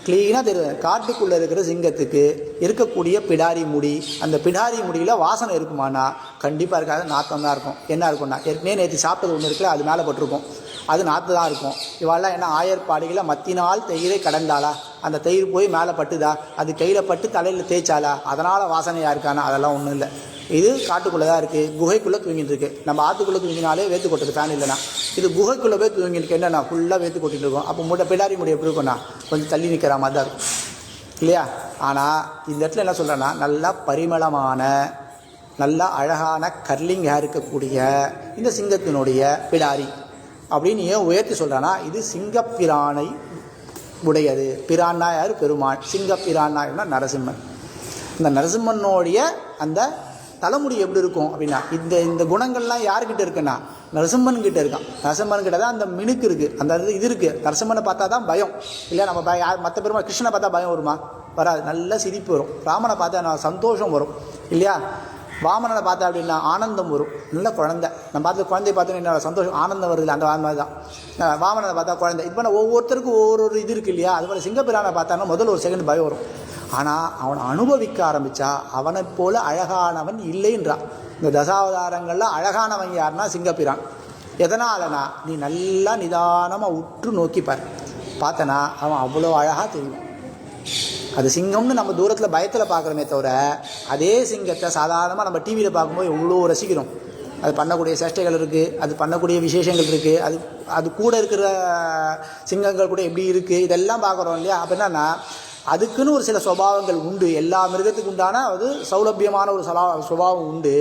க்ளீனாக தெரியுது காட்டுக்குள்ளே இருக்கிற சிங்கத்துக்கு இருக்கக்கூடிய பிடாரி முடி, அந்த பிடாரி முடியில் வாசனை இருக்குமானா கண்டிப்பாக இருக்காது, நாற்றம் தான் இருக்கும். என்ன இருக்கும்னா ஏற்கனவே நேற்று சாப்பிட்டது ஒன்று இருக்குல்ல, அது மேலே பட்டிருக்கும், அது நாற்று தான் இருக்கும். இவாளெல்லாம் என்ன ஆயர்பாடிகளை மத்தினால் தயிரை கடந்தாளா, அந்த தயிர் போய் மேலே பட்டுதா, அது கையில் பட்டு தலையில் தேய்ச்சாலா, அதனால் வாசனையாக இருக்கானா? அதெல்லாம் ஒன்றும் இல்லை. இது காட்டுக்குள்ளே தான் இருக்குது, குகைக்குள்ளே தூங்கிட்டு இருக்குது. நம்ம ஆற்றுக்குள்ளே தூங்கினாலே வேத்து கொட்டுது ஃபேன் இல்லைனா, இது குகைக்குள்ளே போய் தூங்கிட்டு என்னென்னா ஃபுல்லாக வேத்து கொட்டிட்டு இருக்கும். அப்போ பிடாரி முடி எப்படி இருக்கும்னா கொஞ்சம் தள்ளி நிற்கிற மாதிரி தான் இருக்கும் இல்லையா? ஆனால் இந்த இடத்துல என்ன சொல்கிறேன்னா நல்லா பரிமளமான நல்லா அழகான கர்லிங் ஹேர் இருக்கக்கூடிய இந்த சிங்கத்தினுடைய பிடாரி அப்படின்னு ஏன் உயர்த்தி சொல்கிறான்னா, இது சிங்கப்பிரானை உடையது. பிரான்னா யார்? பெருமாள். சிங்கப்பிரான்னா நரசிம்மன். இந்த நரசிம்மனுடைய அந்த தலைமுடி எப்படி இருக்கும் அப்படின்னா, இந்த குணங்கள்லாம் யாருக்கிட்ட இருக்குன்னா நரசிம்மன் கிட்ட இருக்கான். நரசிம்மன் கிட்ட தான் அந்த மினுக்கு இருக்குது, அந்த இது இருக்குது. நரசிம்மனை பார்த்தா தான் பயம் இல்லையா? நம்ம யார் மற்ற பெருமாள் கிருஷ்ணனை பார்த்தா பயம் வருமா? வராது. நல்ல சிரிப்பு வரும். ராமனை பார்த்தா சந்தோஷம் வரும் இல்லையா? வாமனனை பார்த்தா அப்படின்னா ஆனந்தம் வரும். நல்ல குழந்தை. நம்ம பார்த்து குழந்தைய பார்த்தோன்னா என்ன சந்தோஷம் ஆனந்தம் வருது. அந்த மாதிரி தான் வாமனனை பார்த்தா குழந்தை. இப்போ ஒவ்வொருத்தருக்கும் ஒவ்வொரு இது இருக்குது இல்லையா? அதுபோல் சிங்கப்பிரானை பார்த்தானா முதல்ல ஒரு செகண்ட் பயம் வரும். ஆனால் அவனை அனுபவிக்க ஆரம்பித்தா அவனை போல அழகானவன் இல்லைன்றான். இந்த தசாவதாரங்களில் அழகானவன் யாருன்னா சிங்கப்பிரான். எதனாலனா, நீ நல்லா நிதானமாக உற்று நோக்கிப்பார். பார்த்தனா அவன் அவ்வளோ அழகாக தெரியும். அது சிங்கம்னு நம்ம தூரத்தில் பயத்தில் பார்க்குறோமே தவிர, அதே சிங்கத்தை சாதாரணமாக நம்ம டிவியில் பார்க்கும்போது எவ்வளோ ரசிக்கிறோம். அது பண்ணக்கூடிய சேஷ்டைகள் இருக்குது, அது பண்ணக்கூடிய விசேஷங்கள் இருக்குது, அது கூட இருக்கிற சிங்கங்கள் கூட எப்படி இருக்குது, இதெல்லாம் பார்க்குறோம் இல்லையா? அப்போ என்னன்னா, அதுக்குன்னு ஒரு சில சுபாவங்கள் உண்டு. எல்லா மிருகத்துக்கு உண்டான அது சௌலபியமான ஒரு சுபாவம் உண்டு.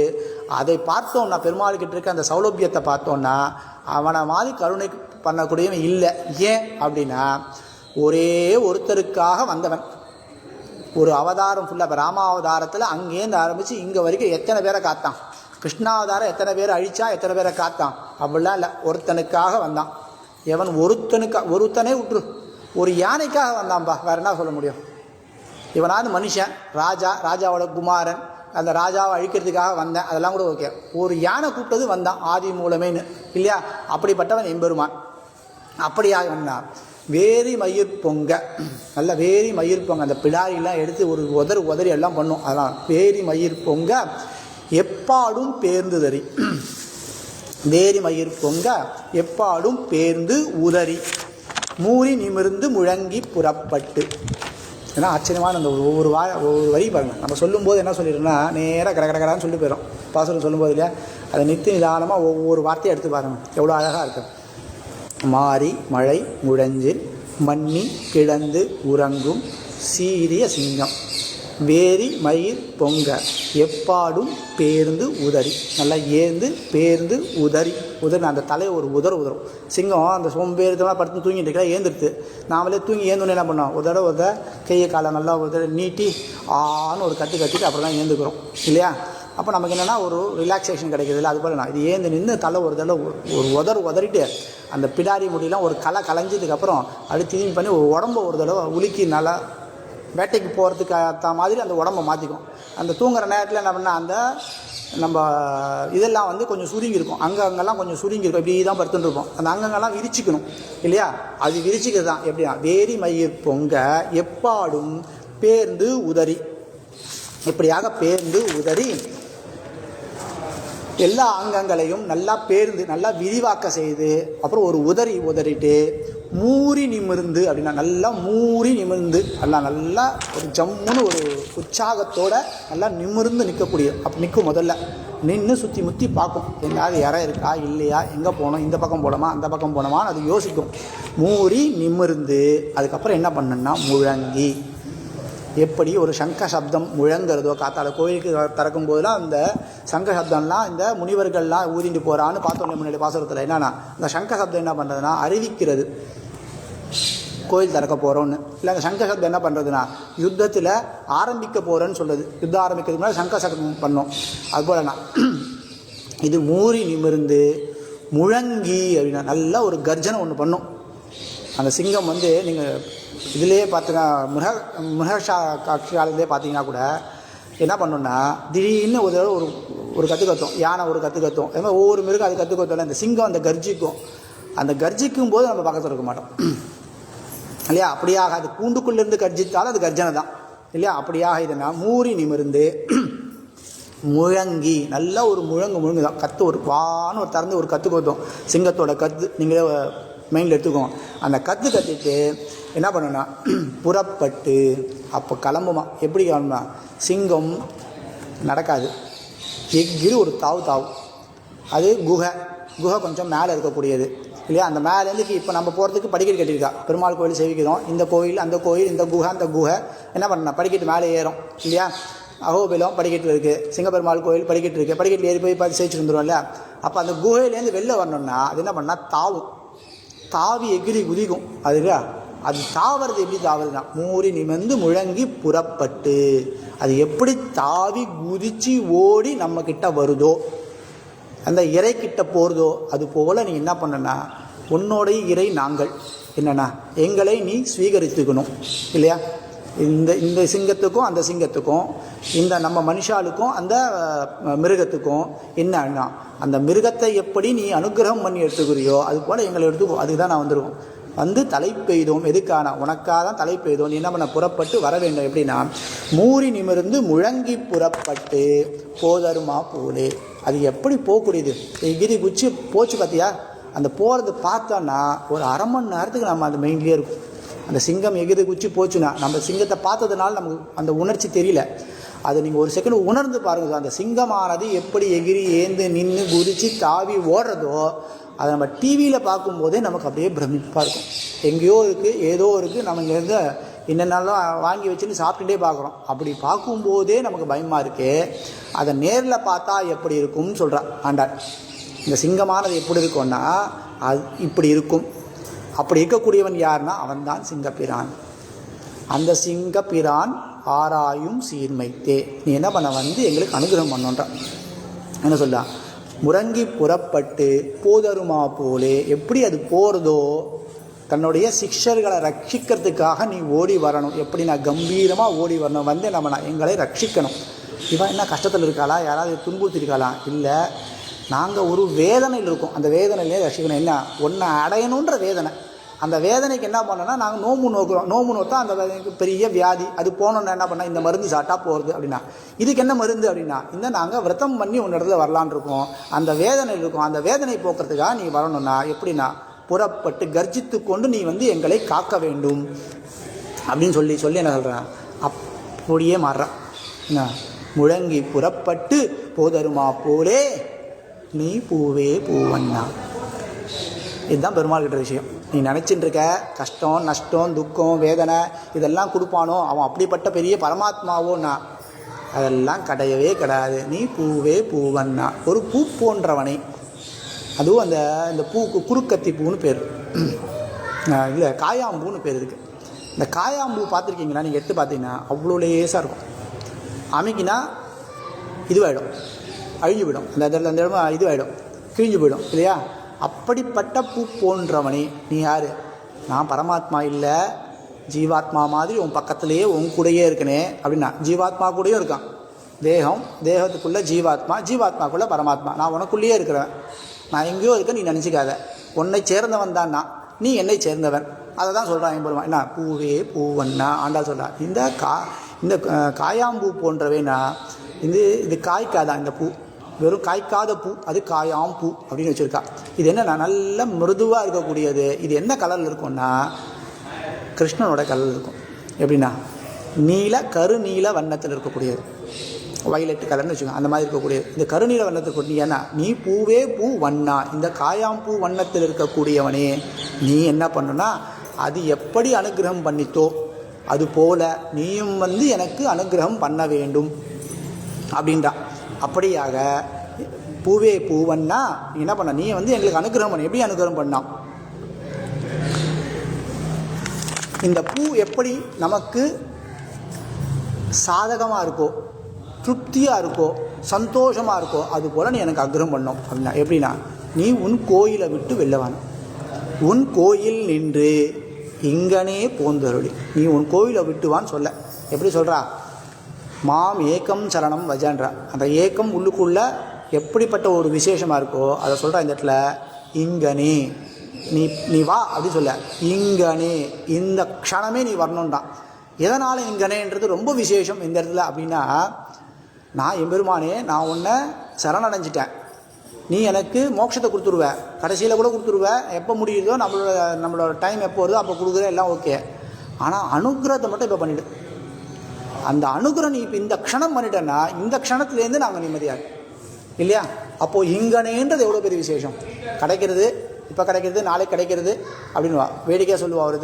அதை பார்த்தோன்னா, பெருமாள்கிட்ட இருக்க அந்த சௌலபியத்தை பார்த்தோன்னா அவனை மாதிரி கருணை பண்ணக்கூடியவன் இல்லை. ஏன் அப்படின்னா, ஒரே ஒருத்தருக்காக வந்தவன். ஒரு அவதாரம் ஃபுல்லாக. இப்போ ராமாவதாரத்தில் அங்கேருந்து ஆரம்பித்து இங்கே வரைக்கும் எத்தனை பேரை காத்தான்? கிருஷ்ணாவதாரம் எத்தனை பேரை அழித்தான், எத்தனை பேரை காத்தான்? அப்படிலாம் இல்லை. ஒருத்தனுக்காக வந்தான். எவன் ஒருத்தனே விட்டுரு, ஒரு யானைக்காக வந்தான்பா. வேறு என்ன சொல்ல முடியும்? இவனாவது மனுஷன், ராஜாவோட குமாரன், அந்த ராஜாவை அழிக்கிறதுக்காக வந்தேன், அதெல்லாம் கூட ஓகே. ஒரு யானை கூப்பிட்டது வந்தான், ஆதி மூலமேன்னு இல்லையா? அப்படிப்பட்டவன் எம்பெருமான். அப்படியாக வந்தான். வேரி மயிர் பொங்க, நல்ல வேரி மயிர் பொங்க. அந்த பிடாரியெல்லாம் எடுத்து ஒரு உதறி எல்லாம் பண்ணும். அதெல்லாம் வேரி மயிர் பொங்க எப்பாடும் பேர்ந்து தறி. வேரி மயிர் பொங்க எப்பாடும் பேர்ந்து உதறி மூறி நிமிர்ந்து முழங்கி புறப்பட்டு. ஏன்னா ஆச்சரியமான அந்த ஒவ்வொரு வரி பாருங்கள். நம்ம சொல்லும்போது என்ன சொல்லிடுறோம்னா, நேராக கடகடகடான்னு சொல்லிட்டு போயிடும். பாசுரம் சொல்லும்போது இல்லையா? அதை நித்தி நிதானமாக ஒவ்வொரு வார்த்தையை எடுத்து பாருங்கள், எவ்வளோ அழகாக இருக்கும். மாறி மழை முழஞ்சில் மன்னி கிடந்து உறங்கும் சீரிய சிங்கம் வேரி மயிர் பொங்க எப்பாடும் பேர்ந்து உதறி. நல்லா ஏந்து பேர்ந்து உதறி அந்த தலையை ஒரு உதறும். சிங்கம் அந்த சோம்பேறித்தமாக படுத்து தூங்கிட்டு இருக்கிற ஏந்துடுது. நாமளே தூங்கி ஏந்தோன்னு என்ன பண்ணோம்? உதற கையை காலை நல்லா நீட்டி ஆன்னு ஒரு கட்டிட்டு அப்புறம் தான் ஏந்துக்கிறோம் இல்லையா? அப்போ நமக்கு என்னென்னா ஒரு ரிலாக்ஸேஷன் கிடைக்கிறது இல்லை. அதுபோல் நான் இது ஏந்து நின்று தலை ஒரு தடவை ஒரு உதறிட்டு அந்த பிடாரி முடியெல்லாம் ஒரு களைஞ்சதுக்கப்புறம் அது திரும்பி பண்ணி ஒரு உடம்பை ஒரு தடவை உலுக்கி நல்லா வேட்டைக்கு போகிறதுக்கு ஏற்ற மாதிரி அந்த உடம்பை மாற்றிக்கும். அந்த தூங்குற நேரத்தில் என்ன பண்ணால் அந்த நம்ம இதெல்லாம் வந்து கொஞ்சம் சுருங்கி இருக்கும், அங்கெல்லாம் கொஞ்சம் சுருங்கி இருக்கும். இப்படி தான் படுத்துட்டு இருப்போம். அந்த அங்கங்கெல்லாம் விரிச்சிக்கணும் இல்லையா? அது விரிச்சிக்கிறது தான். எப்படியா? வேரி மயிர் பொங்க எப்பாடும் பேர்ந்து உதறி. இப்படியாக பேர்ந்து உதறி எல்லா அங்கங்களையும் நல்லா பேர்ந்து நல்லா விரிவாக்க செய்து அப்புறம் ஒரு உதறிட்டு மூறி நிமிர்ந்து அப்படின்னா நல்லா மூறி நிமிர்ந்து நல்லா ஒரு ஜம்முன்னு ஒரு உற்சாகத்தோட நல்லா நிமிர்ந்து நிற்கக்கூடிய. அப்போ நிற்கும். முதல்ல நின்று சுற்றி முற்றி பார்க்கும், எங்கேயாவது இறை இருக்கா இல்லையா, எங்கே போகணும், இந்த பக்கம் போனோமா அந்த பக்கம் போனோமான்னு அது யோசிக்கும். மூறி நிமிர்ந்து அதுக்கப்புறம் என்ன பண்ணுன்னா முழங்கி. எப்படி ஒரு சங்க சப்தம் முழங்குறதோ, காத்தால கோயிலுக்கு திறக்கும் போதெல்லாம் அந்த சங்க சப்தம்லாம் இந்த முனிவர்கள்லாம் ஊதிட்டு போகிறான்னு பார்த்தோம் முன்னாடி பாசுரத்தில். என்னன்னா இந்த சங்க சப்தம் என்ன பண்ணுறதுன்னா அறிவிக்கிறது, கோயில் திறக்க போகிறோன்னு. இல்லை அந்த சங்க சப்தம் என்ன பண்ணுறதுன்னா யுத்தத்தில் ஆரம்பிக்க போகிறேன்னு சொல்லுது. யுத்தம் ஆரம்பிக்கிறதுக்கு முன்னாடி சங்க சப்தம் பண்ணோம். அதுபோலண்ணா இது மூறி நிமிர்ந்து முழங்கி அப்படின்னா நல்லா ஒரு கர்ஜனை ஒன்று பண்ணும். அந்த சிங்கம் வந்து நீங்கள் இதிலே பார்த்துங்க, காட்சி காலத்திலே பார்த்தீங்கன்னா கூட என்ன பண்ணோன்னா திடீர்னு ஒரு கற்றுக்கத்தும், யானை ஒரு கற்றுக்கத்தும், அது மாதிரி ஒவ்வொரு மிருகம் அது கற்றுக்கத்தோம். இந்த சிங்கம் அந்த கர்ஜிக்கும். அந்த கர்ஜிக்கும் போது நம்ம பக்கத்தில் இருக்க மாட்டோம் இல்லையா? அப்படியாக அது கூண்டுக்குள்ளேருந்து கர்ஜித்தாலும் அது கர்ஜனை தான் இல்லையா? அப்படியாக இதுனா மூறி நிமிர்ந்து முழங்கி நல்லா ஒரு முழங்கு தான். கற்று ஒரு வான்னு ஒரு திறந்து ஒரு கற்றுக்கோத்தோம். சிங்கத்தோட கற்று நீங்களே மைண்டில் எடுத்துக்கோங்க. அந்த கற்றுட்டு என்ன பண்ணுன்னா புறப்பட்டு அப்போ கிளம்புமா. எப்படி கிளம்புமா? சிங்கம் நடக்காது, எங்கிரு ஒரு தாவு. அது குகை கொஞ்சம் மேலே இருக்கக்கூடியது இல்லையா? அந்த மேலேருந்து இப்போ நம்ம போகிறதுக்கு படிக்கட்டு கட்டியிருக்கா. பெருமாள் கோயில் சேவிக்கிறோம், இந்த கோயில் அந்த கோயில், இந்த குகை அந்த குகை என்ன பண்ணா படிக்கட்டு மேலே ஏறும் இல்லையா? அகோபிலம் படிக்கட்டு இருக்குது, சிங்கப்பெருமாள் கோயில் படிக்கட்டு இருக்குது, படிக்கட்டில் ஏறி போய் பார்த்து சேவிச்சுட்டு வந்துடுவோம்ல. அப்போ அந்த குகையிலேருந்து வெளில வரணும்னா அது என்ன பண்ணால் தாவி எகிரி குதிக்கும். அது தாவறது எப்படி தாவதுன்னா மூறி நிமிர்ந்து முழங்கி புறப்பட்டு அது எப்படி தாவி குதிச்சு ஓடி நம்ம கிட்ட வருதோ, அந்த இறை கிட்ட போகிறதோ, அது போல் நீ என்ன பண்ணனா உன்னோடைய இறை நாங்கள் என்னென்னா எங்களை நீ ஸ்வீகரித்துக்கணும் இல்லையா. இந்த சிங்கத்துக்கும் அந்த சிங்கத்துக்கும், இந்த நம்ம மனுஷாளுக்கும் அந்த மிருகத்துக்கும் என்னன்னா அந்த மிருகத்தை எப்படி நீ அனுகிரகம் பண்ணி எடுத்துக்கிறியோ அது போல் எங்களை எடுத்துக்கோ. அதுக்கு தான் நான் வந்துடுவோம். வந்து தலை பெய்தோம். எதுக்கான உனக்காக தான் தலை பெய்தோம். நீ என்ன பண்ண புறப்பட்டு வர வேண்டும். எப்படின்னா மூறி நிமிர்ந்து முழங்கி புறப்பட்டு போதருமா போலே. அது எப்படி போகக்கூடியது. கிரி குச்சி போச்சு பார்த்தியா, அந்த போகிறது பார்த்தோன்னா ஒரு அரை மணி நேரத்துக்கு நம்ம அந்த மெயின்லேயே இருக்கும். அந்த சிங்கம் எகிரி குச்சி போச்சுன்னா நம்ம சிங்கத்தை பார்த்ததுனால நமக்கு அந்த உணர்ச்சி தெரியல. அதை நீங்கள் ஒரு செகண்ட் உணர்ந்து பாருங்கள். அந்த சிங்கமானது எப்படி எகிரி ஏந்து நின்று குதித்து தாவி ஓடுறதோ அதை நம்ம டிவியில் பார்க்கும்போதே நமக்கு அப்படியே பிரமிப்பாக இருக்கும். எங்கேயோ இருக்குது, ஏதோ இருக்குது, நம்ம இங்கேருந்து என்னென்னாலும் வாங்கி வச்சுன்னு சாப்பிட்டுட்டே பார்க்குறோம். அப்படி பார்க்கும்போதே நமக்கு பயமாக இருக்குது. அதை நேரில் பார்த்தா எப்படி இருக்கும்னு சொல்கிறான் ஆண்டாள். இந்த சிங்கமானது எப்படி இருக்கும்னா அது இப்படி இருக்கும். அப்படி இருக்கக்கூடியவன் யாருன்னா அவன்தான் சிங்கப்பிரான். அந்த சிங்கப்பிரான் ஆராயும் சீர்மைத்தே. நீ என்ன பண்ண வந்து எங்களுக்கு அனுகிரகம் பண்ணுன்றான். என்ன சொல்ல முறங்கி புறப்பட்டு போதருமா போலே. எப்படி அது போகிறதோ தன்னுடைய சிஷ்யர்களை ரட்சிக்கிறதுக்காக நீ ஓடி வரணும். எப்படி நான் கம்பீரமாக ஓடி வரணும். வந்து நான் எங்களை ரட்சிக்கணும். இவன் என்ன கஷ்டத்தில் இருக்காளா, யாராவது துன்புறுத்திருக்காளா? இல்லை, நாங்கள் ஒரு வேதனையில் இருக்கோம். அந்த வேதனையிலே ரட்சிக்கணும். என்ன ஒன்றை அடையணுன்ற வேதனை. அந்த வேதனைக்கு என்ன பண்ணோன்னா நாங்கள் நோம்பு நோக்குறோம். நோம்பு நோத்தா அந்த வேதனைக்கு பெரிய வியாதி. அது போனோன்னா என்ன பண்ணால் இந்த மருந்து சாப்பிட்டா போகிறது அப்படின்னா இதுக்கு என்ன மருந்து அப்படின்னா இந்த நாங்கள் விரதம் பண்ணி ஒன்று இடத்துல வரலான் இருக்கோம். அந்த வேதனை இருக்கும். அந்த வேதனை போக்குறதுக்காக நீ வரணும்னா எப்படின்னா புறப்பட்டு கர்ஜித்து கொண்டு நீ வந்து எங்களை காக்க வேண்டும் அப்படின்னு சொல்லி என்ன சொல்கிறேன். அப்படியே மாறுறான். என்ன முழங்கி புறப்பட்டு போதருமா போலே நீ பூவே பூவண்ணா. இதுதான் பெருமாள் கிட்ட விஷயம். நீ நினச்சிட்டு இருக்க கஷ்டம் நஷ்டம் துக்கம் வேதனை இதெல்லாம் கொடுப்பானோ அவன் அப்படிப்பட்ட பெரிய பரமாத்மாவோன்னா அதெல்லாம் கிடையவே கிடையாது. நீ பூவே பூவண்ணா, ஒரு பூ போன்றவனை. அதுவும் இந்த பூக்கு குறுக்கத்தி பூன்னு பேர், இல்லை காயாம்பூன்னு பேர் இருக்குது. இந்த காயாம்பூ பார்த்துருக்கீங்களா? நீங்கள் எடுத்து பார்த்தீங்கன்னா அவ்வளோ லேசாக இருக்கும். அமைக்கினா இதுவாகிடும், அழிஞ்சு போயிடும். அந்த இடமா இதுவாகிடும், கிழிஞ்சு போயிடும் இல்லையா. அப்படிப்பட்ட பூ போன்றவனே நீ யார்? நான் பரமாத்மா இல்லை, ஜீவாத்மா மாதிரி உன் பக்கத்துலேயே உன் கூடையே இருக்கனே அப்படின்னா. ஜீவாத்மா கூடயும் இருக்கான். தேகத்துக்குள்ளே ஜீவாத்மா, ஜீவாத்மாக்குள்ளே பரமாத்மா. நான் உனக்குள்ளேயே இருக்கிறேன். நான் எங்கேயோ இருக்கேன் நீ நினச்சிக்காத. உன்னை சேர்ந்தவன் தான் நான், நீ என்னை சேர்ந்தவன். அதை தான் சொல்கிறான் எம்பெருமான். என்ன பூவே பூவண்ணா ஆண்டாள் சொல்கிறான். இந்த காயாம்பூ போன்றவேனா இது காய்க்காதான். இந்த பூ வெறும் காய்க்காத பூ, அது காயாம்பூ அப்படின்னு வச்சுருக்கா. இது என்ன நல்ல மிருதுவாக இருக்கக்கூடியது. இது என்ன கலரில் இருக்கும்னா கிருஷ்ணனோட கலரில் இருக்கும். எப்படின்னா கருநீல வண்ணத்தில் இருக்கக்கூடியது, வயலட் கலர்னு வச்சுக்கோங்க. அந்த மாதிரி இருக்கக்கூடியது இந்த கருநீல வண்ணத்துக்கு நீ என்ன நீ பூவே பூ வண்ணா, இந்த காயாம்பூ வண்ணத்தில் இருக்கக்கூடியவனே நீ என்ன பண்ணுன்னா அது எப்படி அனுகிரகம் பண்ணித்தோ அது போல நீயும் வந்து எனக்கு அனுகிரகம் பண்ண வேண்டும் அப்படின்றா. அப்படியாக பூவே பூவன்னா நீ என்ன பண்ண, நீ வந்து எங்களுக்கு அனுகிரகம் பண்ண. எப்படி அனுகிரகம் பண்ணான்? இந்த பூ எப்படி நமக்கு சாதகமாக இருக்கோ, திருப்தியாக இருக்கோ, சந்தோஷமாக இருக்கோ அது போல் நீ எனக்கு அனுகிரகம் பண்ணோம் அப்படின்னா. எப்படின்னா நீ உன் கோயிலை விட்டு வெளிலவான, உன் கோயில் நின்று இங்கனே போந்தருளி. நீ உன் கோயிலை விட்டுவான்னு சொல்ல. எப்படி சொல்கிறா? மாம் ஏக்கம் சரணம் வஜான்றா. அந்த ஏக்கம் உள்ளுக்குள்ளே எப்படிப்பட்ட ஒரு விசேஷமாக இருக்கோ அதை சொல்கிறா இந்த இடத்துல. இங்கனே நீ வா அப்படி சொல்ல. இங்கனே இந்த க்ஷணமே நீ வரணுன்றான். எதனால் இங்கனேன்றது ரொம்ப விசேஷம் இந்த இடத்துல அப்படின்னா, நான் எம்பெருமானே நான் உன்னை சரணடைஞ்சிட்டேன், நீ எனக்கு மோட்சத்தை கொடுத்துருவ, கடைசியில் கூட கொடுத்துருவ, எப்போ முடியுதோ நம்மளோட டைம் எப்போ வருதோ அப்போ கொடுக்குற, எல்லாம் ஓகே. ஆனால் அனுகிரகத்தை மட்டும் இப்போ பண்ணிவிடு. அந்த அனுகிரகம் நீ இப்போ இந்த க்ஷணம் பண்ணிட்டேன்னா இந்த க்ஷணத்துலேருந்து நாங்கள் நிம்மதியாக இல்லையா. அப்போது இங்கனேன்றது எவ்வளோ பெரிய விசேஷம். கிடைக்கிறது இப்போ கிடைக்கிறது, நாளைக்கு கிடைக்கிறது அப்படின்வா. வேடிக்கையாக சொல்லுவா. ஒரு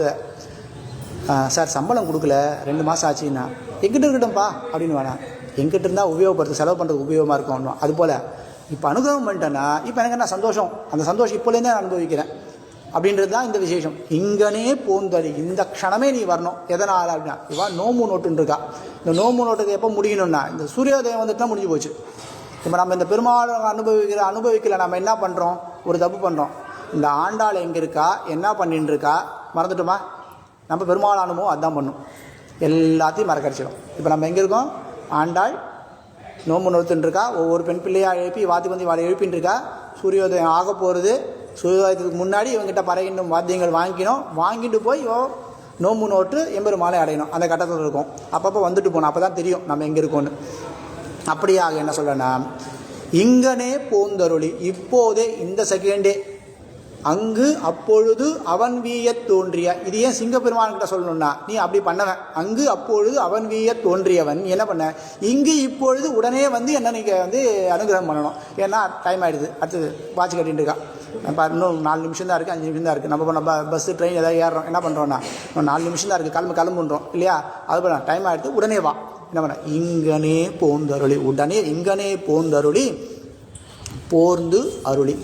சார் சம்பளம் கொடுக்கல 2 மாதம் ஆச்சுன்னா, எங்கிட்ட இருக்கட்டும்ப்பா அப்படின்னு வேணாம். எங்கிட்ட இருந்தால் உபயோகப்படுத்து, செலவு பண்ணுறதுக்கு உபயோகமாக இருக்கும். அதுபோல் இப்போ அனுகிரகம் பண்ணிட்டேன்னா இப்போ எனக்கு என்ன சந்தோஷம், அந்த சந்தோஷம் இப்போலேருந்தே நான் அனுபவிக்கிறேன் அப்படின்றது தான் இந்த விசேஷம். இங்கனே போந்தொழி, இந்த க்ஷணமே நீ வரணும். எதனால் அப்படின்னா, இவா நோம்பு நோட்டுன்னு இருக்கா. இந்த நோம்பு நோட்டுக்கு எப்போ முடியணும்னா இந்த சூரியோதயம் வந்துட்டுனா முடிஞ்சு போச்சு. இப்போ நம்ம இந்த பெருமாள் அனுபவிக்கல நம்ம என்ன பண்ணுறோம், ஒரு தப்பு பண்ணுறோம். இந்த ஆண்டாள் எங்கே இருக்கா, என்ன பண்ணிட்டு இருக்கா மறந்துட்டோமா? நம்ம பெருமாள் அனுபவம் அதுதான் பண்ணும், எல்லாத்தையும் மறக்கடிச்சிடும். இப்போ நம்ம எங்கே இருக்கோம், ஆண்டாள் நோம்பு நோத்துன்னு இருக்கா, ஒவ்வொரு பெண் பிள்ளையாக எழுப்பி வாத்தி வந்து வாழை எழுப்பின்னு இருக்கா. சூரியோதயம் ஆக போகிறது, சூரியோதயத்துக்கு முன்னாடி இவங்ககிட்ட பறையினும் வாத்தியங்கள் வாங்கிட்டு போய் நோம்பு நோட்டு எம்பெருமாளை அடையணும். அந்த கட்டத்தில் இருக்கும். அப்பப்போ வந்துட்டு போகணும், அப்போ தான் தெரியும் நம்ம எங்கே இருக்கோன்னு. அப்படியாக என்ன சொல்கிறேன்னா, இங்கனே போந்தருளி, இப்போதே இந்த செகண்டே, அங்கு அப்பொழுது அவன் வீய தோன்றிய. இது ஏன் சிங்கப்பெருமான்கிட்ட சொல்லணும்னா, நீ அப்படி பண்ணவன். அங்கு அப்பொழுது அவன் வீய தோன்றியவன் என்ன பண்ண, இங்கு இப்பொழுது உடனே வந்து என்ன நீங்கள் வந்து அனுகிரகம் பண்ணணும். ஏன்னா டைம் ஆகிடுது, அடுத்தது வாட்ச் கட்டின்னு இருக்கா. இப்போ இன்னும் 4 நிமிஷம் தான் இருக்குது, 5 நிமிஷம் தான் இருக்குது. நம்ம பஸ்ஸு ட்ரெயின் ஏதாவது ஏறுறோம், என்ன பண்ணுறோன்னா, இன்னும் 4 நிமிஷம் தான் இருக்குது, கிளம்புன்றோம் இல்லையா. அது பண்ண டைம் ஆகிடுது, உடனே வா. என்ன பண்ண, இங்கனே போந்தருளி, உடனே இங்கனே போந்தருளி, போர்ந்து அருளி.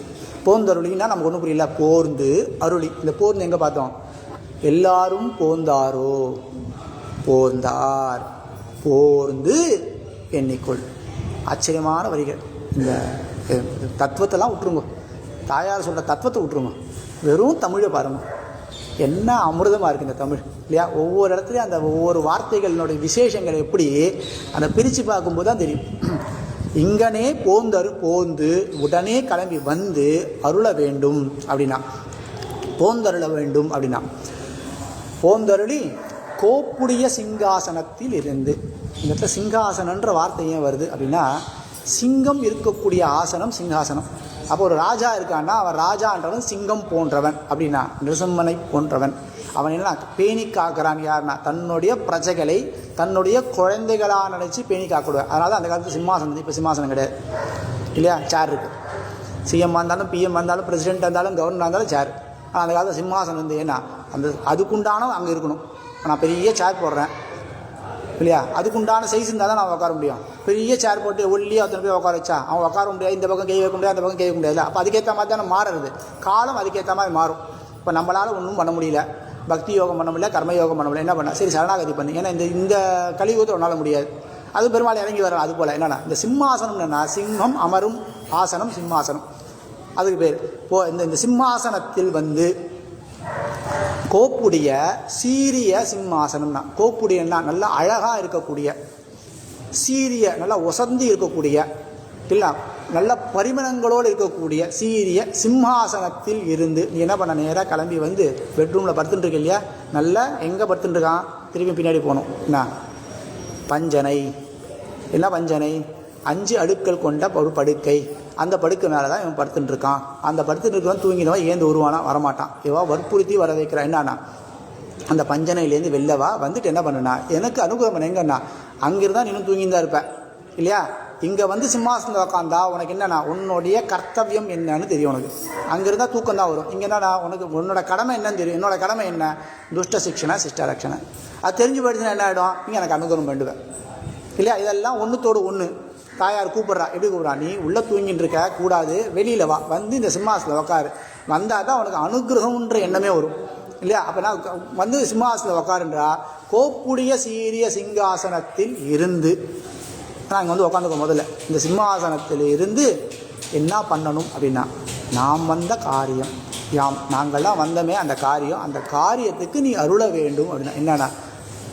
போந்தருளின்னா நமக்கு ஒன்றும் புரியல, போர்ந்து அருளி. இந்த போர்ந்து எங்கே பார்த்தோம், எல்லாரும் போந்தாரோ, போந்தார் போர்ந்து எண்ணிக்கொள். ஆச்சரியமான வரிகள். இந்த தத்துவத்தெல்லாம் விட்டுருங்க, தாயார் சொல்கிற தத்துவத்தை விட்டுருங்க, வெறும் தமிழை பாருங்க, என்ன அமிர்தமாக இருக்குது இந்த தமிழ் இல்லையா. ஒவ்வொரு இடத்துலையும் அந்த ஒவ்வொரு வார்த்தைகளினுடைய விசேஷங்கள் எப்படி அந்த பிரித்து பார்க்கும்போது தான் தெரியும். இங்கனே போந்து உடனே கிளம்பி வந்து அருள வேண்டும் அப்படின்னா, போந்தருள வேண்டும் அப்படின்னா, போந்தருளி கோப்புடைய சிங்காசனத்தில் இருந்து. இந்த இடத்துல சிங்காசனன்ற வார்த்தை ஏன் வருது அப்படின்னா, சிங்கம் இருக்கக்கூடிய ஆசனம் சிங்காசனம். அப்போ ஒரு ராஜா இருக்கான்னா அவன் ராஜான்றவன் சிங்கம் போன்றவன் அப்படின்னா, நிருசிம்மனை போன்றவன். அவன் என்ன பேணி காக்கிறான் யாருன்னா, தன்னுடைய பிரஜைகளை தன்னுடைய குழந்தைகளாக நினச்சி பேணி காக்கிடுவேன். அதனால தான் அந்த காலத்தில் சிம்மாசனம், இப்போ சிம்மாசனம் கிடையாது இல்லையா, சேர் இருக்குது. சிஎம் இருந்தாலும் பிஎம் இருந்தாலும் பிரசிடென்ட் இருந்தாலும் கவர்னர் இருந்தாலும் சேர். ஆனால் அந்த காலத்தில் சிம்மாசனம் இருந்து ஏன்னா அந்த அதுக்குண்டான அங்கே இருக்கணும். நான் பெரிய சேர் போடுறேன் இல்லையா, அதுக்குண்டான சைஸ் இருந்தால் தான் நான் உட்கார முடியும். பெரிய சேர் போட்டு ஒல்லியாக ஒருத்தனை போய் உட்கார வச்சா அவன் உட்கார முடியாது, இந்த பக்கம் கை வைக்க முடியாது, அந்த பக்கம் கை வைக்க முடியாது. அப்போ அதுக்கேற்ற மாதிரி தானே மாறுறது, காலம் அதுக்கேற்ற மாதிரி மாறும். இப்போ நம்மளால் ஒன்றும் பண்ண முடியல, பக்தி யோகம் பண்ண முடியல, கர்ம யோகம் பண்ண முடியல, என்ன பண்ண, சரி சரணாகதி பண்ணு. ஏன்னா இந்த கலியுகத்தை ஒன்றால் முடியாது, அது பெருமாள் இறங்கி வரலாம். அது போல் என்னென்னா இந்த சிம்மாசனம் என்னென்னா, சிங்கம் அமரும் ஆசனம் சிம்மாசனம், அதுக்கு பேர். இந்த சிம்மாசனத்தில் வந்து கோப்புடைய சீரிய சிம்மாசனம்னா, கோப்புடையன்னா நல்லா அழகாக இருக்கக்கூடிய, சீரிய நல்லா ஒசந்தி இருக்கக்கூடிய, இல்லை நல்ல பரிமளங்களோடு இருக்கக்கூடிய சீரிய சிம்மாசனத்தில் இருந்து நீ என்ன பண்ண, நேராக கிளம்பி வந்து பெட்ரூமில் படுத்துட்டுருக்க இல்லையா, நல்லா எங்கே படுத்துட்டுருக்கான், திரும்பி பின்னாடி போகணும். என்ன பஞ்சனை, என்ன பஞ்சனை, 5 அடுக்கள் கொண்ட ஒரு படுக்கை. அந்த படுக்கை மேலே தான் இவன் படுத்துட்டு இருக்கான். அந்த படுத்துட்டு இருக்கவன் தூங்கினவன் ஏந்து உருவானா வரமாட்டான். இவன் வற்புறுத்தி வர வைக்கிறான். என்னன்னா அந்த பஞ்சனையிலேருந்து வெளிலவா வந்துட்டு என்ன பண்ணுனா, எனக்கு அனுகிரகம் எங்கன்னா, அங்கிருந்தா நீனும் தூங்கின்னு இருப்பேன் இல்லையா. இங்கே வந்து சிம்மாசனத்தில் உட்காந்தா உனக்கு என்னன்னா, உன்னுடைய கர்த்தவியம் என்னன்னு தெரியும் உனக்கு. அங்கிருந்தா தூக்கம் தான் வரும். இங்கே என்னன்னா, உனக்கு உன்னோட கடமை என்னன்னு தெரியும். என்னோட கடமை என்ன, துஷ்ட சிக்ஷனை சிஷ்ட ரட்சணை. அது தெரிஞ்சு போயிடுச்சுன்னா என்ன ஆகிடும், இங்கே எனக்கு அனுகிரகம் பண்ணுவேன் இல்லையா. இதெல்லாம் ஒன்றுத்தோடு ஒன்று. தாயார் கூப்பிட்றா, எப்படி கூப்பிட்றா, நீ உள்ளே தூங்கிட்டு இருக்க கூடாது, வெளியில் வா, வந்து இந்த சிம்மாசனத்தில் உட்காரு, வந்தால் தான் உனக்கு அனுகிரகம்ன்ற எண்ணமே வரும் இல்லையா. அப்போ நான் வந்து சிம்மாசனத்தில் உட்காருன்றா, கோப்புடைய சீரிய சிங்காசனத்தில் இருந்து நாங்கள் வந்து உட்காந்துக்கோ. முதல்ல இந்த சிம்மாசனத்தில் இருந்து என்ன பண்ணணும் அப்படின்னா, நாம் வந்த காரியம் நாங்கள்லாம் வந்தமே அந்த காரியம், அந்த காரியத்துக்கு நீ அருள வேண்டும் அப்படின்னா என்னன்னா,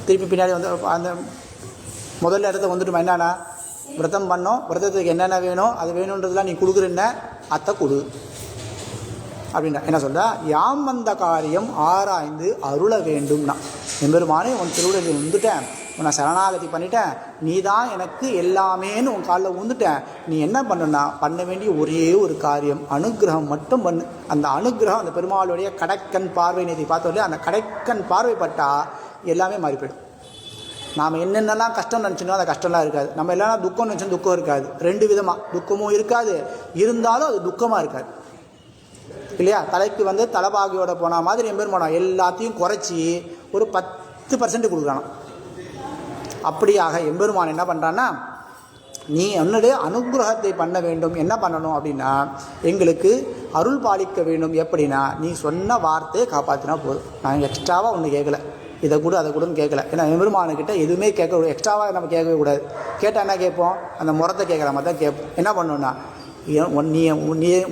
திருப்பி பின்னாடி வந்து அந்த முதல்ல இடத்த வந்துட்டு என்னன்னா, விரதம் பண்ணோம், விரதத்துக்கு என்னென்ன வேணும் அது வேணுன்றதுலாம் நீ கொடுக்குறேன்ன, அத்தை கொடு அப்படின்னா என்ன சொல்கிறா, யாம் வந்த காரியம் ஆராய்ந்து அருள வேண்டும்னா, எம்பெருமானே உன் திருவிழா வந்துட்டேன், உன்னை சரணாகதி பண்ணிட்டேன், நீ தான் எனக்கு எல்லாமேன்னு உன் காலில் விழுந்துட்டேன். நீ என்ன பண்ணுன்னா, பண்ண வேண்டிய ஒரே ஒரு காரியம் அனுகிரகம் மட்டும் பண்ணு. அந்த அனுகிரகம் அந்த பெருமாளுடைய கடைக்கண் பார்வை நேற்று பார்த்தோம், அந்த கடைக்கண் பார்வைப்பட்டால் எல்லாமே மாறி போயிடும். நாம் என்னென்னலாம் கஷ்டம் நினச்சினோ அந்த கஷ்டம்லாம் இருக்காது. நம்ம எல்லாம் துக்கம் நினச்சோம், துக்கம் இருக்காது. 2 விதமாக துக்கமும் இருக்காது, இருந்தாலும் அது துக்கமாக இருக்காது இல்லையா. தலைக்கு வந்து தலைபாகியோட போன மாதிரி எம்பெருமானம் எல்லாத்தையும் குறைச்சி ஒரு 10% கொடுக்குறான். அப்படியாக எம்பெருமான் என்ன பண்ணுறான்னா, நீ என்னுடைய அனுகிரகத்தை பண்ண வேண்டும். என்ன பண்ணணும் அப்படின்னா, எங்களுக்கு அருள் பாலிக்க வேண்டும். எப்படின்னா, நீ சொன்ன வார்த்தையை காப்பாற்றினா போதும். நான் எக்ஸ்ட்ராவாக ஒன்று கேட்கல, இதை கூட அதை கூடன்னு கேட்கல. ஏன்னா எம்பெருமானுக்கிட்ட எதுவுமே கேட்க, எக்ஸ்ட்ராவாக நம்ம கேட்கவே கூடாது. கேட்டால் என்ன கேட்போம், அந்த முறத்தை கேட்குற மாதிரி தான் கேட்போம். என்ன பண்ணணும்னா, நீ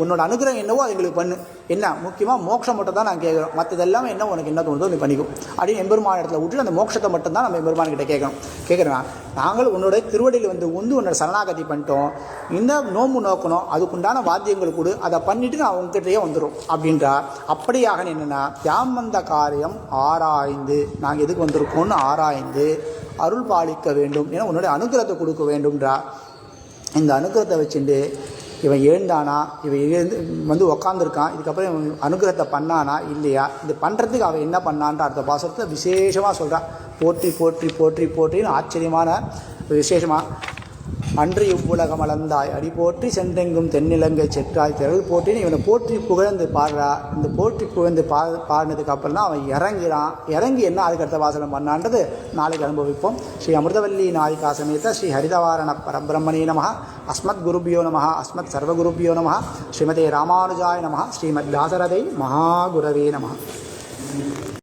உன்னோட அனுகிரகம் என்னவோ அது எங்களுக்கு பண்ணு. என்ன முக்கியமாக மோட்சம் மட்டும் தான் நான் கேட்குறோம், மற்றது எல்லாமே என்ன உனக்கு என்ன தோணுதோ நீ பண்ணிக்கும் அப்படின்னு எம்பெருமான இடத்துல விட்டு அந்த மோட்சத்தை மட்டும் தான் நம்ம எம்பெருமான்கிட்ட கேட்குறோம். நாங்கள் உன்னோட திருவடியில் வந்து உன்னோட சரணாகதி பண்ணிட்டோம், இந்த நோம்பு நோக்கணும், அதுக்குண்டான வாத்தியங்கள் கொடு, அதை பண்ணிவிட்டு நான் உங்ககிட்டயே வந்துடும் அப்படின்றா. அப்படியாக என்னென்னா, யாம் வந்த காரியம் ஆராய்ந்து, நாங்கள் எதுக்கு வந்திருக்கோன்னு ஆராய்ந்து அருள் பாலிக்க வேண்டும், ஏன்னா உன்னுடைய அனுகிரகத்தை கொடுக்க வேண்டும்ன்றா. இந்த அனுகிரகத்தை வச்சுட்டு இவன் எழுந்தானா, இவன் எழுந்து வந்து உக்காந்துருக்கான், இதுக்கப்புறம் இவன் அனுகிரகத்தை பண்ணானா இல்லையா, இது பண்ணுறதுக்கு அவன் என்ன பண்ணான்ற அடுத்த பாசத்தில் விசேஷமாக சொல்கிறான். போற்றி போற்றி போற்றி போற்றின்னு ஆச்சரியமான விசேஷமாக, அன்று இவ்வுலகம் அளந்தாய் அடி போற்றி சென்றெங்கும் தென்னிலங்கை செற்றாய் திரள் போற்றின்னு இவனை போற்றி புகழ்ந்து பாடுறா. இந்த போற்றி புகழ்ந்து பாடினதுக்கு அப்புறம் தான் அவன் இறங்கி என்ன அதுக்கடுத்த வாசனம் பண்ணான்றது நாளைக்கு அனுபவிப்போம். ஸ்ரீ அமிர்தவல்லி நாயிகா சமேத ஸ்ரீ ஹரிதவாரண பரபிரம்மணே நமஹ. அஸ்மத் குருபியோ நமஹ. அஸ்மத் சர்வகுருபியோ நமஹ. ஸ்ரீமதே ராமானுஜாய நமஹ. ஸ்ரீமத் தாசரதை மகாகுரவே நமஹ.